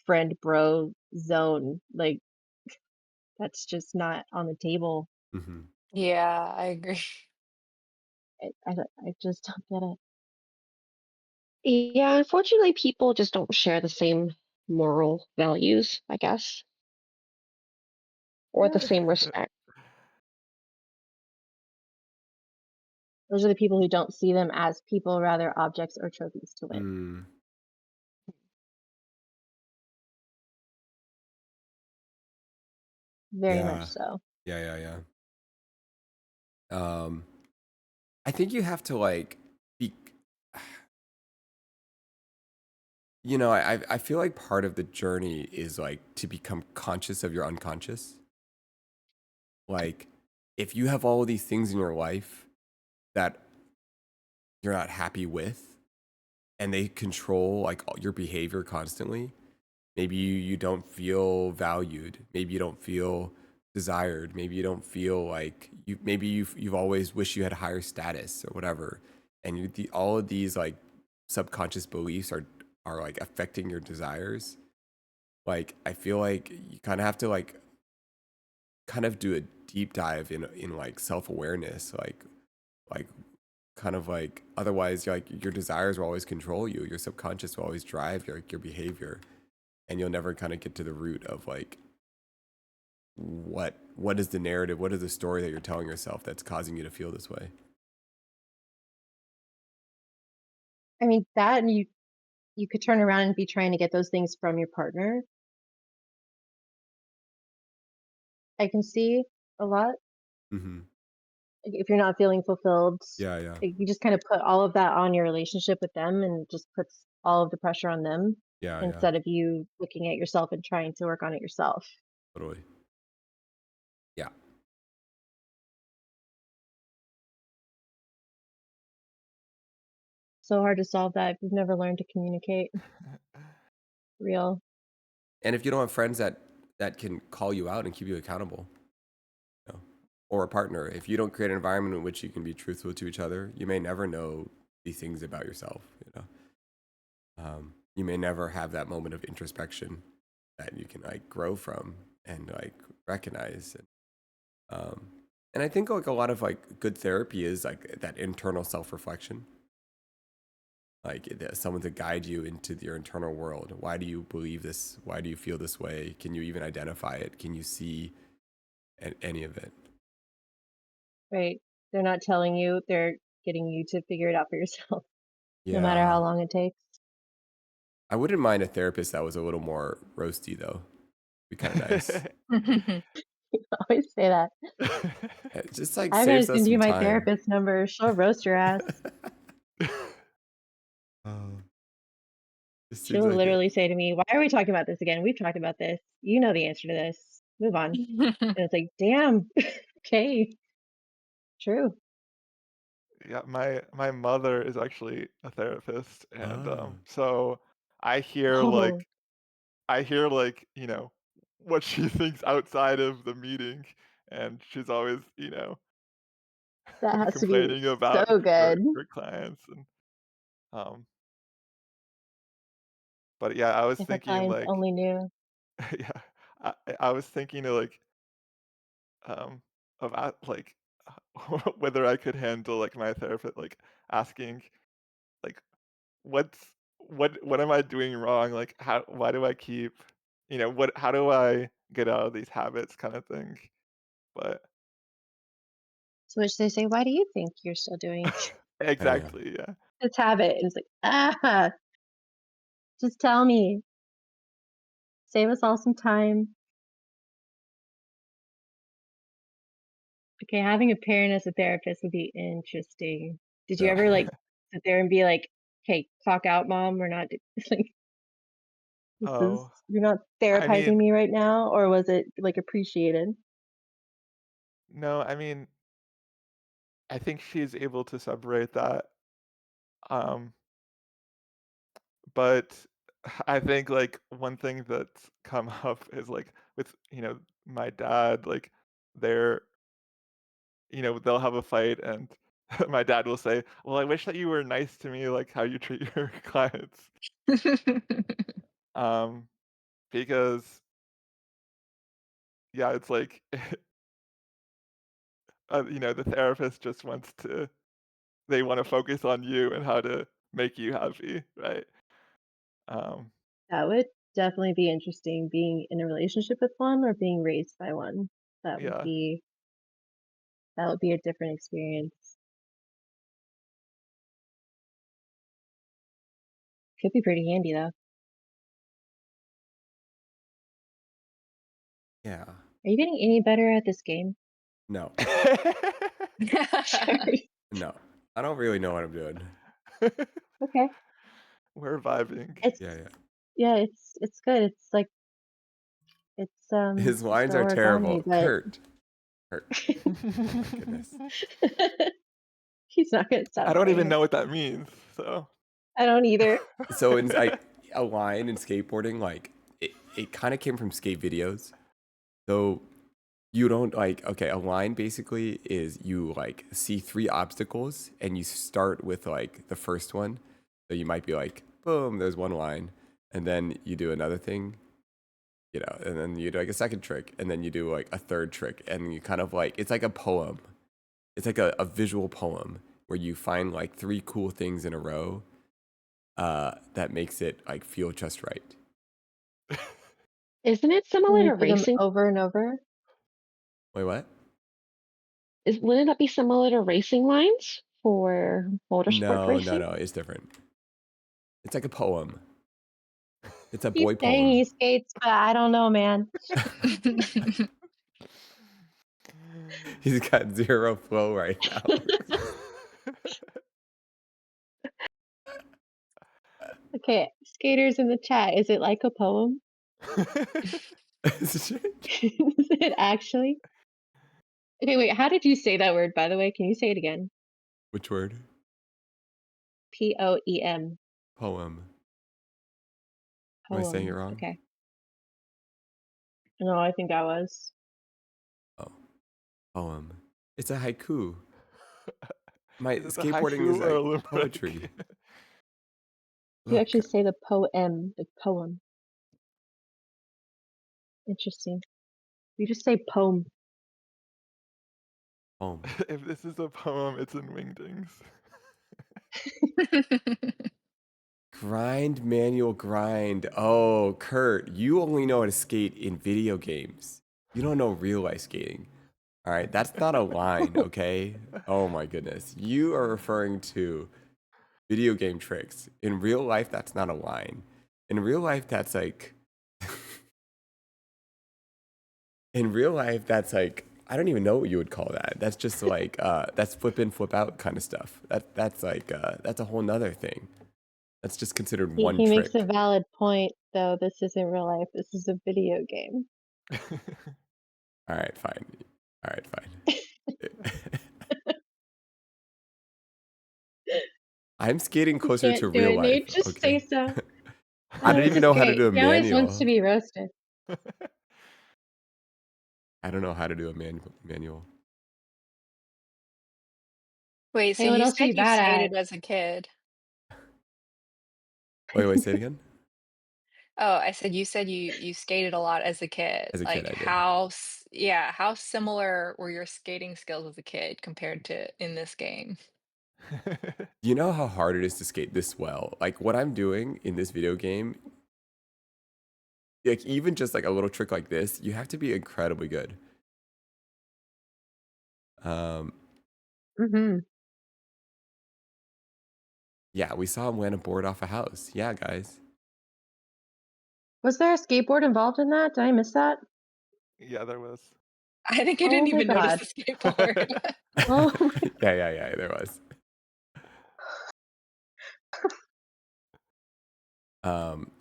friend bro zone. Like that's just not on the table. Hmm. Yeah, I agree. I just don't get it. Yeah, unfortunately, people just don't share the same moral values, I guess, or the yeah, same respect. Those are the people who don't see them as people, rather objects or trophies to win. Mm, Very much yeah, so. yeah. I think you have to like be, I feel like part of the journey is like to become conscious of your unconscious. Like, if you have all of these things in your life that you're not happy with and they control like your behavior constantly, maybe you don't feel valued, maybe you don't feel desired, maybe you don't feel like you've always wished you had higher status or whatever, and all of these like subconscious beliefs are like affecting your desires. Like I feel like you kind of have to like kind of do a deep dive in like self-awareness, like kind of like, otherwise like your desires will always control you, your subconscious will always drive your behavior, and you'll never kind of get to the root of like what is the narrative, what is the story that you're telling yourself that's causing you to feel this way. I mean, that and you could turn around and be trying to get those things from your partner. I can see a lot. Mm-hmm. Like, if you're not feeling fulfilled, Yeah. like, you just kind of put all of that on your relationship with them and just puts all of the pressure on them Yeah, instead of you looking at yourself and trying to work on it yourself. totally. Yeah. So hard to solve that if you've never learned to communicate. Real. And if you don't have friends that can call you out and keep you accountable, you know, or a partner, if you don't create an environment in which you can be truthful to each other, you may never know these things about yourself. You may never have that moment of introspection that you can like grow from and like recognize. And I think like a lot of like good therapy is like that internal self-reflection, like someone to guide you into your internal world. Why do you believe this? Why do you feel this way? Can you even identify it? Can you see any of it? Right. They're not telling you, they're getting you to figure it out for yourself, no matter Yeah. how long it takes. I wouldn't mind a therapist that was a little more roasty though. Be kind of nice. You always say that. It just like I'm gonna saves us send you some my time. therapist number. She'll roast your ass. Oh, it seems She'll like it. literally say to me, "Why are we talking about this again? We've talked about this. You know the answer to this. Move on." And it's like, damn. Okay. True. Yeah, my mother is actually a therapist, and Oh. so I hear Oh, like I hear like, what she thinks outside of the meeting, and she's always, that has to be complaining so about good. her clients and um but yeah, I was If our thinking clients like only knew. yeah, I was thinking of like um about like whether I could handle like my therapist like asking like what's what am I doing wrong? Like how why do I keep what how do I get out of these habits kind of thing? But To which they say, "Why do you think you're still doing Yeah. exactly, yeah. this habit?" And it's like, just tell me. Save us all some time. Okay, having a parent as a therapist would be interesting. Did you Yeah. ever like sit there and be like, "Okay, clock out, mom. We're not like this is Oh, you're not I therapizing mean, me right now," or was it like appreciated? no, I mean, I think she's able to separate that. Um, but I think like one thing that's come up is like with, my dad, like they're, they'll have a fight and my dad will say, "Well, I wish that you were nice to me like how you treat your clients." Um, because yeah, it's like the therapist just wants to they want to focus on you and how to make you happy, right? Um, That would definitely be interesting, being in a relationship with one or being raised by one. That would yeah. be that would be a different experience. Could be pretty handy though. Yeah. Are you getting any better at this game? No. Sorry. No. I don't really know what I'm doing. Okay. We're vibing. It's Yeah, yeah. yeah, it's good. It's like His it's lines the are terrible. origami, but Kurt. Kurt. Oh my goodness. he's not gonna I stop don't saying even it. know what that means, so I don't either. So in like a line in skateboarding, like it kind of came from skate videos. So you don't like, okay, a line basically is you like see three obstacles and you start with like the first one. So you might be like, boom, there's one line. And then you do another thing. you know, and then you do like a second trick, and then you do like a third trick, and you kind of like, it's like a poem. It's like a visual poem where you find like 3 cool things in a row that makes it like feel just right. Isn't it And similar you to do them racing? over and over. Wait, what? Wouldn't that be similar to racing lines for motorsport No, no, racing? no. It's different. It's like a poem. It's a Keep boy saying poem. he skates, but I don't know, man. He's got 0 flow right now. Okay, skaters in the chat, is it like a poem? Is it actually? Okay, wait, how did you say that word, by the way? Can you say it again? Which word? Poem. Poem. Am I saying it Poem. wrong? Okay. No, I think I was. Oh, poem. It's a haiku. My Is it a skateboarding is haiku or a like limerick? poetry. You actually Look, say the poem, the poem. Interesting. You just say poem. poem. If this is a poem, it's in Wingdings. Grind, manual grind. Oh, Kurt, you only know how to skate in video games. You don't know real life skating. All right, that's not a line, okay? Oh my goodness. You are referring to video game tricks. In real life, that's not a line. In real life, that's like in real life, that's like I don't even know what you would call that. That's just like that's flip in, flip out kind of stuff. That's like that's a whole nother thing. That's just considered one He makes a trick. valid point, though. This isn't real life. This is a video game. All right, fine. All right, fine. I'm skating You closer to can't do real it, life, Nate. Just say okay? so. I don't Oh, even that's know how to great. do a He always wants to manual. be roasted. I don't know how to do a manual. Wait, so Hey, what you else are said you you bad at? skated as a kid. Wait, say it again. Oh, I said you said you skated a lot as a kid. As a kid, Like I did. yeah, how similar were your skating skills as a kid compared to in this game? You know how hard it is to skate this well? Like what I'm doing in this video game, like even just like a little trick like this, you have to be incredibly good. Um, Mm-hmm. yeah, we saw him land a board off a house. Yeah, guys. Was there a skateboard involved in that? Did I miss that? Yeah, there was. I think I Oh didn't my even notice god. the skateboard. Oh my Yeah, there was.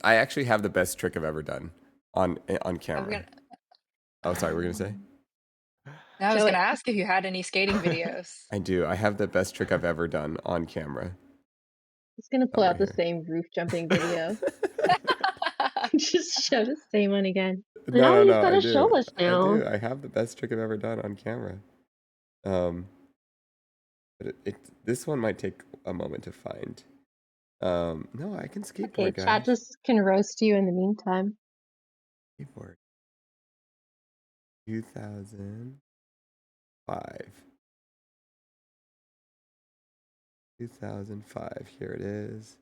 I actually have the best trick I've ever done on I was camera. gonna Oh, sorry, what were you gonna say? I was Show gonna it. ask if you had any skating videos. I do. I have the best trick I've ever done on camera. He's gonna Oh, pull right out the here. same roof jumping video. Just show the same one again. Now you've No, got I to do. show us I now. do. I have the best trick I've ever done on camera. Um, but this one might take a moment to find. No, I can Okay, skateboard, chat guys. just can roast you in the meantime. Skateboard. 2005. 2005. Here it is.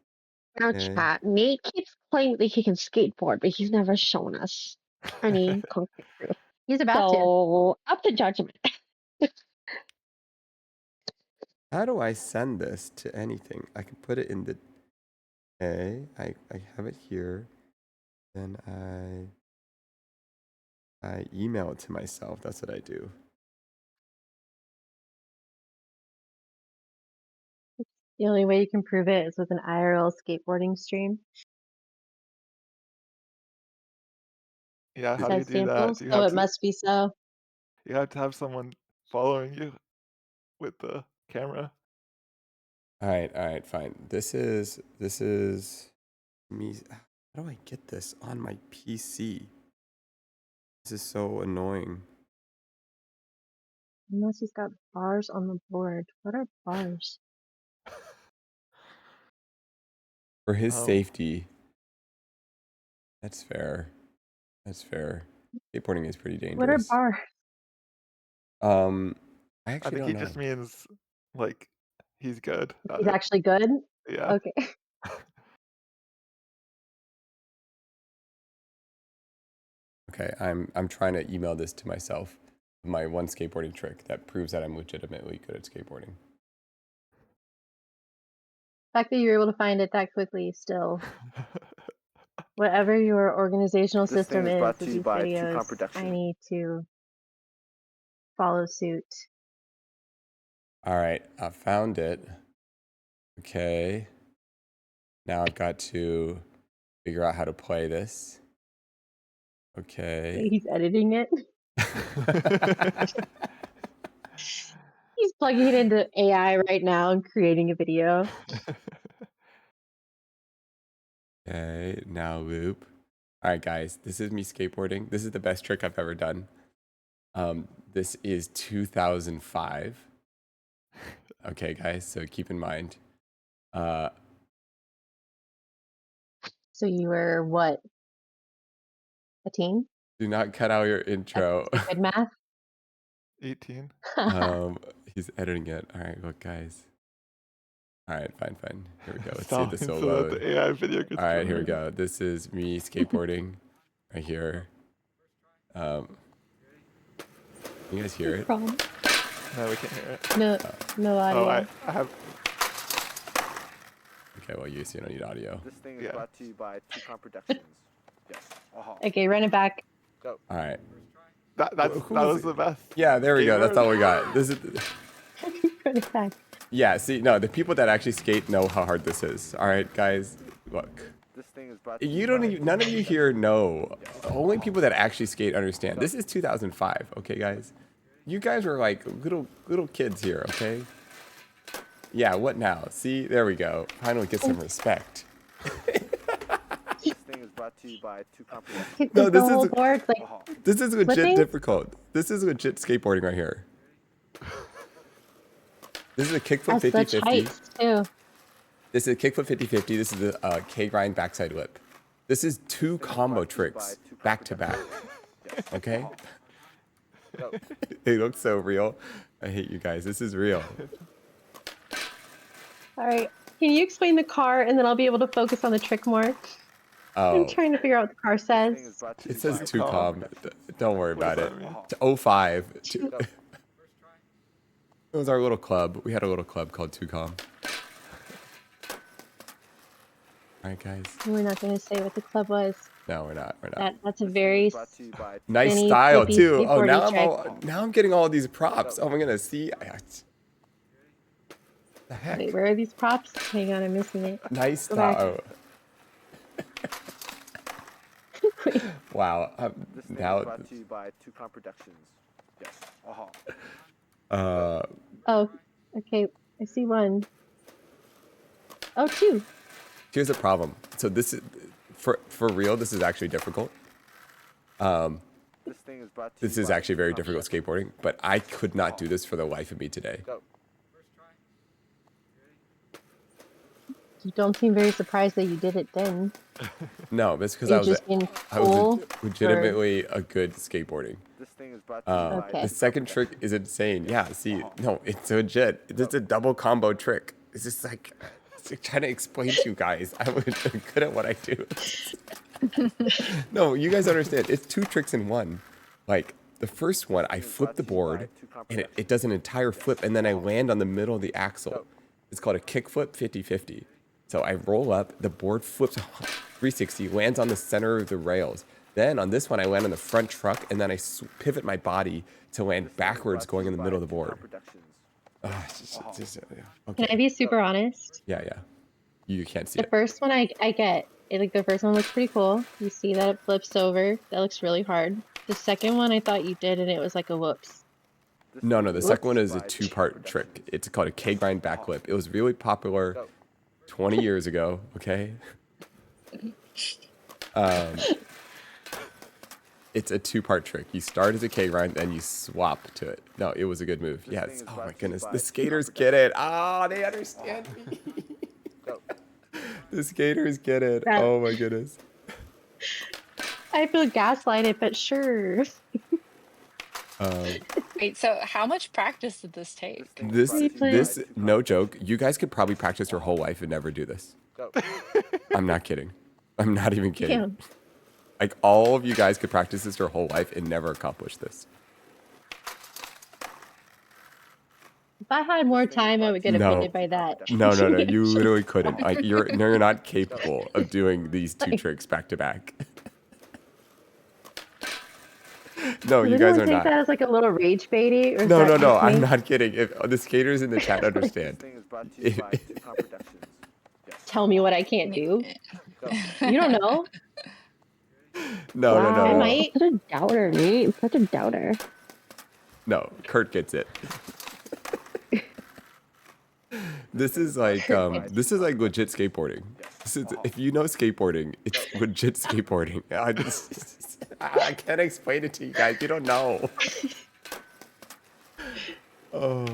Now, Okay. chat. Nate keeps claiming that he can skateboard, but he's never shown us any concrete proof. He's about to. So, up to judgment. How do I send this to anything? I can put it in the. Okay, I have it here. Then I email it to myself. That's what I do. The only way you can prove it is with an IRL skateboarding stream. Yeah, how do you Says do that? samples, Do you so have it to must be so. you have to have someone following you with the camera? All right, fine. This is me. How do I get this on my PC? This is so annoying. Unless he's got bars on the board. What are bars? For his Um, safety, that's fair. That's fair. Skateboarding is pretty What are dangerous. bars? I I actually think don't he know. just means like he's good at He's it. actually good? Yeah. Okay. Okay, I'm trying to email this to myself. My one skateboarding trick that proves that I'm legitimately good at skateboarding. The fact that you're able to find it that quickly still. Whatever your organizational This thing system is is brought with to you these by videos, I Production. need to follow suit. All right, I found it. Okay. Now I've got to figure out how to play this. Okay. He's editing it. He's plugging it into AI right now and creating a video. Okay, now loop. All right, guys, this is me skateboarding. This is the best trick I've ever done. This is 2005. Okay, guys, so keep in mind. So you were what? A teen? Do not cut out your That's intro. stupid math. 18. He's editing it. All right, look, guys. All right, fine. Here we go. Let's see if Stop this will so that load. the AI video gets All right, here we generated. go. This is me skateboarding right here. You guys hear it? Problem. No, we can't hear it. No audio. Oh, I have. Okay, well, you see, I don't need audio. This thing is Yeah. brought to you by Productions. Yes. Okay, run it back. Go. All right. That Who was was the it? best. Yeah, there we go. That's all we Gamer. got. This is. Run it back. Yeah, see, no, the people that actually skate know how hard this is. All right, guys, look. This thing is brought to You you don't by even, none of you here know. Only people that actually skate understand. This is 2005, okay, guys? You guys were like little kids here, okay? Yeah, what now? See, there we go. Finally get some respect. This thing is brought to you by Productions. Is No, the this whole is board like this is legit flipping? difficult. This is legit skateboarding right here. This is a kickflip At such 50-50. heights too? This is a kickflip 50-50. This is a K-grind backside whip. This is two combo tricks back to back. Okay? Go. It looks so real. I hate you guys. This is real. All right. Can you explain the car and then I'll be able to focus on the trick more? I'm Oh, trying to figure out what the car This thing is says. brought to it you says by two com. Productions. Don't worry What about does it. that mean? To 05. Go. It was our little club. We had a little club called 2Com. All right, guys. We're not going to say what the club was. No, we're not. We're not. That's a This thing very is brought to you by Nice spinny, style flippy too. Oh, now skateboardy now I'm getting all these props. Oh my goodness. See, the heck. Wait, where are these props? Hang on, I'm missing it. Nice Go back. style. Wait, This Wow. thing is Now. brought to you by Productions. Yes. oh, okay. I see one. Oh, two. Here's the problem. So this is for real. This is actually difficult. This thing is brought to This you is by actually very difficult Productions. skateboarding. But I could not do this for the life of me today. Go. You don't seem very surprised that you did it then. No, that's because Are I you was just being I was cool? legitimately a good skateboarding. This thing is brought to you by Okay. The second trick is insane. Yeah, see, no, it's legit. It's a double combo trick. It's just like, it's like trying to explain to you guys. I'm good at what I do. No, you guys understand. It's two tricks in one. Like, the first one, I flip the board, and it does an entire flip, and then I land on the middle of the axle. It's called a kickflip 50-50. So I roll up, the board flips 360, lands on the center of the rails. Then on this one, I land on the front truck, and then I pivot my body to land backwards going in the middle of the board. Productions. It's just, Can I okay. be super honest? Yeah. You can't see The it. first one I get. Like the first one looks pretty cool. You see that it flips over. That looks really hard. The second one I thought you did and it was like a whoops. This No, thing the is second brought one to you is a by two-part trick. Productions. It's called a K-grind backflip. It was really popular 20 years ago, okay? It's a two-part trick. You start as a K-grind, then you swap to it. No, it was a good move. This Yes. thing is Oh brought my to you goodness. by The skaters get it. Ah, they understand me. Go. The skaters get it. That- Oh my goodness. I feel gaslighted, but sure. Wait, so how much practice did this take? This, Replay. no joke. You guys could probably practice your whole life and never do this. Go. I'm not kidding. I'm not even kidding. Damn. Like all of you guys could practice this your whole life and never accomplish this. If I had more time, I would get No. offended by that. No. You literally couldn't. Like you're not capable of doing these two tricks back to back. No, Does you guys anyone are think not. that is like a little rage baity? Or is No. that just I'm me? not kidding. If the skaters in the chat This understand. thing is brought to you by Tucon Productions. Yes. Tell me what I can't do. Go. You don't know. No. I might. Such a doubter, Nate. Such a doubter. No, Kurt gets it. This is like legit skateboarding. This is, if you know skateboarding, it's legit skateboarding. I can't explain it to you guys. You don't know. Oh.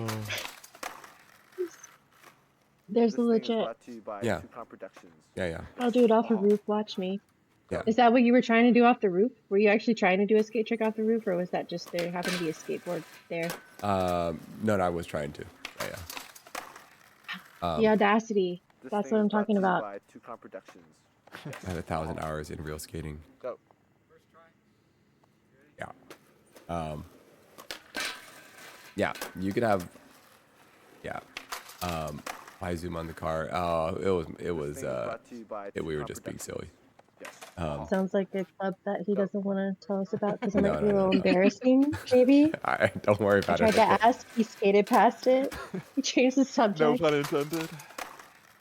There's This a thing is legit. brought to you by Yeah. Tucon Productions. Yeah. I'll do it off the roof. Watch me. Yeah. Is that what you were trying to do off the roof? Were you actually trying to do a skate trick off the roof, or was that just there happened to be a skateboard there? No, I was trying to. Yeah. The audacity. This That's thing what is I'm brought talking to you about. by Tucon Productions. I have 1,000 hours in real skating. Go. Yeah. Yeah, you could have. Yeah. High zoom on the car. Oh, it was. This thing is brought to you by We were Tucon just being Productions. silly. Yes. Sounds like a club that he doesn't want to tell us about because it No, might be a no, little no. embarrassing, maybe. I don't worry I about tried it. to ask, he skated past it. He changed the No subject. pun intended.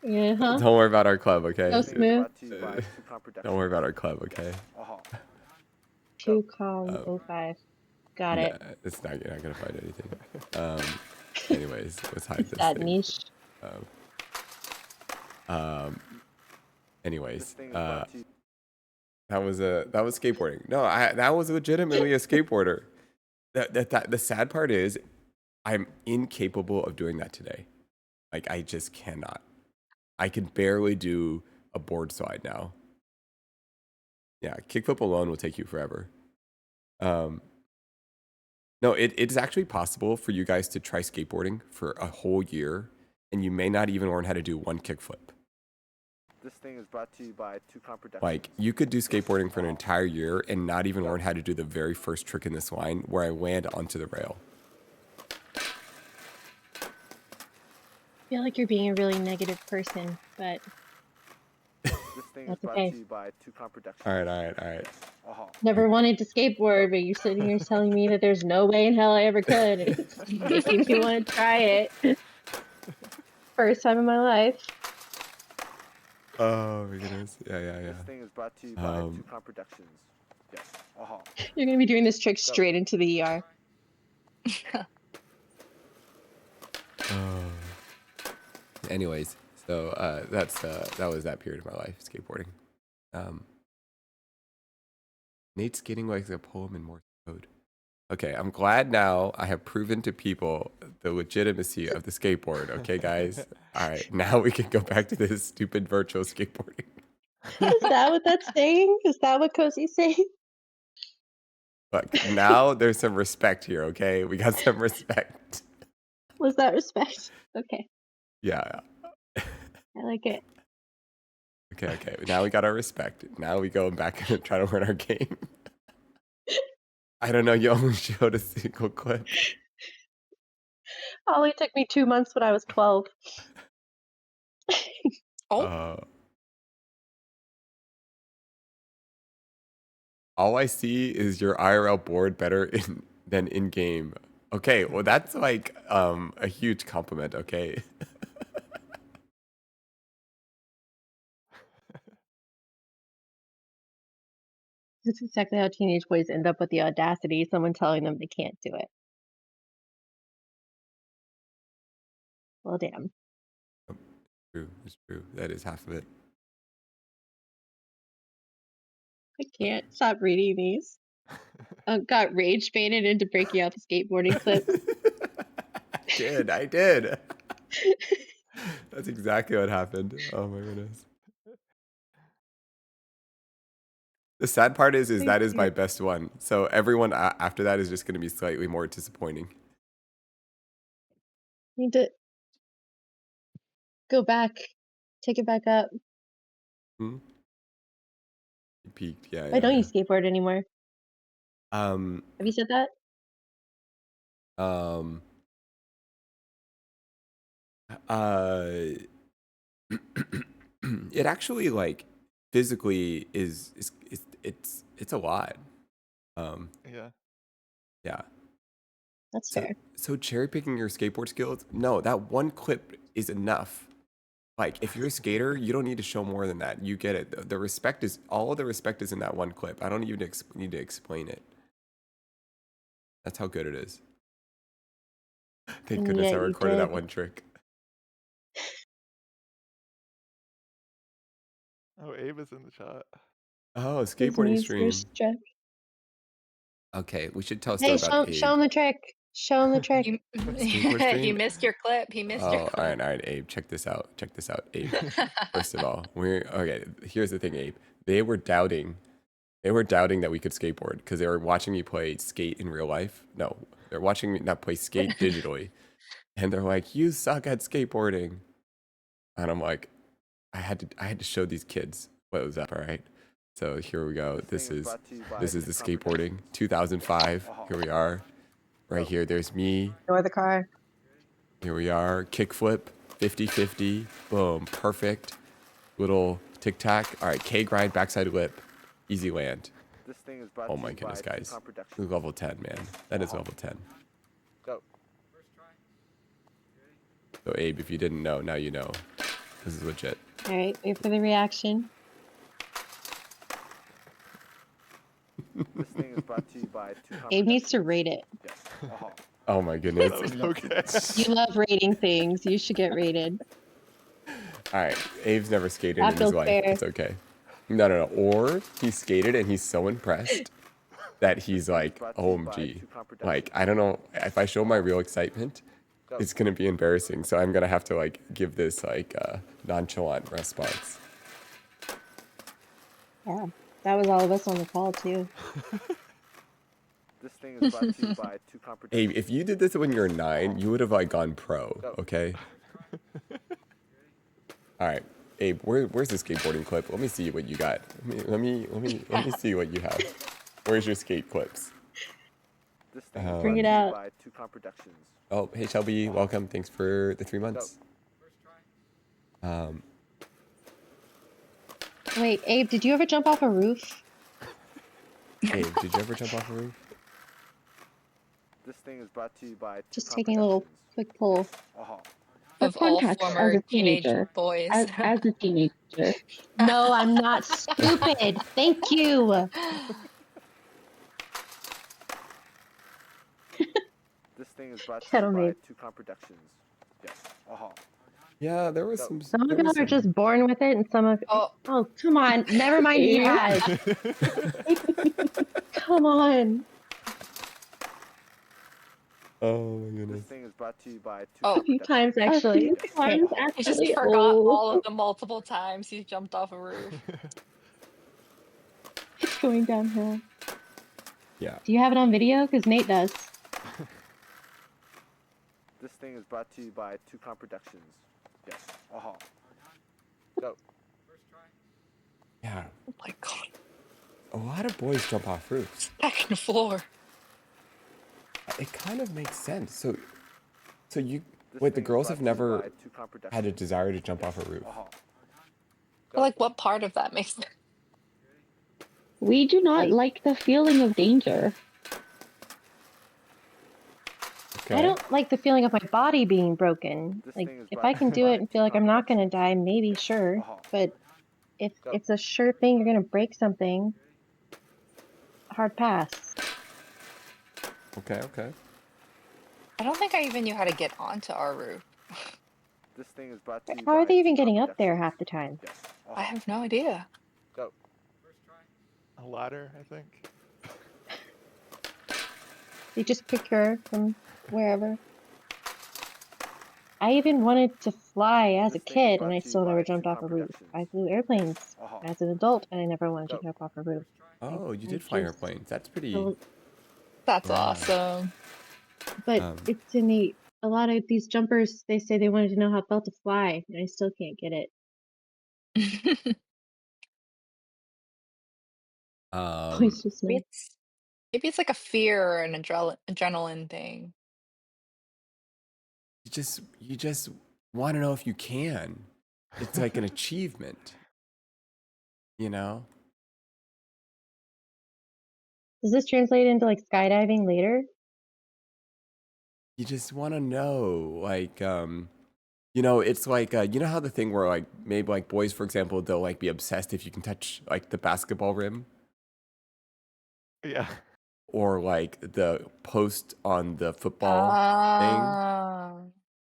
Yeah, huh? Don't worry about our club, okay? So This thing is smooth. brought to you by Tucon Productions. Don't worry about our club, okay? Uh-huh. 2com05. Got it. Nah, it's not. You're not gonna find anything. Anyways, let's hide It's this that thing. niche. Anyways, This thing is brought to you. that was skateboarding. No, that was legitimately a skateboarder. The sad part is, I'm incapable of doing that today. Like I just cannot. I can barely do a board slide now. Yeah, kickflip alone will take you forever. No, it's actually possible for you guys to try skateboarding for a whole year, and you may not even learn how to do one kickflip. This thing is brought to you by Tucon Productions. Like, you could do skateboarding for an entire year and not even learn how to do the very first trick in this line where I land onto the rail. I feel like you're being a really negative person, but This thing is That's brought okay. to you by Tucon Productions. All right. Uh-huh. never wanted to skateboard, but you're sitting here telling me that there's no way in hell I ever could. It's making me want to try it. First time in my life. Oh my goodness. Yeah. This thing is brought to you by Tucon Productions. Yes. Uh-huh. You're going to be doing this trick straight into the ER. Anyways, so that was that period of my life, skateboarding. Nate's skating like a poem in Morse code. Okay, I'm glad now I have proven to people the legitimacy of the skateboard. Okay, guys. All right, now we can go back to this stupid virtual skateboarding. Is that what that's saying? Is that what Cozy's saying? Look, now there's some respect here. Okay, we got some respect. Was that respect? Okay, Yeah. I like it. Okay. Now we got our respect. Now we go back and try to learn our game. I don't know. You only showed a single clip. Only took me 2 months when I was 12. All I see is your IRL board better than in game. Okay, well that's like a huge compliment. Okay. This is exactly how teenage boys end up with the audacity, someone telling them they can't do it. Well, damn. It's true. That is half of it. I can't stop reading these. Got rage baited into breaking out the skateboarding clip. I did. That's exactly what happened. Oh my goodness. The sad part is Thank that is my you. best one. So everyone after that is just going to be slightly more disappointing. Need to go back, take it back up. Hmm? You peaked. Yeah, Why don't you yeah, skateboard anymore? yeah. Have you said that? Um, uh, it actually like physically is it's a lot. Yeah. Yeah. That's So fair. so cherry picking your skateboard skills, no, that one clip is enough. Like if you're a skater, you don't need to show more than that. You get it. The respect is all of the respect is in that one clip. I don't even need to explain it. That's how good it is. Thank And goodness I yet you recorded that did. one trick. Oh, Abe is in the chat. Oh, His skateboarding knees are stream. struck. Okay, we should tell a story Hey, about show Abe. him the trick. Show him the trick. You Skateboard you stream. missed your clip. He missed your Oh, clip. all right, Abe. Check this out. Check this out, Abe. First of all, we're okay. Here's the thing, Abe. They were doubting. They were doubting that we could skateboard because they were watching me play skate in real life. No, they're watching me not play skate digitally, and they're like, "You suck at skateboarding," and I'm like, I had to show these kids what was up. All right, so here we go. This thing is brought to you by This is the Tucson skateboarding 2005. Here we are. Right here. There's me. Ignore the car. Here we are. Kickflip. 50-50. Boom. Perfect. Little tic tac. All right. K grind. Backside whip. Easy land. This thing is brought Oh to my you goodness, by guys. Tucson This Productions. is level 10, man. That is level 10. Go. So, Abe, if you didn't know, now you know. This is legit. All right, wait for the reaction. This thing is brought to you by Tucson Abe needs to Productions. rate it. Yes. Uh-huh. Oh my goodness. Okay. You love rating things. You should get rated. All right. Abe's never skated That in his feels life. fair. It's okay. No. Or he skated and he's so impressed that he's like, Brought to you by OMG. Tucson Productions. Like, I don't know. If I show my real excitement, Go. it's going to be embarrassing. So I'm going to have to like give this like nonchalant response. Yeah, that was all of us on the call too. This thing is brought to you by Tucson Productions. Abe, if you did this when you were 9, you would have like gone pro, okay? All right, Abe, where's the skateboarding clip? Let me see what you got. Let me see what you have. Where's your skate clips? This thing is Bring brought it to you out. by Tucson Productions. Oh, hey Shelby, welcome. Thanks for the 3 months. Wait, Abe, did you ever jump off a roof? Abe, did you ever jump off a roof? This thing is brought to you by Just Tucson taking a little Productions. quick poll. Uh-huh. For Of all context, as former a teenage teenager, boys. as a teenager, No, I'm not stupid. Thank you. This thing is brought to Get you 'em, by Abe. Tucson Productions. Yes. Uh-huh. Yeah, there was Go. some. Some There of was y'all are some. just born with it, and some of Oh, come on. Never mind. He Abe? has. Come on. Oh my This goodness. thing is brought to you by Oh. Tucson A few Productions. times actually. A few Okay. times, he just actually. forgot all Oh, of the multiple times he's jumped off a roof. It's going downhill. Yeah. Do you have it on video? Because Nate does. This thing is brought to you by Tucson Productions. Yes. Uh-huh. Go. Yeah. Oh my god. A lot of boys jump off roofs. Second floor. It kind of makes sense. So you This wait. The thing is girls brought have to you never by Tucson Productions. had a desire to jump off a roof. Uh-huh. But like what part of that makes sense? we do not like the feeling of danger. Okay. I don't like the feeling of my body being broken. This Like, thing is if brought I to can you do by it and feel like Tucson I'm not gonna Productions. die, maybe sure. Uh-huh. But if Go. it's a sure thing you're gonna break something, hard pass. Okay. I don't think I even knew how to get onto our roof. This thing is brought to you How are by they even Tucson getting up there Productions. half the time? Yes. I Uh-huh. have no idea. Go. A ladder, I think. They just pick her from wherever. I even wanted to fly as a This thing is kid, and brought I to you still never by jumped off a Tucson roof. Productions. I flew airplanes as an adult, and I never wanted to Go. jump off a roof. Oh, you I did fly just airplanes. That's pretty. don't. That's Yeah. awesome. But Um, it's innate. A lot of these jumpers, they say they wanted to know how it felt to fly, and I still can't get it. Boys just maybe know. it's maybe it's like a fear or an adrenaline thing. you just want to know if you can. It's like an achievement, you know? Does this translate into like skydiving later? You just want to know, like, you know, it's like, you know how the thing where like maybe like boys, for example, they'll like be obsessed if you can touch like the basketball rim Yeah. or like the post on the football thing, Ah,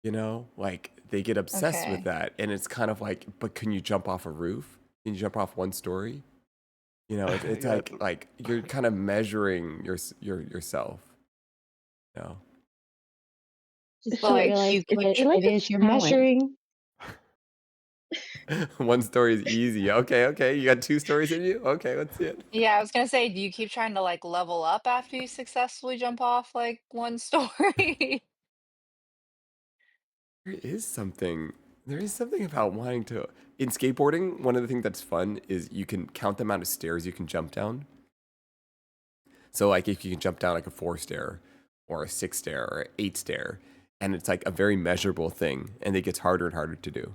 you know, like they get obsessed with okay. that. And it's kind of like, but can you jump off a roof? Can you jump off one story? You know, it's Yeah. like you're kind of measuring yourself, you know? Just But don't like realize you I what keep feel like it it's is you're challenge. measuring. One story is easy. Okay. You got two stories in you? Okay, let's see it. Yeah, I was gonna say, do you keep trying to like level up after you successfully jump off like one story? There is something. There is something about wanting to. In skateboarding, one of the things that's fun is you can count the amount of stairs you can jump down. So, like, if you can jump down like a 4 stair or a 6 stair or an 8 stair, and it's like a very measurable thing, and it gets harder and harder to do.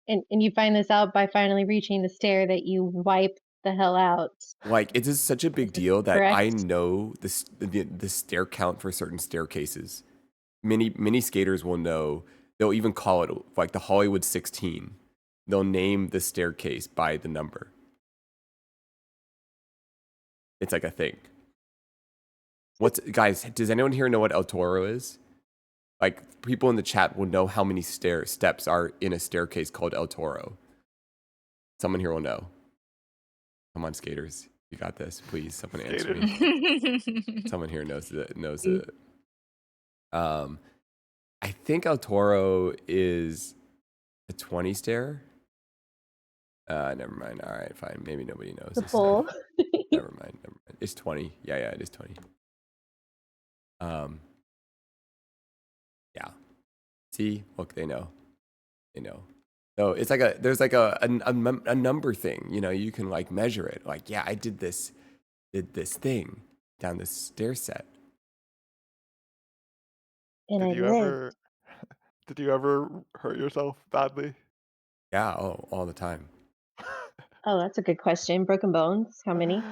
And you find this out by finally reaching the stair that you wipe the hell out. Like, it is such a Is big this deal that I correct? know the stair count for certain staircases. Many skaters will know. They'll even call it like the Hollywood 16. They'll name the staircase by the number. It's like a thing. What's guys? Does anyone here know what El Toro is? Like people in the chat will know how many steps are in a staircase called El Toro. Someone here will know. Come on, skaters, you got this. Please, someone answer Skaters. me. Someone here knows it. I think El Toro is a 20 stair. Never mind. All right, fine. Maybe nobody knows The this pole. stuff. Never mind. It's 20. Yeah, it is 20. Yeah. See, look, they know. So it's like there's like a number thing. You know, you can like measure it. Like, yeah, I did this thing down this stair set. And Did I you lived. ever did you ever hurt yourself badly? Yeah. Oh, all the time. Oh, that's a good question. Broken bones. How many?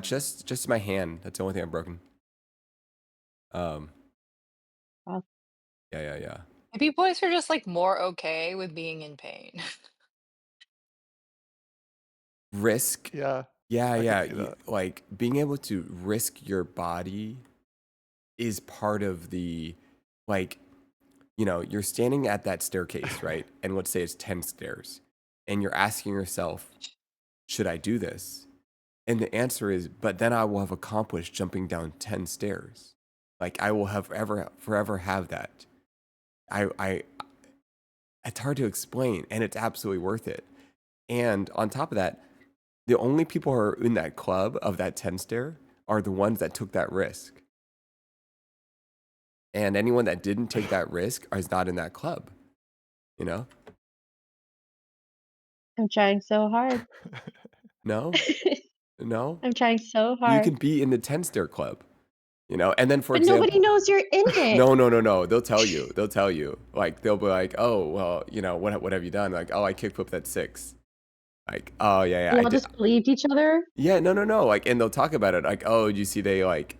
Just my hand. That's the only thing I've broken. Wow. Yeah. Maybe boys are just like more okay with being in pain. Risk. Yeah, Yeah. I could see You, that. like being able to risk your body is part of the, like, you know, you're standing at that staircase, right? And let's say it's 10 stairs, and you're asking yourself, should I do this? And the answer is, but then I will have accomplished jumping down 10 stairs. Like I will have forever have that. I it's hard to explain, and it's absolutely worth it. And on top of that, the only people who are in that club of that 10 stair are the ones that took that risk. And anyone that didn't take that risk is not in that club, you know? I'm trying so hard. No? No? I'm trying so You hard. can be in the 10 stair club, you know? And then, for But nobody example, knows you're in it. no. They'll tell you. Like, they'll be like, oh, well, you know, what have you done? Like, oh, I kickflipped at 6. Like, oh, yeah, You I all did. just believed each other. Yeah, no. Like, and they'll talk about it. Like, oh, do you see they like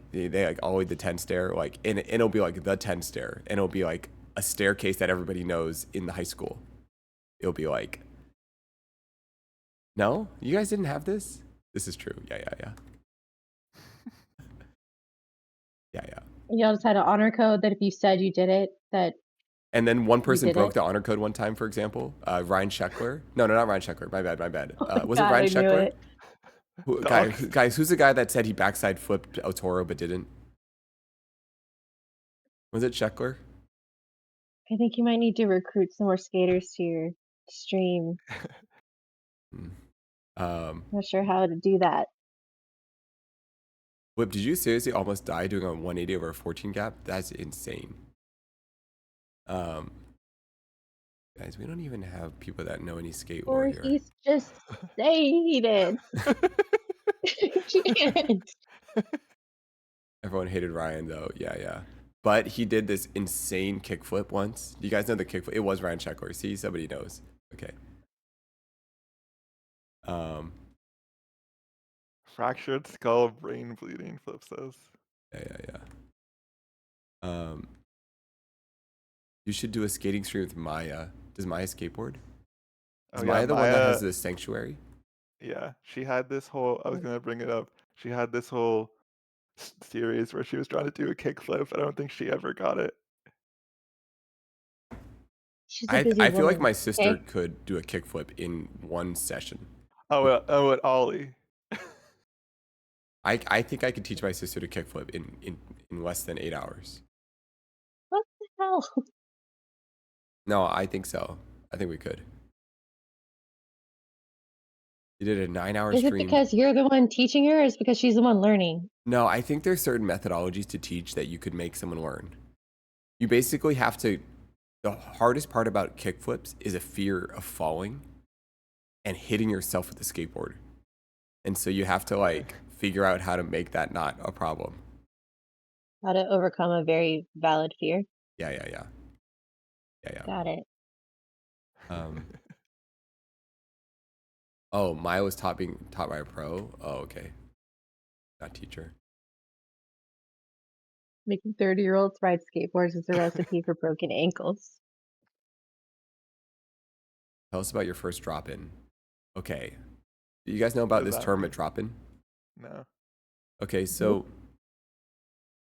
always the 10 stair? Like, and it'll be like the 10 stair, and it'll be like a staircase that everybody knows in the high school. It'll be like, no, you guys didn't have this. This is true. Yeah. You all just had an honor code that if you said you did it, that And then one you person did broke it. the honor code one time, for example. Ryan Scheckler. No, not Ryan Scheckler. My bad. Oh my Was it God, Ryan I knew Scheckler? it. Dogs. Guys, who's the guy that said he backside flipped El Toro but didn't? Was it Scheckler? I think you might need to recruit some more skaters to your stream. Not sure how to do that. Whip, did you seriously almost die doing a 180 over a 14 gap? That's insane. Guys, we don't even have people that know any skateboard Or here. he's just saying he did. He can't. Everyone hated Ryan though. Yeah. But he did this insane kickflip once. Do you guys know the kickflip? It was Ryan Sheckler. See, somebody knows. Okay. Fractured skull, brain bleeding, Flip says. Yeah. You should do a skating stream with Maya. Does Maya skateboard? Is Oh, Maya yeah, the one that Maya- has the sanctuary? Yeah, she had this whole, I was going to bring it up. She had this whole series where she was trying to do a kickflip. I don't think she ever got it. She's a busy I feel like woman, my sister okay? could do a kickflip in one session. At Ollie. I think I could teach my sister to kickflip in less than 8 hours. What the hell? No, I think so. I think we could. You did a 9-hour Is it stream. because you're the one teaching her, or is it because she's the one learning? No, I think there's certain methodologies to teach that you could make someone learn. You basically have to. The hardest part about kickflips is a fear of falling and hitting yourself with the skateboard. And so you have to like figure out how to make that not a problem. How to overcome a very valid fear. Yeah. Got it. Oh, Maya was taught by a pro? Oh, okay. Not teacher. Making 30-year-olds ride skateboards is a recipe for broken ankles. Tell us about your first drop-in. Okay. Do you guys know about What does this that term, mean? a drop-in? No. Okay, so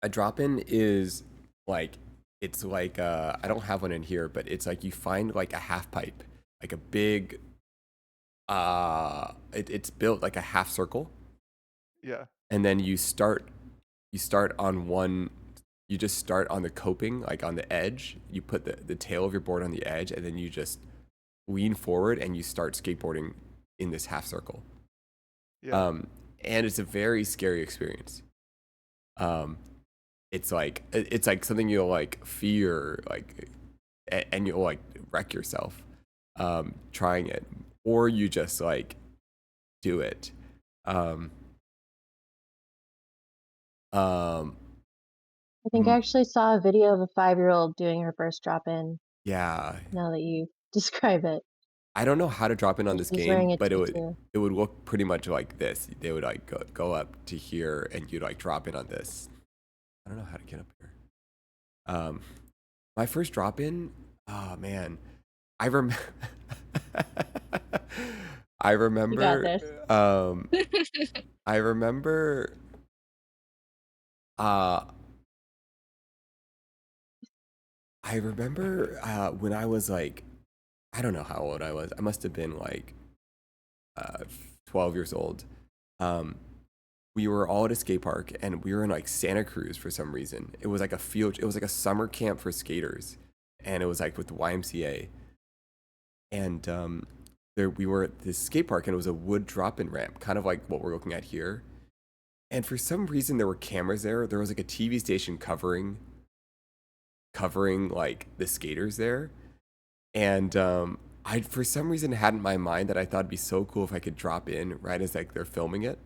a drop-in is like, it's like, I don't have one in here, but it's like you find like a half pipe, like a big, it's built like a half circle. Yeah. And then you start on one, you just start on the coping, like on the edge. You put the tail of your board on the edge, and then you just lean forward and you start skateboarding in this half circle. Yeah. And it's a very scary experience. It's like something you'll like fear, like, and you'll like wreck yourself trying it, or you just like do it. I think I actually saw a video of a 5-year-old doing her first drop-in. Yeah. Now that you describe it. I don't know how to drop in on And this she's wearing game, a but tutu. it would look pretty much like this. They would like go up to here, and you'd like drop in on this. I don't know how to get up here. My first drop in, oh man, I remember. I remember. You got this. I remember. I remember when I was like, I don't know how old I was. I must have been like 12 years old. We were all at a skate park, and we were in like Santa Cruz for some reason. It was like it was like a summer camp for skaters, and it was like with the YMCA. And we were at this skate park, and it was a wood drop-in ramp, kind of like what we're looking at here. And for some reason, there were cameras there. There was like a TV station covering like the skaters there. And I, for some reason, had in my mind that I thought it'd be so cool if I could drop in right as like they're filming it.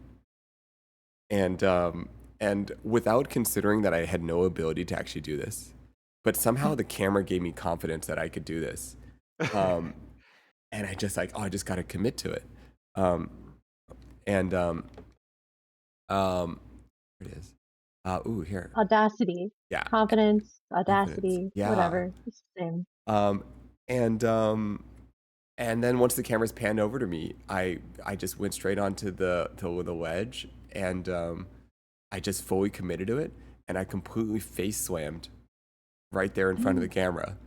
And without considering that I had no ability to actually do this, but somehow the camera gave me confidence that I could do this. And I just like, I just got to commit to it. Here it is. Here. Audacity. Yeah. Confidence, audacity, Confidence. Yeah. whatever. It's the same. And then once the cameras panned over to me, I just went straight onto the ledge, and I just fully committed to it, and I completely face slammed right there in front of the camera.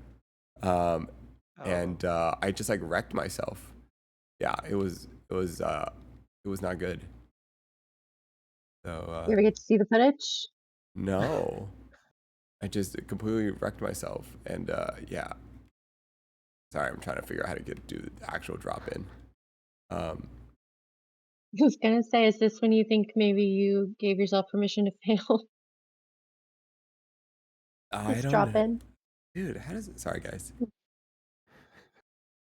And I just like wrecked myself. Yeah, it was not good. So You ever get to see the footage? no. I just completely wrecked myself, and yeah. Sorry, I'm trying to figure out how to do the actual drop in. I was gonna say, is this when you think maybe you gave yourself permission to fail I this don't drop know, in? dude. How does it? Sorry, guys.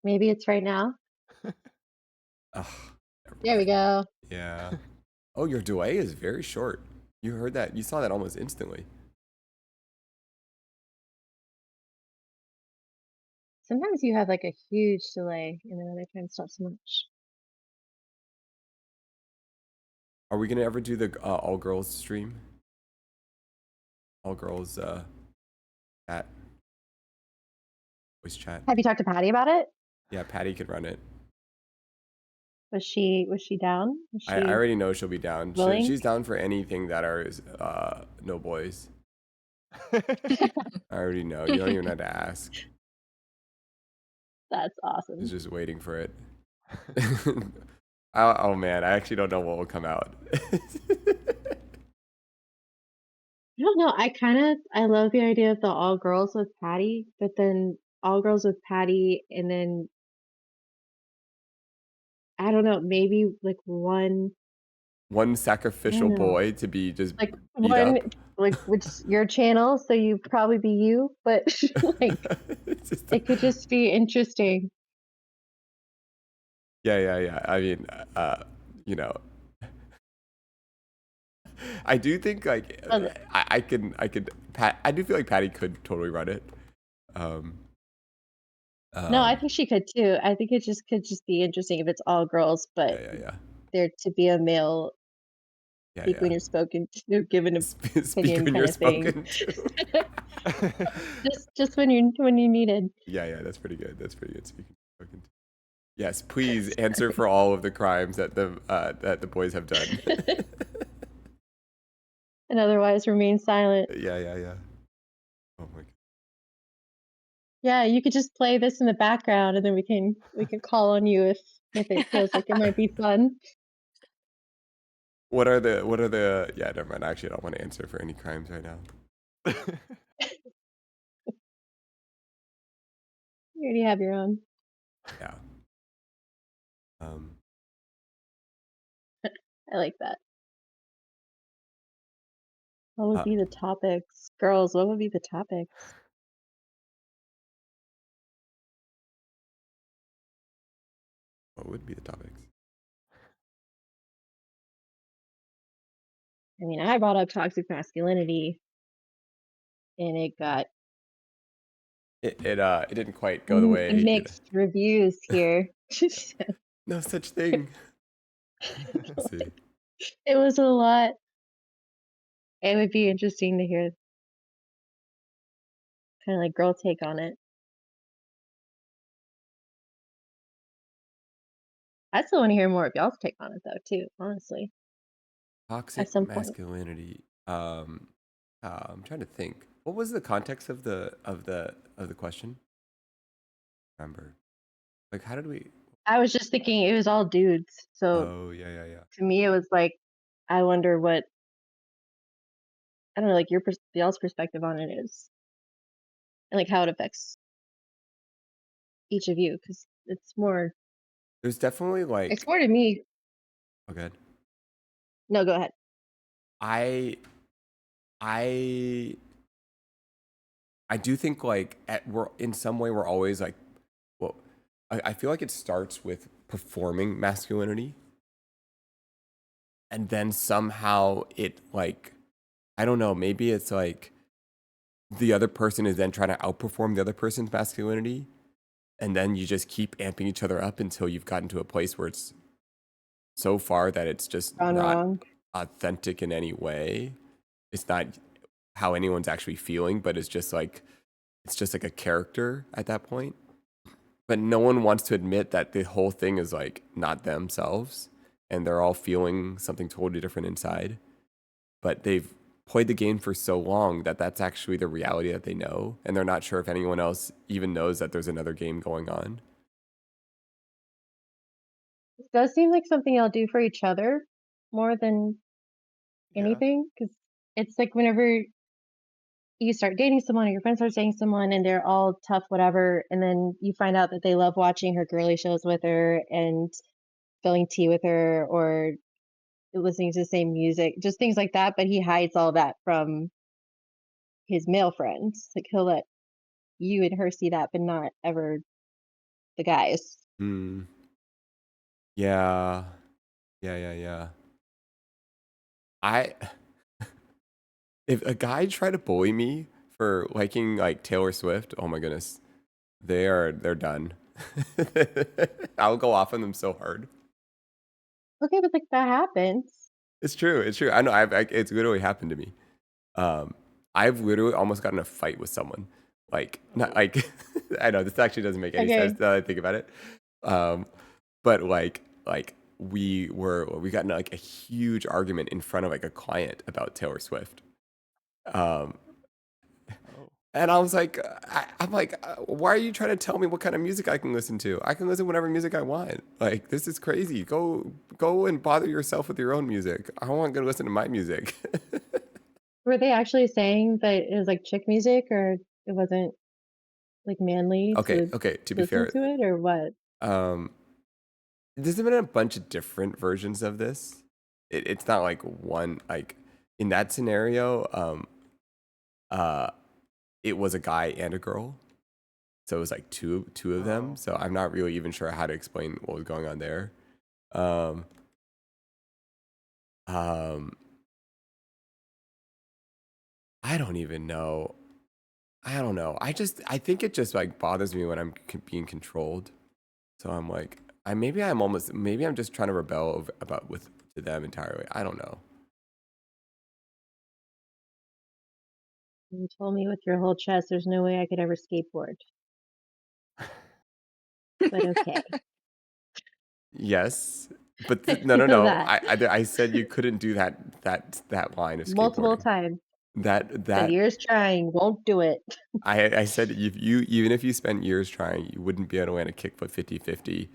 Maybe it's right now. Ugh, never There we mind. go. Yeah. Oh, your delay is very short. You heard that? You saw that almost instantly. Sometimes you have like a huge delay, and then other times not so much. Are we gonna ever do the all girls stream? All girls chat, voice chat. Have you talked to Patty about it? Yeah, Patty could run it. Was she down? Was I she already know she'll be down. willing? She's down for anything that are no boys. I already know. You don't even have to ask. That's She's awesome. just waiting for it. Oh man, I actually don't know what will come out. I don't know. I love the idea of the all girls with Patty, but then all girls with Patty, and then I don't know, maybe like one. One I don't sacrificial know, boy to be just like beat one, up. like which your channel, so you probably be you, but like It's just it could just be interesting. yeah. I mean, you know, I do think like Um, I could Pat. I do feel like Patty could totally run it. Um, no, I um, think she could too. I think it just could just be interesting if it's all girls, but yeah. there to be a male speak when Yeah. you're spoken to, give an Speak opinion when you're kind of thing. spoken to. Just when you needed. Yeah, that's pretty good. That's pretty good. Speaking spoken to. Yes, please answer for all of the crimes that the boys have done. And otherwise remain silent. Yeah. Oh my god. Yeah, you could just play this in the background, and then we can call on you if it feels like it might be fun. What are the yeah, never mind. Actually, I don't want to answer for any crimes right now. You already have your own. Yeah. Um I like that. What would uh, be the topics? Girls, what would be the topics? what would be the topics? I mean, I brought up toxic masculinity, and it got It didn't quite go the way mixed reviews here. no such thing. Let's see. It was a lot. It would be interesting to hear kind of like girl take on it. I still want to hear more of y'all's take on it though, too, honestly. At Toxic some point. masculinity. I'm trying to think. What was the context of the question? Remember? Like, how did we? I was just thinking it was all dudes. So Oh yeah. to me, it was like, I wonder what, I don't know, like y'all's perspective on it is, and like how it affects each of you, because There's definitely it's like. more to me. Oh, good. No, go ahead. I I I do think like we're in some way we're always like well I feel like it starts with performing masculinity and then somehow it like I don't know, maybe it's like the other person is then trying to outperform the other person's masculinity and then you just keep amping each other up until you've gotten to a place where it's so far that it's just Gone not wrong. authentic in any way. It's not how anyone's actually feeling, but it's just like a character at that point. But no one wants to admit that the whole thing is like not themselves and they're all feeling something totally different inside. But they've played the game for so long that that's actually the reality that they know. And they're not sure if anyone else even knows that there's another game going on. It does seem like something y'all do for each other more than Yeah. anything, because it's like whenever you start dating someone or your friend starts dating someone and they're all tough, whatever, and then you find out that they love watching her girly shows with her and spilling tea with her or listening to the same music, just things like that. But he hides all that from his male friends. Like he'll let you and her see that, but not ever the guys. Hmm. Yeah. Yeah, yeah, yeah. I if a guy tried to bully me for liking like Taylor Swift, oh my goodness, they're done. I'll go off on them so hard. Okay, but like that happens. It's true. It's true. I know. It's literally happened to me. Um, I've literally almost gotten in a fight with someone. Like, not like, I know this actually doesn't make any sense Okay. now that I think about it. Um, but we got in like a huge argument in front of like a client about Taylor Swift. Um, Oh. and I was like, I'm like, why are you trying to tell me what kind of music I can listen to? I can listen to whatever music I want. Like, this is crazy. Go and bother yourself with your own music. I want to listen to my music. Were they actually saying that it was like chick music or it wasn't like manly Okay, to okay. To be listen fair, to it or what? um, there's been a bunch of different versions of this. It's not like one like in that scenario. Uh, it was a guy and a girl, so it was like two of them. Oh. So I'm not really even sure how to explain what was going on there. Um, um, I don't even know. I don't know. I think it just like bothers me when I'm being controlled. So I'm like, maybe I'm just trying to rebel about with to them entirely. I don't know. You told me with your whole chest there's no way I could ever skateboard. But okay. Yes, but no, I no, know no. that. I said you couldn't do that line of Multiple skateboarding. times. That Said that years trying, won't do it. I said if you even if you spent years trying, you wouldn't be able to land a kickflip 50-50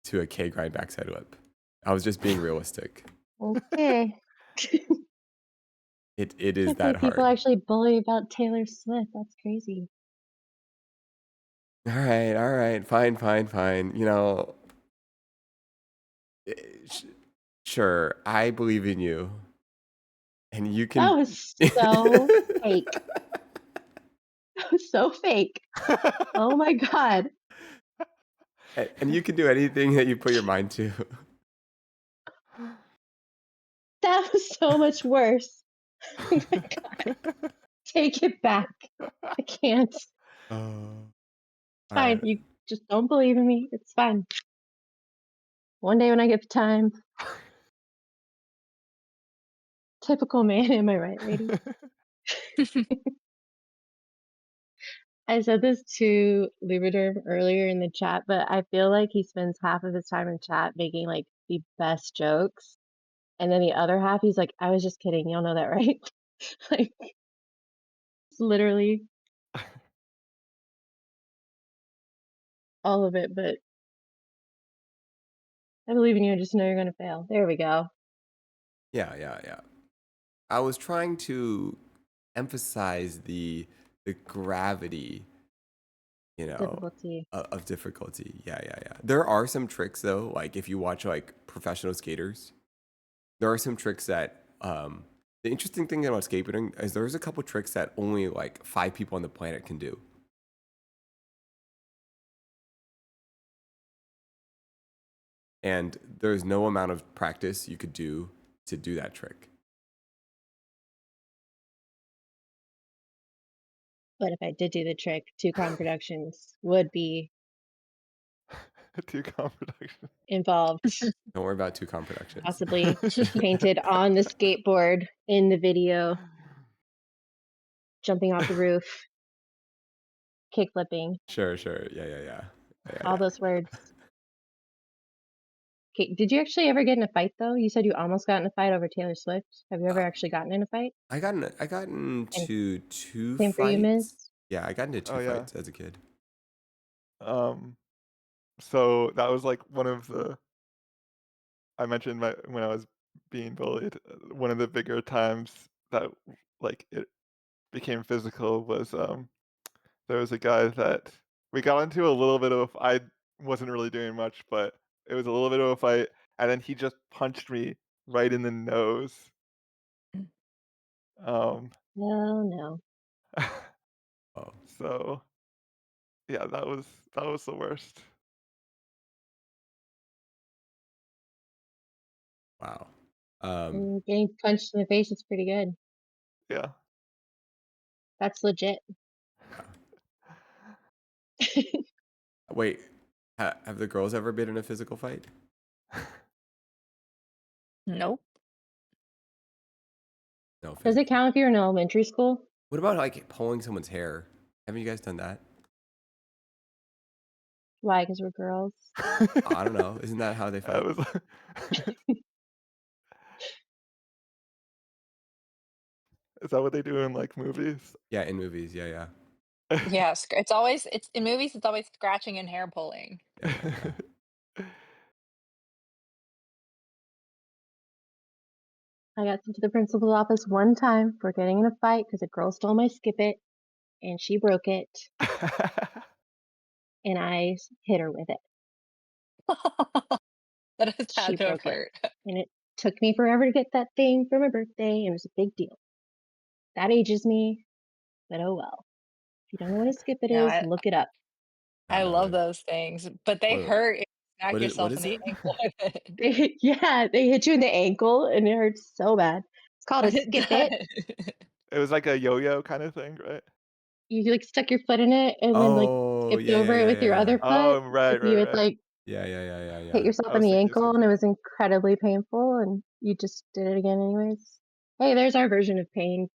to a K grind backside whip. I was just being realistic. Okay. It is Can't that believe people hard. actually bully about Taylor Swift. That's crazy. All right, fine, fine, fine. You know, eh, sh- sure, I believe in you, and you That can. was so fake. That was so fake. Oh my god. And you can do anything that you put your mind to. That was so much worse. Oh my god. Take it back. I can't. It's Oh, all fine. right. You just don't believe in me. It's fine. One day when I get the time. Typical man, am I right, lady? I said this to Lubriderm earlier in the chat, but I feel like he spends half of his time in chat making like the best jokes. And then the other half, he's like, I was just kidding. Y'all know that, right? Like, it's literally all of it, but I believe in you. I just know you're going to fail. There we go. Yeah, yeah, yeah. I was trying to emphasize the gravity, you know, Difficulty. of difficulty. Yeah, yeah, yeah. There are some tricks though, like if you watch like professional skaters, there are some tricks that the interesting thing about skateboarding is there's a couple tricks that only like 5 people on the planet can do. And there's no amount of practice you could do to do that trick. But if I did do the trick, Two Con Productions would be Two production. involved, Don't worry about Tucon Productions. possibly painted on the skateboard in the video, jumping off the roof, kick flipping, Sure, sure. Yeah, yeah, yeah. Yeah, all yeah. those words. Okay, did you actually ever get in a fight though? You said you almost got in a fight over Taylor Swift. Have you ever actually gotten in a fight? I got And into two same for you, Miz? fights. Yeah, I got into Oh two yeah. fights as a kid. Um. So that was like one of the I mentioned when I was being bullied. One of the bigger times that like became physical was there was a guy that we got into a little bit of I wasn't really doing much, but it was a little bit of a fight, and then he just punched me right in the nose. Mm. Um, No, no. Oh, so yeah, that was the worst. wow. Getting punched in the face is pretty good. Yeah. That's legit. Yeah. Wait, have the girls ever been in a physical fight? Nope. No Does it physical. count if you're in elementary school? What about like pulling someone's hair? Haven't you guys done that? Why? Because we're girls. I don't know. Isn't that how they I fight? was Is that what they do in, like, movies? Yeah, in movies. Yeah, yeah, Yes, it's always it's in movies, it's always scratching and hair pulling. yeah, yeah, yeah. I got sent to the principal's office one time for getting in a fight because a girl stole my skip it and she broke it and I hit her with it. That has She had to have broke it. hurt. And it took me forever to get that thing for my birthday. It was a big deal. That ages me, but oh well. If you don't know what a skip it Yeah, is, look it up. I No, love those things, but they what, hurt if you smack what yourself in is the it? ankle with it. Yeah, they hit you in the ankle and it hurts so bad. It's called a It skip it. does. It was like a yo-yo kinda thing, right? You like stuck your foot in it and then like Oh, skipped yeah, over yeah, it yeah, with yeah, your yeah. other foot. Oh, right, You right, would right. like Yeah, yeah, yeah, yeah, hit yeah. yourself I in was the thinking the ankle same and it thing. was incredibly painful and you just did it again anyways. Hey, there's our version of pain,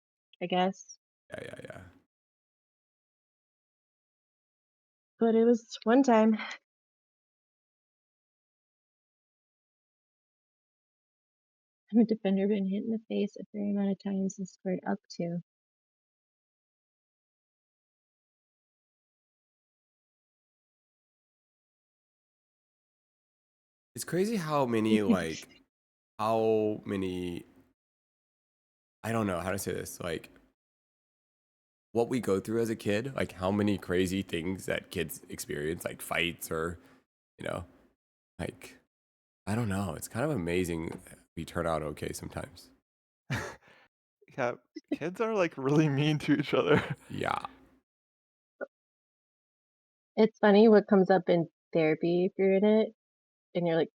I guess. Yeah, yeah, yeah. But it was one time. I'm a defender been hit in the face a fair amount of times and squared up to. It's crazy how many, I don't know how to say this, like what we go through as a kid, like how many crazy things that kids experience, like fights or, you know, like, I don't know. It's kind of amazing that we turn out okay sometimes. Yeah, kids are, like, really mean to each other. Yeah. It's funny what comes up in therapy if you're in it and you're like,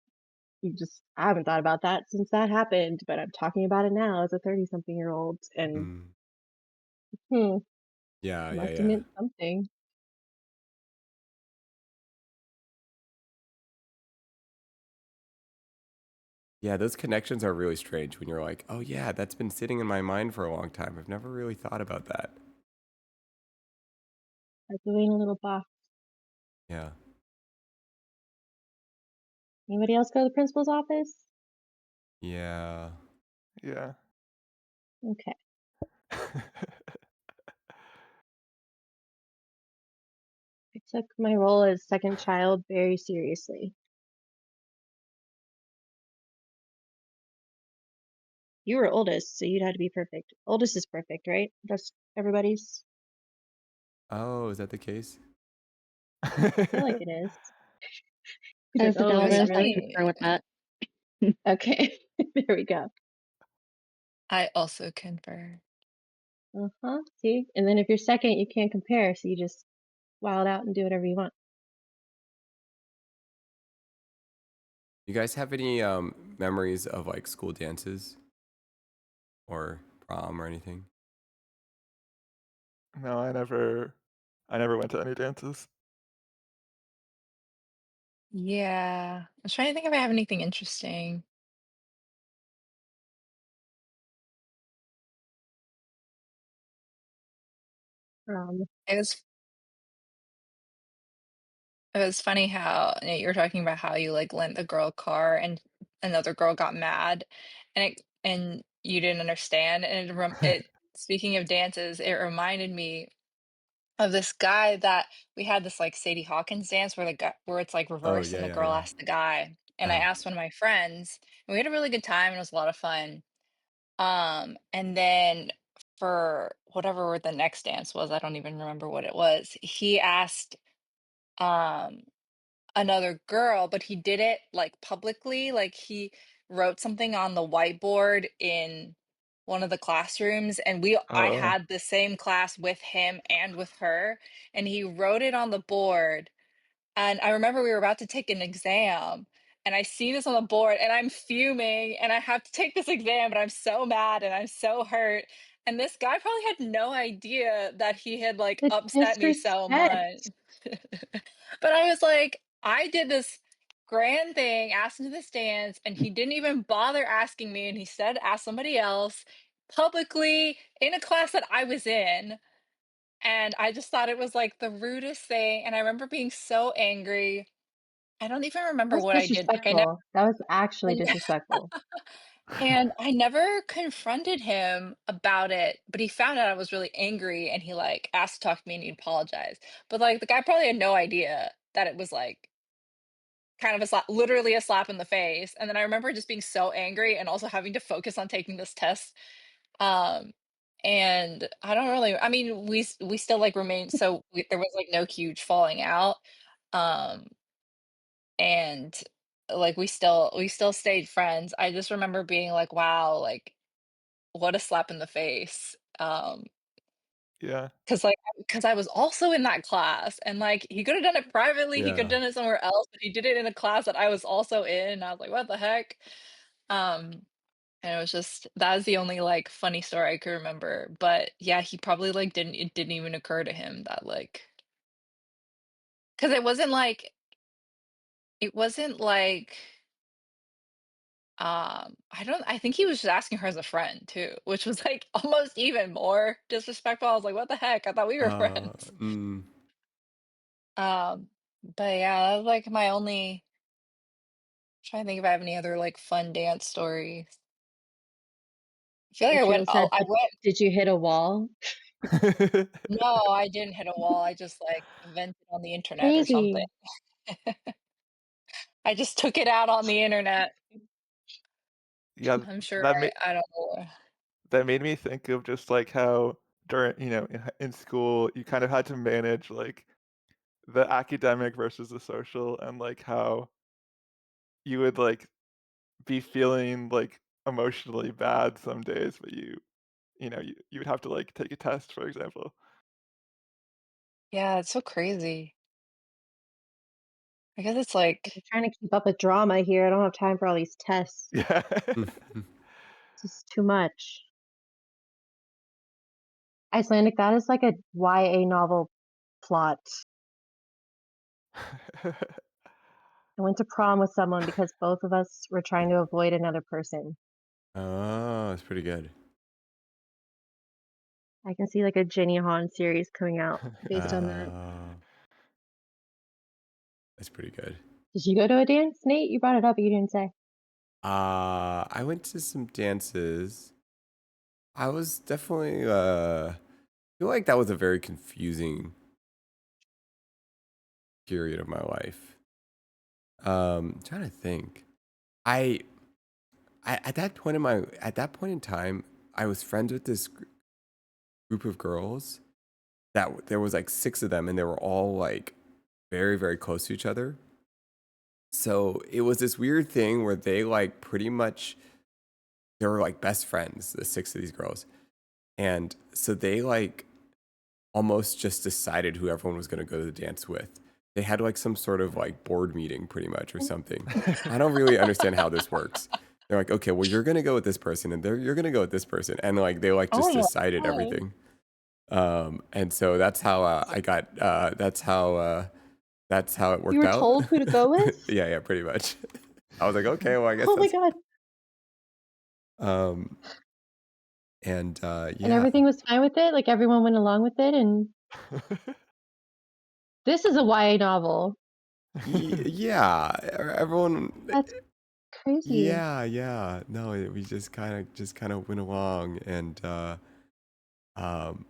I haven't thought about that since that happened, but I'm talking about it now as a 30 something year old and Mm. hmm, Yeah, yeah, must have yeah. meant something. Yeah, those connections are really strange when you're like, oh, yeah, that's been sitting in my mind for a long time. I've never really thought about that. Like living in a little box. Yeah. Anybody else go to the principal's office? Yeah. Yeah. Okay. I took my role as second child very seriously. You were oldest, so you'd have to be perfect. Oldest is perfect, right? That's everybody's. Oh, is that the case? I feel like it is. He's like, As the oh, is There's it eldest, I really? definitely concur with that. Okay, there we go. I also confer. Uh-huh. See? And then if you're second, you can't compare, so you just wild out and do whatever you want. You guys have any memories of like school dances or prom or anything? No, I never went to any dances. Yeah. I was trying to think if I have anything interesting. Um, It was it was funny how Nate, you were talking about how you like lent the girl a car and another girl got mad and you didn't understand and it speaking of dances, it reminded me of this guy that we had this like Sadie Hawkins dance where the guy where it's like Oh, reversed yeah, and the yeah, girl yeah. asked the guy. And I Uh, asked one of my friends, and we had a really good time and it was a lot of fun. And then for whatever the next dance was, I don't even remember what it was. He asked um another girl, but he did it like publicly. Like he wrote something on the whiteboard in one of the classrooms, and I Oh. had the same class with him and with her, and he wrote it on the board. And I remember we were about to take an exam, and I see this on the board, and I'm fuming, and I have to take this exam, but I'm so mad and I'm so hurt. And this guy probably had no idea that he had like The upset me so much. disrespect. But I was like, I did this grand thing, asked him to this dance, and he didn't even bother asking me. And he said, ask somebody else publicly in a class that I was in. And I just thought it was like the rudest thing. And I remember being so angry. I don't even remember That's what I did. Like disrespectful. That was actually I disrespectful. and I never confronted him about it, but he found out I was really angry and he like asked to talk to me and he apologized. But like the guy probably had no idea that it was like kind of a slap, literally a slap in the face. And then I remember just being so angry and also having to focus on taking this test. Um, and I don't really, I mean, we still like remain, so there was like no huge falling out. Um, and like we still stayed friends. I just remember being like, wow, like what a slap in the face. Yeah. Because I was also in that class, and, like, he coulda done it privately, he coulda Yeah. done it somewhere else, but he did it in a class that I was also in, and I was like, "What the heck?" Um, and it was just that is the only, like, funny story I could remember, but, yeah, he probably, like, didn't even occur to him that, like, because it wasn't like, I think he was just asking her as a friend too, which was, like, almost even more disrespectful. I was like, "What the heck? I thought we were friends." Mm. But yeah, that was like my only trying to think if I have any other like fun dance stories. I feel like Rachel said, I went Did you hit a wall?" no, I didn't hit a wall. I just like vented on the internet or something. Crazy. I just took it out on the internet. Yeah, I'm sure that made I don't know. that made me think of just like how during, in school you kind of had to manage like the academic versus the social and like how you would like be feeling like emotionally bad some days, but you would have to like take a test, for example. Yeah, it's so crazy. I guess it's I'm like trying to keep up with drama here. I don't have time for all these tests. Yeah. It's just too much. Icelandic, that is like a YA novel plot. I went to prom with someone because both of us were trying to avoid another person. Oh, it's pretty good. I can see like a Jenny Han series coming out based on that. Oh, that's pretty good. Did you go to a dance, Nate? You brought it up, but you didn't say. I went to some dances. I was definitely I feel like that was a very confusing period of my life. Trying to think. I, at that point in time, I was friends with this group of girls there was like six of them, and they were all like very, very close to each other. So it was this weird thing where they like pretty much they were like best friends, the six of these girls. And so they like almost just decided who everyone was going to go to the dance with. They had like some sort of like board meeting pretty much or something. I don't really understand how this works. They're like, okay, well, you're going to go with this person and you're going to go with this person. And like, they like just oh my decided God. everything. And so that's how I got, that's how it You worked were out. told who to go with? Yeah, pretty much. I was like, okay, well, I guess Oh my that's, god. um, And yeah. everything was fine with it? Like everyone went along with it? And this is a YA novel. Yeah, everyone. That's crazy. Yeah. No, we just kind of went along, and um,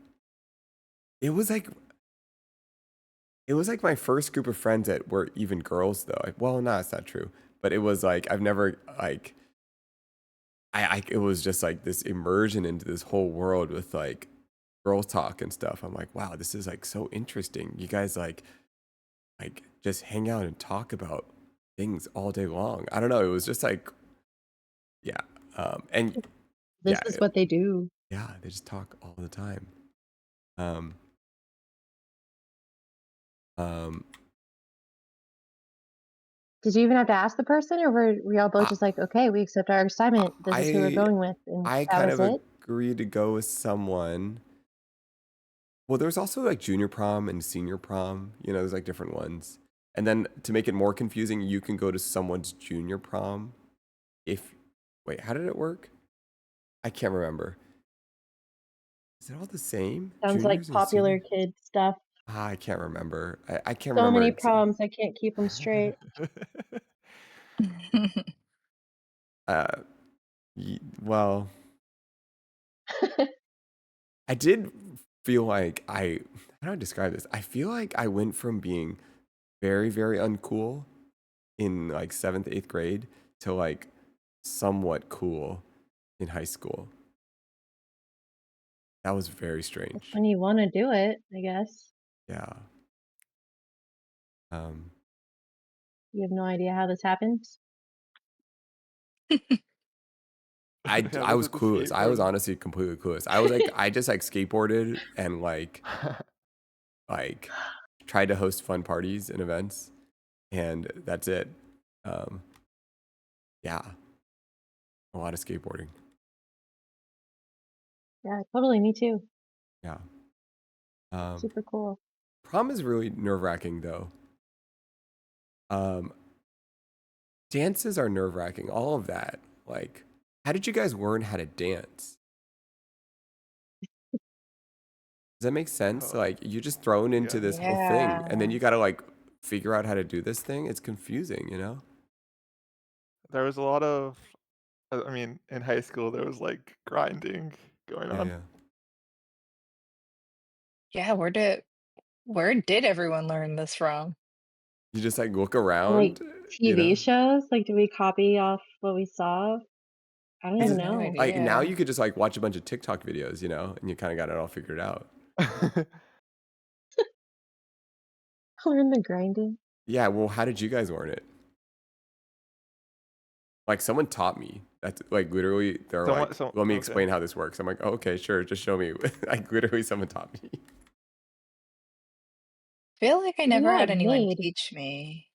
it was like my first group of friends that were even girls, though. Like, well, no, it's not true, but it was like I've never like it was just like this immersion into this whole world with like girls talk and stuff. I'm like, wow, this is like so interesting. You guys like just hang out and talk about things all day long. I don't know. It was just like, yeah. And This yeah, is what they do. yeah, they just talk all the time. Um, um, Did you even have to ask the person, or were we all both I, just like, okay, we accept our assignment. This is who we're I, going with, and I that kind was of it? agreed to go with someone. Well, there's also like junior prom and senior prom. You know, there's like different ones. And then to make it more confusing, you can go to someone's junior prom if, wait, how did it work? I can't remember. Is it all the same? Sounds like Juniors and popular seniors? kid stuff. I can't remember. I can't So remember. many proms, I can't keep them straight. Uh, well, I did feel like how do I describe this? I feel like I went from being very, very uncool in like seventh, eighth grade to like somewhat cool in high school. That was very That's strange. when you want to do it, I guess. Yeah. Um, You have no idea how this happens. Yeah, I was was it the clueless. I was skateboarding? honestly completely clueless. I was like, I just like skateboarded and like tried to host fun parties and events, and that's it. Um, yeah, a lot of skateboarding. Yeah, totally. Me too. Yeah. Um, Super cool. prom is really nerve wracking though. Um, dances are nerve wracking. All of that. Like, how did you guys learn how to dance? Does that make sense? Oh, Like, you're just thrown into yeah. this whole thing, and then Yeah. you gotta like figure out how to do this thing. It's confusing, you know? There was a lot of, I mean, in high school, there was like grinding going Yeah, on. yeah. Yeah, where did everyone learn this from? You just like look Like around, you TV know? shows, like, do we copy off what we saw? I don't I have even Because no know. like now idea. you could just like watch a bunch of TikTok videos, you know, and you kind of got it all figured out. Learn the grinding. Yeah, well, how did you guys learn it? Like someone taught me. That's like literally they're Someone, like, let me okay. explain how this works. I'm like, oh, okay, sure, just show me. Like literally someone taught me. Feel like I We never had got anyone made. teach me.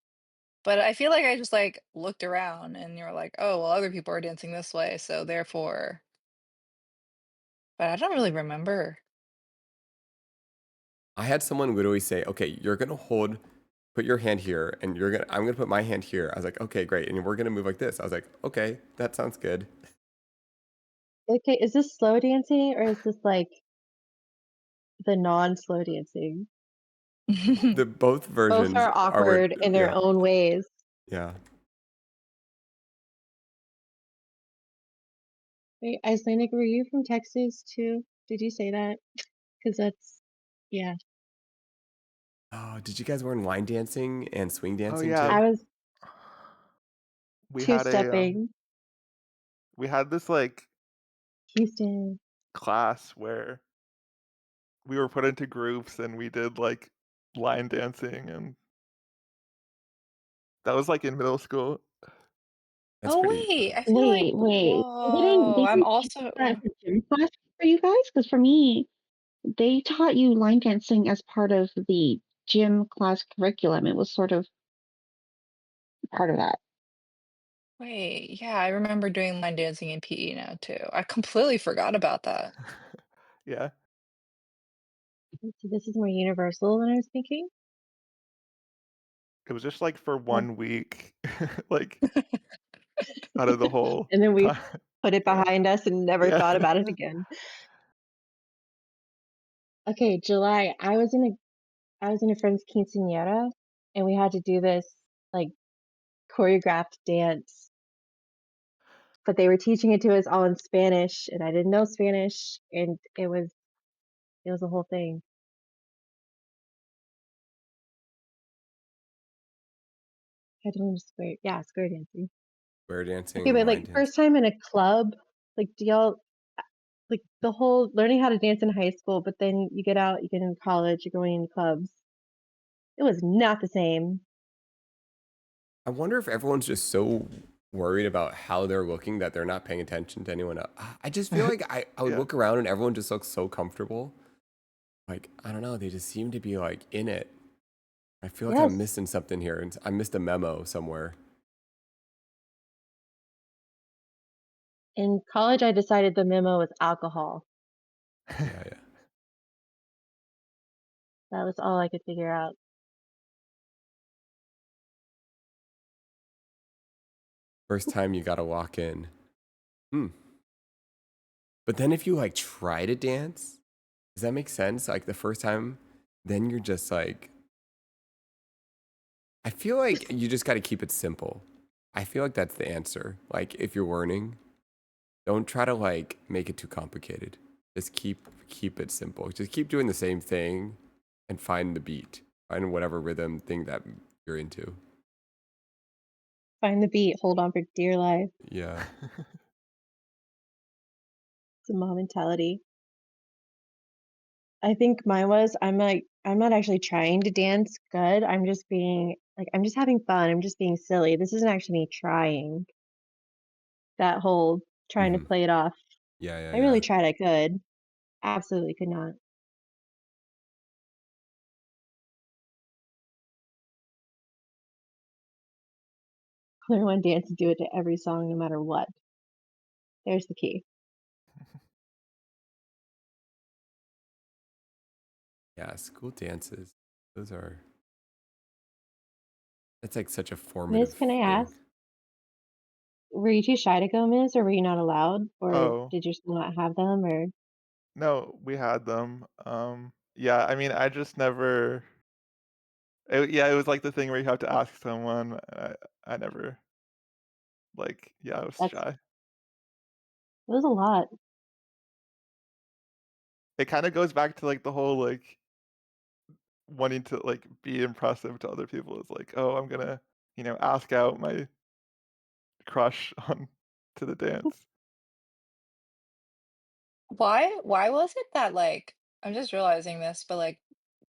But I feel like I just like looked around and you were like, oh, well, other people are dancing this way, so therefore. But I don't really remember. I had someone literally say, okay, you're gonna put your hand here, and I'm gonna put my hand here. I was like, okay, great, and we're gonna move like this. I was like, okay, that sounds good. Okay, is this slow dancing or is this like the non-slow dancing? The both Both versions are are what, awkward in their yeah, own ways. yeah. Wait, Icelandic, were you from Texas too? Did you say that? Because that's, yeah. Oh, did you guys learn line dancing and swing Oh dancing yeah, I too? was we had a two-stepping. we had this like Houston. class where we were put into groups and we did like line dancing, and that was like in middle school. That's Oh, pretty. wait, I feel like, Wait. whoa, They I'm didn't teach also, that for gym class for you guys? Because for me, they taught you line dancing as part of the gym class curriculum. It was sort of part of that. wait, yeah, I remember doing line dancing in PE now too. I completely forgot about that. Yeah, So this is more universal than I was thinking. it was just like for Oh. 1 week, like out of the whole And then we time. put it Yeah, behind us and never yeah. thought about it again. Okay, July. I was in a friend's quinceañera, and we had to do this like choreographed dance, but they were teaching it to us all in Spanish, and I didn't know Spanish, and it was a whole thing. I don't know square, yeah, square dancing. Square Okay, dancing, but line like dancing. first time in a club, like do y'all like the whole learning how to dance in high school, but then you get out, you get into college, you're going into clubs. It was not the same. I wonder if everyone's just so worried about how they're looking that they're not paying attention to anyone else. I just feel like I would Yeah. look around and everyone just looks so comfortable. Like, I don't know, they just seem to be like in it. I feel like I'm Yes. missing something here and I missed a memo somewhere. In college, I decided the memo was alcohol. Yeah, yeah. That was all I could figure out. First time you gotta walk in. But then if you like try to dance, does that make sense? Like the first time, then you're just like, I feel like you just got to keep it simple. I feel like that's the answer. Like if you're learning, don't try to like make it too complicated. Just keep it simple. Just keep doing the same thing and find the beat. Find whatever rhythm thing that you're into. Find the beat, hold on for dear life. Yeah. It's a mom mentality. I think mine was I'm like, I'm not actually trying to dance good. I'm just being like, I'm just having fun. I'm just being silly. This isn't actually me trying. That whole trying to Hmm. play it off. Yeah, yeah, I yeah. really tried. I could. Absolutely could not. Learn one dance and do it to every song, no matter what. There's the key. Yeah, school dances. Those are, that's like such a Miss, formative can I thing. ask, were you too shy to go, Miss, or were you not allowed? Or Oh, did your school not have them? Or no, we had them. Yeah, I mean, I just never. Yeah, it was like the thing where you have to ask someone. I never like. Yeah, I was that's shy. it was a lot. It kind of goes back to like the whole like wanting to like be impressive to other people. It's like, oh, I'm gonna, ask out my crush on to the dance. Why was it that, like, I'm just realizing this, but, like,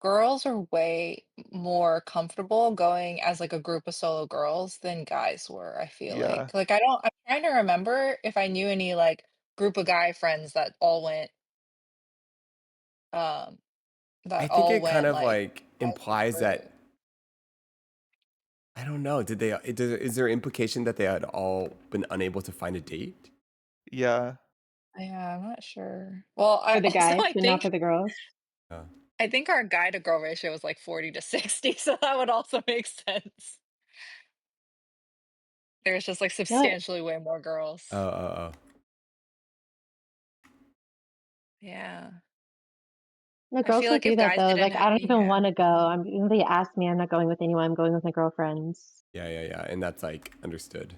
girls are way more comfortable going as, like, a group of solo girls than guys were, I feel Yeah. like. Like, I'm trying to remember if I knew any, like, group of guy friends um, I that think all it kind went, of like, like as a implies that group. I don't know. Did they? Is there implication that they had all been unable to find a date? Yeah. Yeah, I'm not sure. Well, I For the also guys, I but not for think the girls. Uh, I think our guy to girl ratio was, like, 40 to 60, so that would also make sense. There's just, like, Yeah, substantially way more oh, girls. oh, oh. Yeah. the I girls feel will like do if that guys though. didn't Like I don't even yeah. want to go. If they ask me, I'm not going with anyone. I'm going with my girlfriends. Yeah, yeah, yeah. And that's like understood.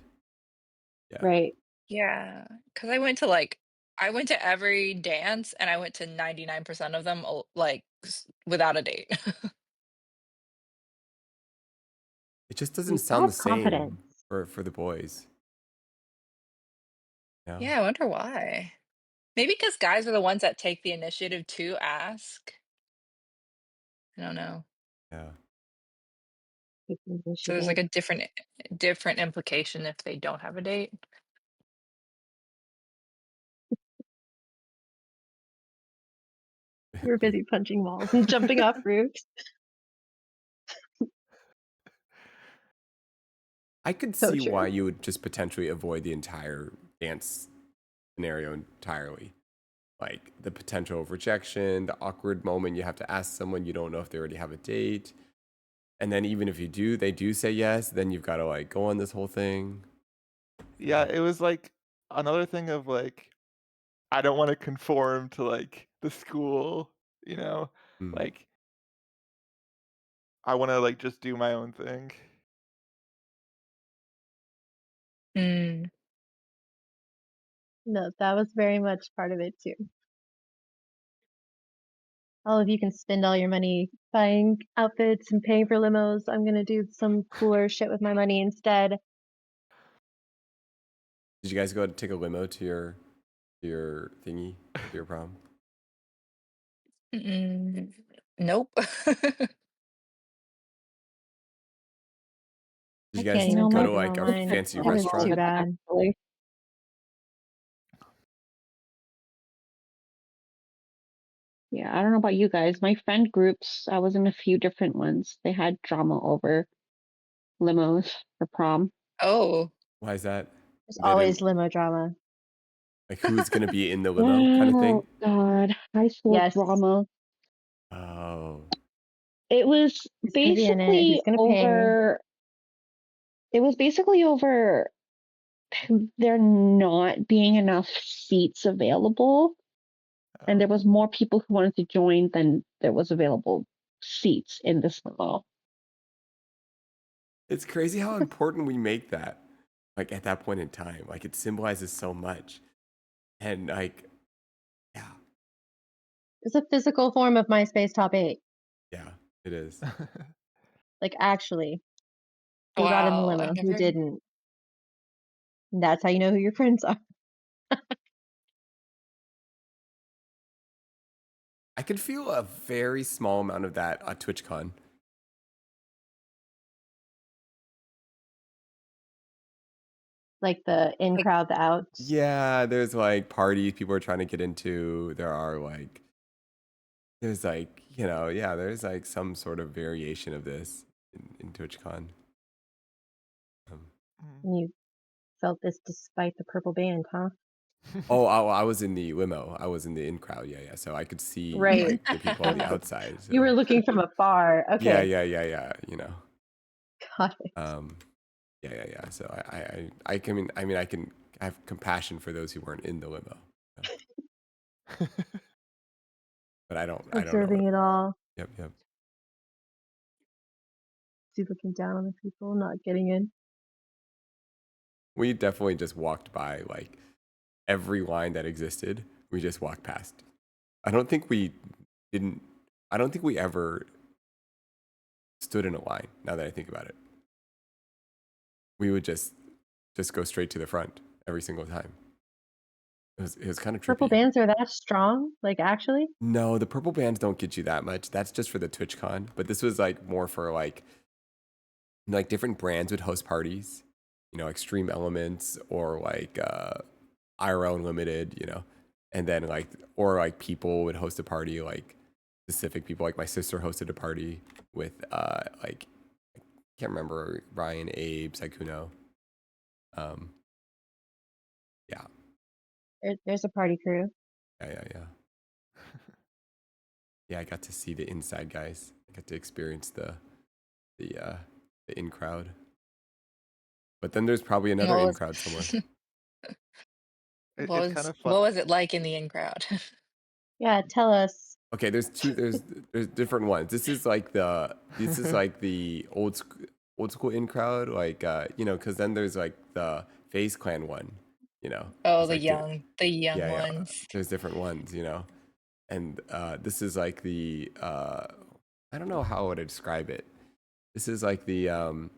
Yeah. Right. Yeah, because I went to every dance and I went to 99% of them, like, without a date. It just doesn't You still sound the have confidence. same for the boys. Yeah. Yeah, I wonder why. Maybe because guys are the ones that take the initiative to ask. I don't know. Yeah. Take the So there's like initiative. a different implication if they don't have a date. You were busy punching walls and jumping off roofs. I could So see why true. you would just potentially avoid the entire dance scenario entirely. Like the potential of rejection, the awkward moment you have to ask someone you don't know if they already have a date. And then even if you do, they do say yes, then you've got to like go on this whole thing. Yeah, it was like another thing of like I don't want to conform to like the school, you know? Mm. Like I want to like just do my own thing. Mm. No, that was very much part of it too. All of you can spend all your money buying outfits and paying for limos. I'm gonna do some cooler shit with my money instead. Did you guys go take a limo to your thingy, your prom? Nope. Did I you guys can't You know, even go my to take it like a online. fancy That is too restaurant? bad. actually. Yeah, I don't know about you guys. My friend groups, I was in a few different ones. They had drama over limos for prom. Oh. Why is that? There's They always didn't limo drama. like who's gonna be in the limo kind of thing. Oh God, high school Yes. drama. Oh, It was Who's gonna be in it? Who's basically gonna pay? over. It was basically over there not being enough seats available, and there was more people who wanted to join than there was available seats in this limo. it's crazy how important we make that. Like at that point in time, like it symbolizes so much, and like, yeah, It's a physical form of MySpace top 8. yeah, it is. Like, actually. Who got in the Wow. I've limo? Who never. didn't? And that's how you know who your friends are. I could feel a very small amount of that at TwitchCon. Like the in Like, crowd, the outs. Yeah, there's like parties people are trying to get into. There are like, there's like, yeah, there's like some sort of variation of this in TwitchCon. And you felt this despite the purple band, huh? Oh, I was in the limo. I was in the in crowd. Yeah, yeah. So I could see Right. like the people on the outside. So You were looking from afar. yeah, Okay. yeah. Got it. Yeah. So I can, I can have compassion for those who weren't in the limo. So. But I don't know. Observing it all. Yep. You looking down on the people not getting in. We definitely just walked by like every line that existed. We just walked past. I don't think we didn't. I don't think we ever stood in a line. Now that I think about it, we would just go straight to the front every single time. It was kind of trippy. Purple bands are that strong? Like, actually? No, the purple bands don't get you that much. That's just for the TwitchCon. But this was like more for like different brands would host parties, Extreme Elements or like IRL Unlimited, and then like, or like people would host a party, like specific people. Like my sister hosted a party with like, I can't remember, Ryan, Abe, Saikuno. Yeah. There's a party crew. Yeah. Yeah, I got to see the inside guys. I got to experience the in crowd. But then there's probably another what in was crowd somewhere. It's kind of fun. what was it like in the in crowd? Yeah, tell us. Okay, there's different ones. This is like the old school in crowd, like because then there's like the FaZe Clan one, Oh, There's like the young yeah, ones. there's different ones, and this is like the I don't know how I would describe it. This is like the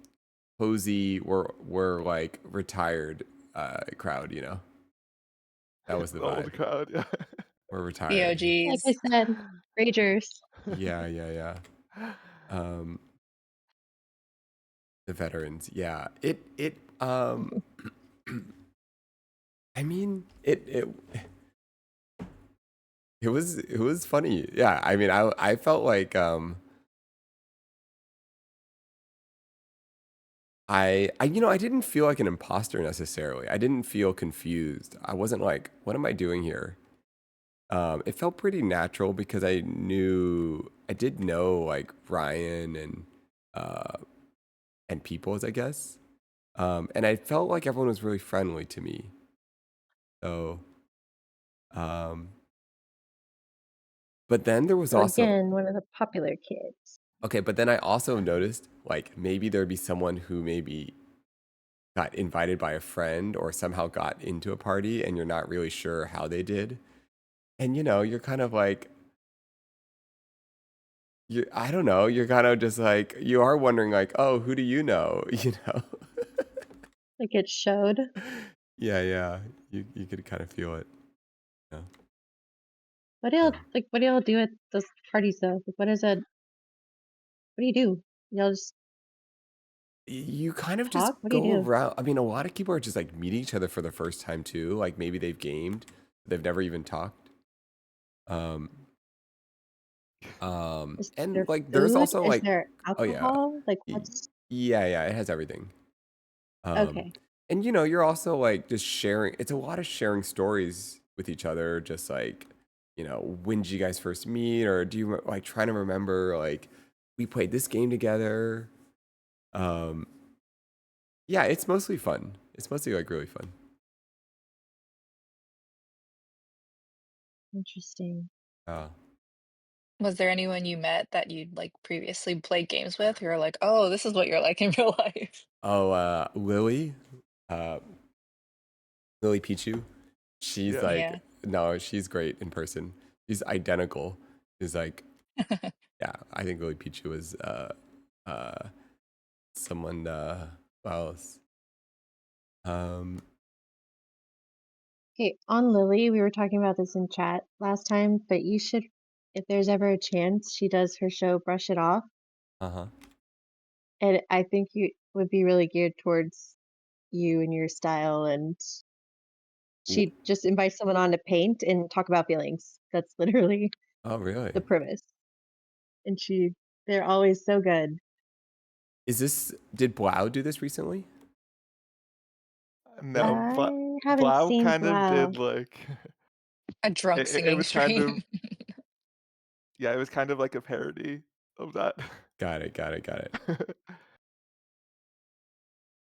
cozy, we're like retired crowd, That was the The old vibe. crowd, yeah. We're The retired. Like OGs. I said, Ragers. Yeah. The veterans, yeah. I mean, it was funny. Yeah, I mean, I felt like I didn't feel like an imposter necessarily. I didn't feel confused. I wasn't like, what am I doing here? It felt pretty natural because I did know like Ryan and Peoples, I guess. And I felt like everyone was really friendly to me. So, but then there was So also, again, one of the popular kids. okay, but then I also noticed like maybe there'd be someone who maybe got invited by a friend or somehow got into a party and you're not really sure how they did. And you're kind of like, I don't know, you're kind of just like, you are wondering like, oh, who do you know? Like it showed. Yeah. You could kind of feel it. Yeah. What do y'all do at those parties though? Like, what do you do? Y'all just You kind of just talk? What do you go do? around. I mean, a lot of people are just like meeting each other for the first time too. Like maybe they've gamed, they've never even talked. Um, Is and there like there's food? also Is like, there oh yeah, alcohol? Like Y- what's yeah, it has everything. okay. And you know, you're also like just sharing. It's a lot of sharing stories with each other. Just like, you know, when did you guys first meet, or do you like trying to remember like we played this game together? Um, yeah, it's mostly fun. It's mostly like really fun. Interesting. Was there anyone you met that you'd like previously played games with? You were like, oh, this is what you're like in real life. Oh, Lily, uh, Lily Pichu. She's Yeah. like, Yeah. no, she's great in person. She's identical. She's like, yeah, I think Lily Pichu is uh, someone. Who else? Um, Okay, on Lily, we were talking about this in chat last time, but you should, if there's ever a chance, she does her show Brush It Off, uh-huh. and I think you would be really geared towards you and your style, and W- she just invites someone on to paint and talk about feelings. That's literally Oh, the really? premise. And they're always so good. Did Blau do this recently? No, I haven't Blau seen kind of Blau. did like A drunk it singing was kind of stream. yeah, it was kind of like a parody of that. Got it, got it, got it.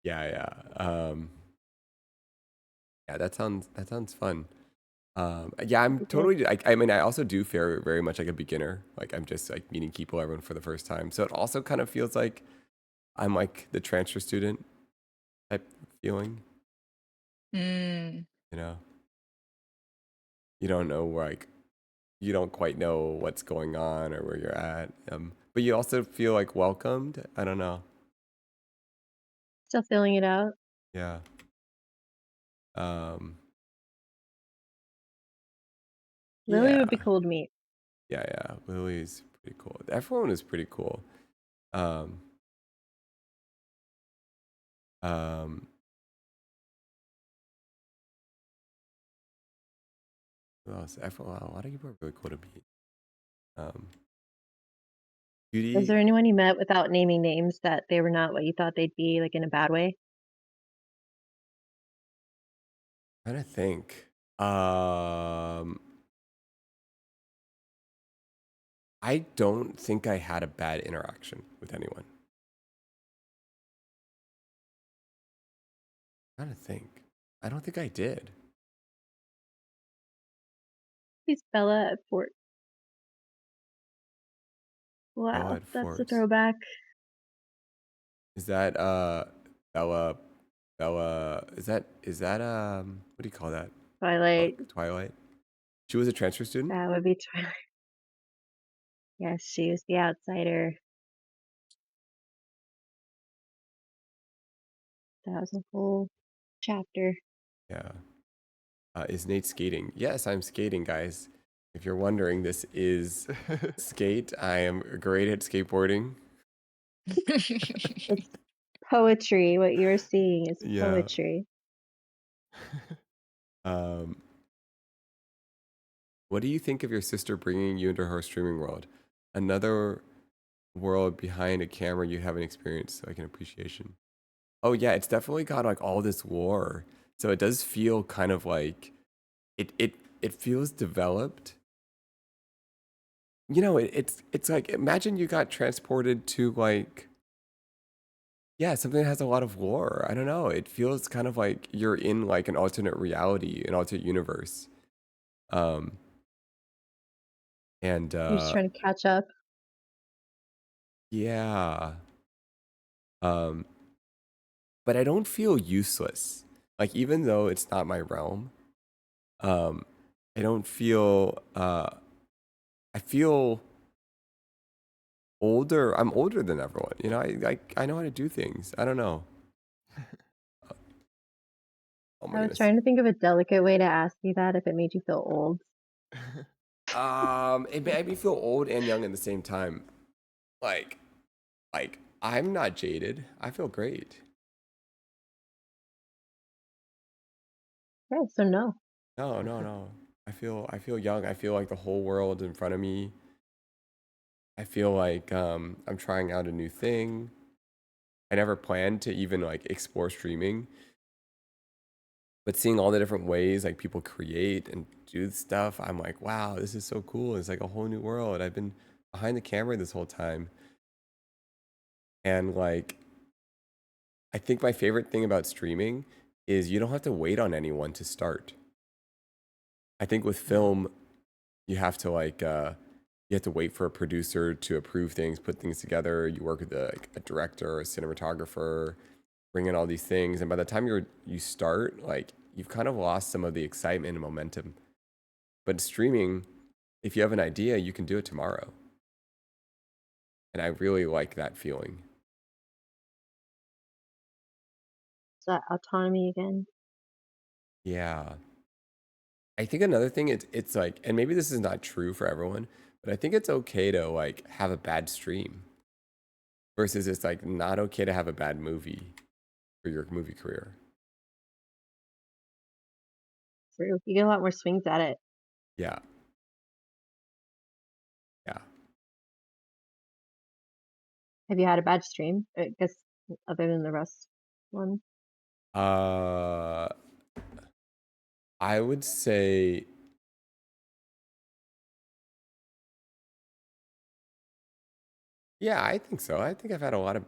Yeah, yeah. Yeah, that sounds fun. Yeah, I'm That'd be good. totally. I mean, I also do fare very much like a beginner. Like I'm just like meeting people, everyone for the first time. So it also kind of feels like I'm like the transfer student type feeling. Mm. You know, you don't know like you don't quite know what's going on or where you're at. But you also feel like welcomed. I don't know. Still filling it out. Yeah. Um. Lily Yeah. would be cool to meet. Yeah. Lily's pretty cool. Everyone is pretty cool. Um. Um. Who else? Everyone, a lot of people are really cool to meet. Um. Was there Beauty. anyone you met without naming names that they were not what you thought they'd be, like in a bad way? Trying to think. Um. I don't think I had a bad interaction with anyone. Trying to think. I don't think I did. He's Bella at Fort. Bella Wow, at that's a Fort. throwback. Is that Bella is that what do you call that? Twilight. Twilight? She was a transfer student? That would be Twilight. Yes, she was the outsider. That was a whole chapter. Yeah. Is Nate skating? Yes, I'm skating, guys. If you're wondering, this is Skate. I am great at skateboarding. It's poetry. What you're seeing is Yeah. poetry. Um, what do you think of your sister bringing you into her streaming world? Another world behind a camera you haven't experienced, like an appreciation. Oh yeah, it's definitely got like all this lore. So it does feel kind of like it feels developed. You know, it's like imagine you got transported to like yeah, something that has a lot of lore. I don't know. It feels kind of like you're in like an alternate reality, an alternate universe. Um and You're just trying to catch up. yeah. Um but I don't feel useless. Like even though it's not my realm, um I don't feel I feel older. I'm older than everyone. You know, I know how to do things. I don't know. Oh my I was goodness. trying to think of a delicate way to ask you that if it made you feel old. It made me feel old and young at the same time. Like, I'm not jaded. I feel great. Okay, so no. No, no, no. I feel young. I feel like the whole world in front of me. I feel like I'm trying out a new thing. I never planned to even like explore streaming, but seeing all the different ways like people create and do stuff, I'm like, wow, this is so cool. It's like a whole new world. I've been behind the camera this whole time. And like, I think my favorite thing about streaming is you don't have to wait on anyone to start. I think with film, you have to you have to wait for a producer to approve things, put things together. You work with a director, a cinematographer, bring in all these things, and by the time you start, like you've kind of lost some of the excitement and momentum. But streaming, if you have an idea, you can do it tomorrow, and I really like that feeling. It's that autonomy again. Yeah, I think another thing it's like, and maybe this is not true for everyone, but I think it's okay to like have a bad stream versus it's like not okay to have a bad movie for your movie career. True. You get a lot more swings at it. Yeah, yeah. Have you had a bad stream? I guess other than the Rust one. Uh, I would say, yeah, I think so. I think I've had a lot of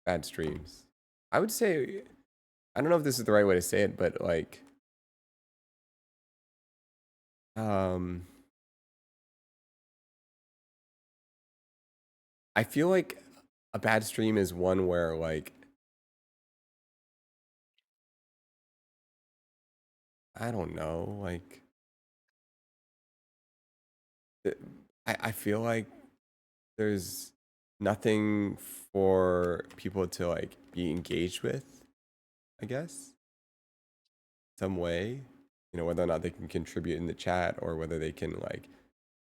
bad streams. I would say, I don't know if this is the right way to say it, but like, um, I feel like a bad stream is one where like, I don't know, like, it- I feel like there's nothing for people to like be engaged with, I guess, some way. You know, whether or not they can contribute in the chat or whether they can like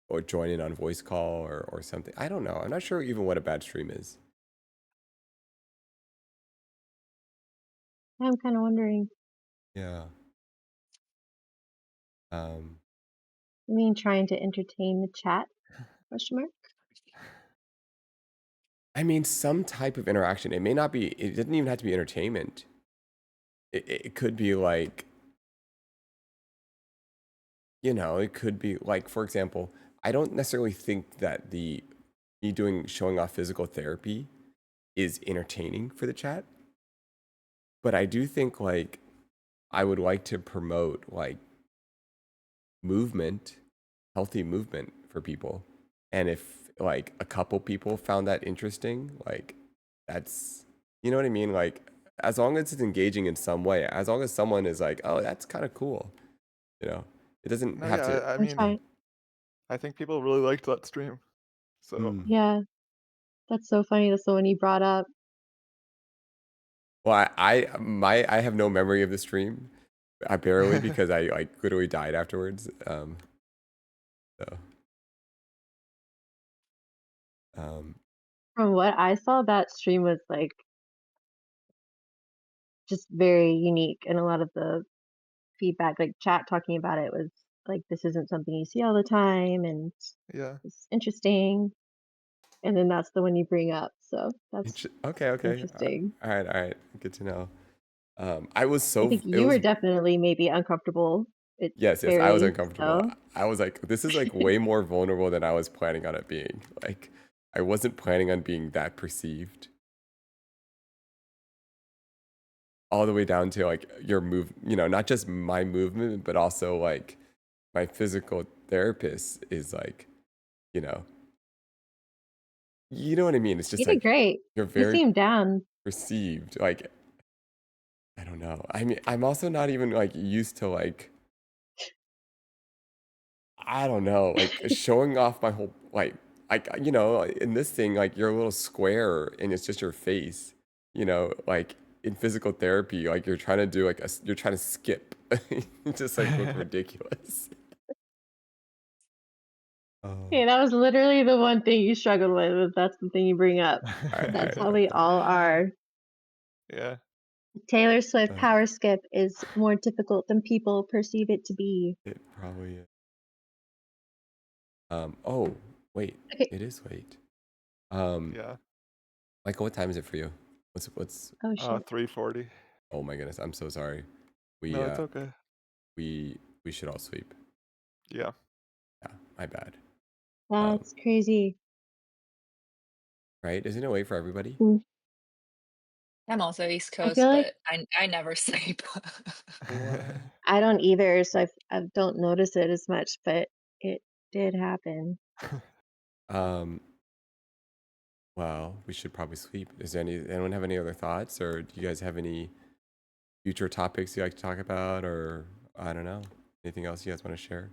or join in on voice call or something. I don't know. I'm not sure even what a bad stream is. I'm kind of wondering. Yeah. Um, I mean, trying to entertain the chat? Question mark. I mean, some type of interaction. It may not be. It doesn't even have to be entertainment. It could be like, you know, it could be like, for example, I don't necessarily think that the me doing showing off physical therapy is entertaining for the chat, but I do think like I would like to promote like movement, healthy movement for people. And if like a couple people found that interesting, like that's, you know what I mean? Like as long as it's engaging in some way, as long as someone is like, oh, that's kind of cool, you know, it doesn't No, have yeah, to, I I'm mean, trying. I think people really liked that stream. So mm. Yeah, that's so funny. That's the one you brought up. Well, I have no memory of the stream. I barely because I like literally died afterwards. So, um, From what I saw, that stream was like just very unique, and a lot of the feedback, like chat talking about it, was like, "This isn't something you see all the time," and yeah. it's interesting. And then that's the one you bring up, so that's okay, okay. interesting. All right. Good to know. I was I so think it you were was definitely maybe uncomfortable. It yes, I was very uncomfortable. so. I was like, this is like way more vulnerable than I was planning on it being. Like, I wasn't planning on being that perceived. All the way down to like your move, you know, not just my movement, but also like my physical therapist is like, you know, you know what I mean? It's You just did like great. you're You very seem down. perceived. Like, I don't know. I mean, I'm also not even like used to like I don't know, like showing off my whole like you know, in this thing like you're a little square and it's just your face, you know, like in physical therapy, like you're trying to do like you're trying to skip, you just like look ridiculous. Oh, Okay, that was literally the one thing you struggled with. Was That's the thing you bring up. That's how we all are. Yeah. Taylor Swift Uh, power skip is more difficult than people perceive it to be. it probably is. Oh, wait, Okay. it is late. Yeah. Michael, what time is it for you? What's? Oh shit. 3:40. Oh my goodness, I'm so sorry. We No, it's okay. we should all sleep. Yeah. Yeah, my bad. That's crazy. Right? Isn't it late for everybody? Mm, I'm also East I Coast, feel like but I never sleep. What? I don't either, so I don't notice it as much, but it did happen. Well, we should probably sleep. Is there anyone have any other thoughts, or do you guys have any future topics you like to talk about, or I don't know, anything else you guys want to share?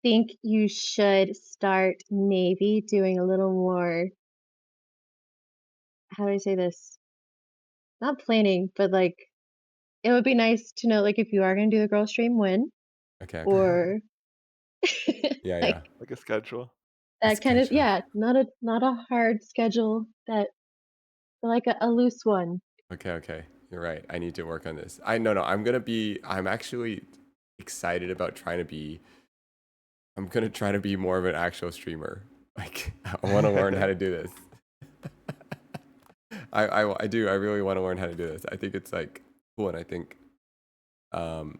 Think you should start maybe doing a little more, how do I say this? Not planning, but like it would be nice to know like if you are gonna do the girl stream when Okay, okay. or Yeah, yeah. like Like a schedule. A that kind of schedule. not a hard schedule that like a loose one. Okay, okay. You're right. I need to work on this. No, I'm actually excited about I'm gonna try to be more of an actual streamer. Like, I want to learn how to do this. I do. I really want to learn how to do this. I think it's like cool, and I think, um,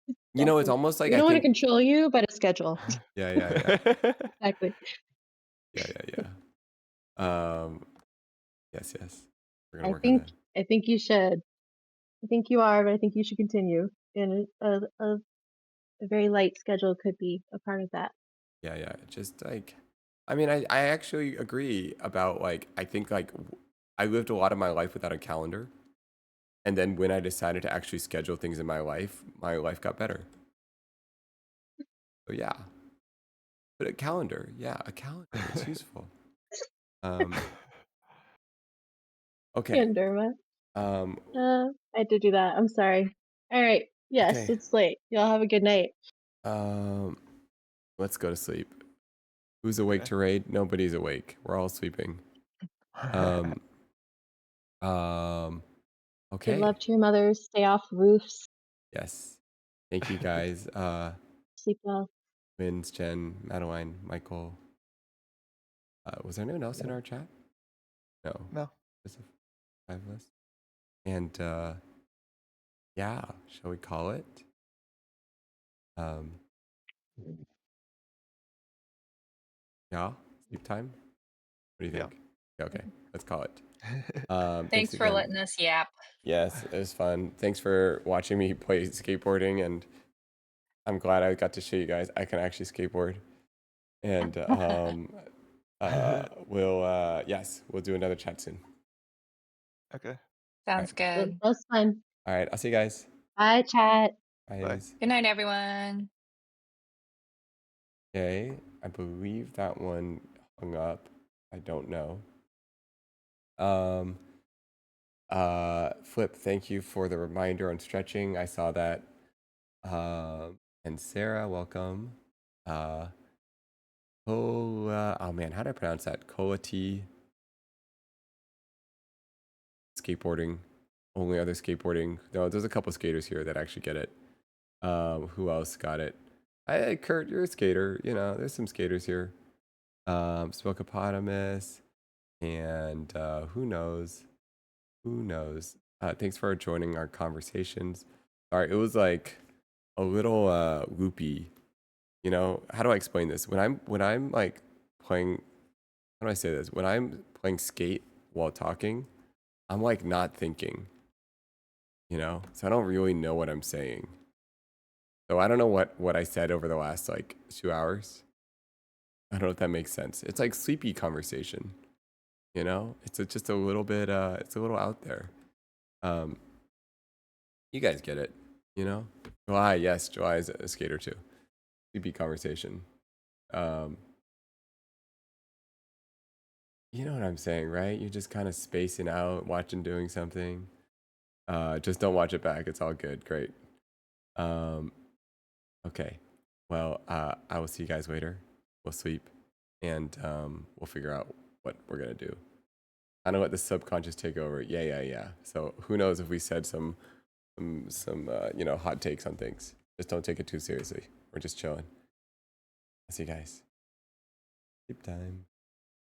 it's Exactly. almost like We I don't want to think, control you, but a schedule. yeah, yeah, yeah, Exactly. yeah, yeah, yeah. Yes, yes. We're gonna I work on think that. I think you should. I think you are, but I think you should continue. And a very light schedule could be a part of that. Yeah, yeah. Just like, I mean, I actually agree about like, I think like I lived a lot of my life without a calendar. And then when I decided to actually schedule things in my life got better. So yeah. But a calendar, yeah, a calendar, it's useful. Um, okay. And Derma. Um, I had to do that. I'm sorry. All right. Yes, okay. it's late. Y'all have a good night. Um, let's go to sleep. Who's awake Okay. to raid? Nobody's awake. We're all sleeping. Um, um, Give love okay. to your mothers. Stay off roofs. Yes. Thank you guys. Sleep well. Vince, Jen, Madeline, Michael. Was there anyone else in our chat? No. No. Just a 5 list. And yeah, shall we call it? Um, yeah, sleep time. What do you Yeah. think? Yeah, okay, let's call it. Thanks Thanks for again. letting us yap. Yes, it was fun. Thanks for watching me play skateboarding, and I'm glad I got to show you guys I can actually skateboard. And we'll do another chat soon. Okay. Sounds That good. was fun. All right, I'll see you guys. Bye, chat. Bye. Bye. Good night, everyone. Okay, I believe that one hung up. I don't know. Flip, thank you for the reminder on stretching. I saw that. And Sarah, welcome. Oh man, how do I pronounce that? Colati skateboarding. Only other skateboarding. No, there's a couple skaters here that actually get it. Who else got it? Kurt, you're a skater. There's some skaters here. Spokopotamus, and who knows? Who knows? Thanks for joining our conversations. All right, it was like a little loopy. How do I explain this? When I'm like playing, how do I say this? When I'm playing skate while talking, I'm like not thinking. So I don't really know what I'm saying. So I don't know what I said over the last like 2 hours. I don't know if that makes sense. It's like sleepy conversation. It's just a little bit. It's a little out there. Um, you guys get it. July, yes, July is a skater too. sleepy conversation. You know what I'm saying, right? You're just kind of spacing out, watching, doing something. Just don't watch it back. It's all good. Great. Okay. Well, I will see you guys later. We'll sleep, and we'll figure out what we're gonna do. I know what the subconscious takeover. Yeah. So who knows if we said some hot takes on things. Just don't take it too seriously. We're just chilling. I'll see you guys. Sleep time.